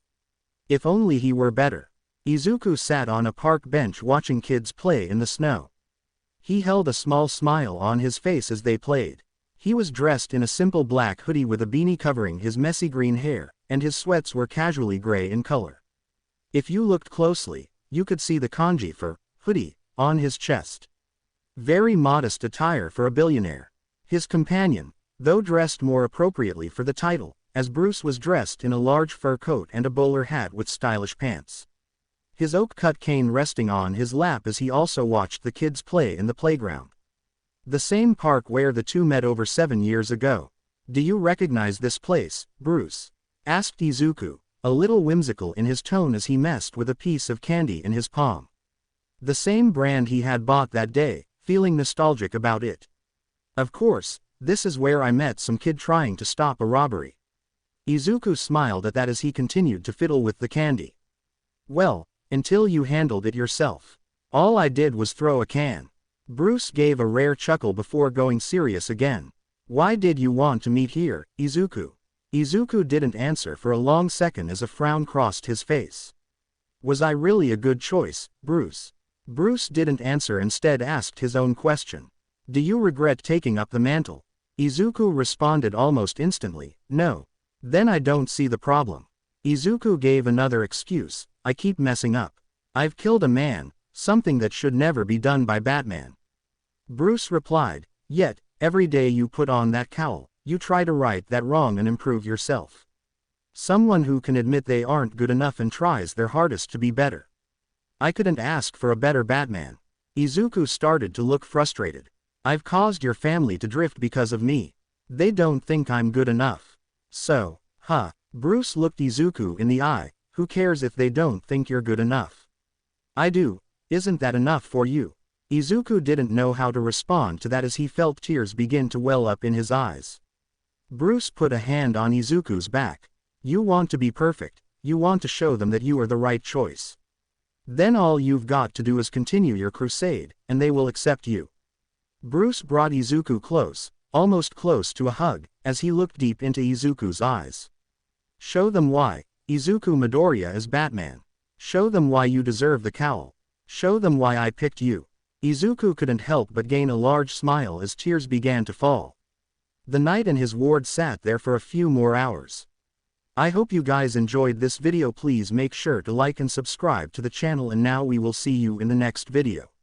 If only he were better. Izuku sat on a park bench watching kids play in the snow. He held a small smile on his face as they played. He was dressed in a simple black hoodie with a beanie covering his messy green hair, and his sweats were casually gray in color. If you looked closely, you could see the kanji for hoodie on his chest. Very modest attire for a billionaire. His companion, though dressed more appropriately for the title, as Bruce was dressed in a large fur coat and a bowler hat with stylish pants. His oak-cut cane resting on his lap as he also watched the kids play in the playground. The same park where the two met over 7 years ago. Do you recognize this place, Bruce? Asked Izuku, a little whimsical in his tone as he messed with a piece of candy in his palm. The same brand he had bought that day, feeling nostalgic about it. Of course, this is where I met some kid trying to stop a robbery. Izuku smiled at that as he continued to fiddle with the candy. Well, until you handled it yourself. All I did was throw a can. Bruce gave a rare chuckle before going serious again. Why did you want to meet here, Izuku? Izuku didn't answer for a long second as a frown crossed his face. Was I really a good choice, Bruce? Bruce didn't answer, instead asked his own question. Do you regret taking up the mantle? Izuku responded almost instantly, no. Then I don't see the problem. Izuku gave another excuse, I keep messing up. I've killed a man, something that should never be done by Batman. Bruce replied, yet, every day you put on that cowl, you try to right that wrong and improve yourself. Someone who can admit they aren't good enough and tries their hardest to be better. I couldn't ask for a better Batman. Izuku started to look frustrated. I've caused your family to drift because of me. They don't think I'm good enough. So, Bruce looked Izuku in the eye, who cares if they don't think you're good enough? I do. Isn't that enough for you? Izuku didn't know how to respond to that as he felt tears begin to well up in his eyes. Bruce put a hand on Izuku's back. You want to be perfect, you want to show them that you are the right choice. Then all you've got to do is continue your crusade, and they will accept you. Bruce brought Izuku close, almost close to a hug, as he looked deep into Izuku's eyes. Show them why, Izuku Midoriya is Batman. Show them why you deserve the cowl. Show them why I picked you. Izuku couldn't help but gain a large smile as tears began to fall. The knight and his ward sat there for a few more hours. I hope you guys enjoyed this video. Please make sure to like and subscribe to the channel, and now we will see you in the next video.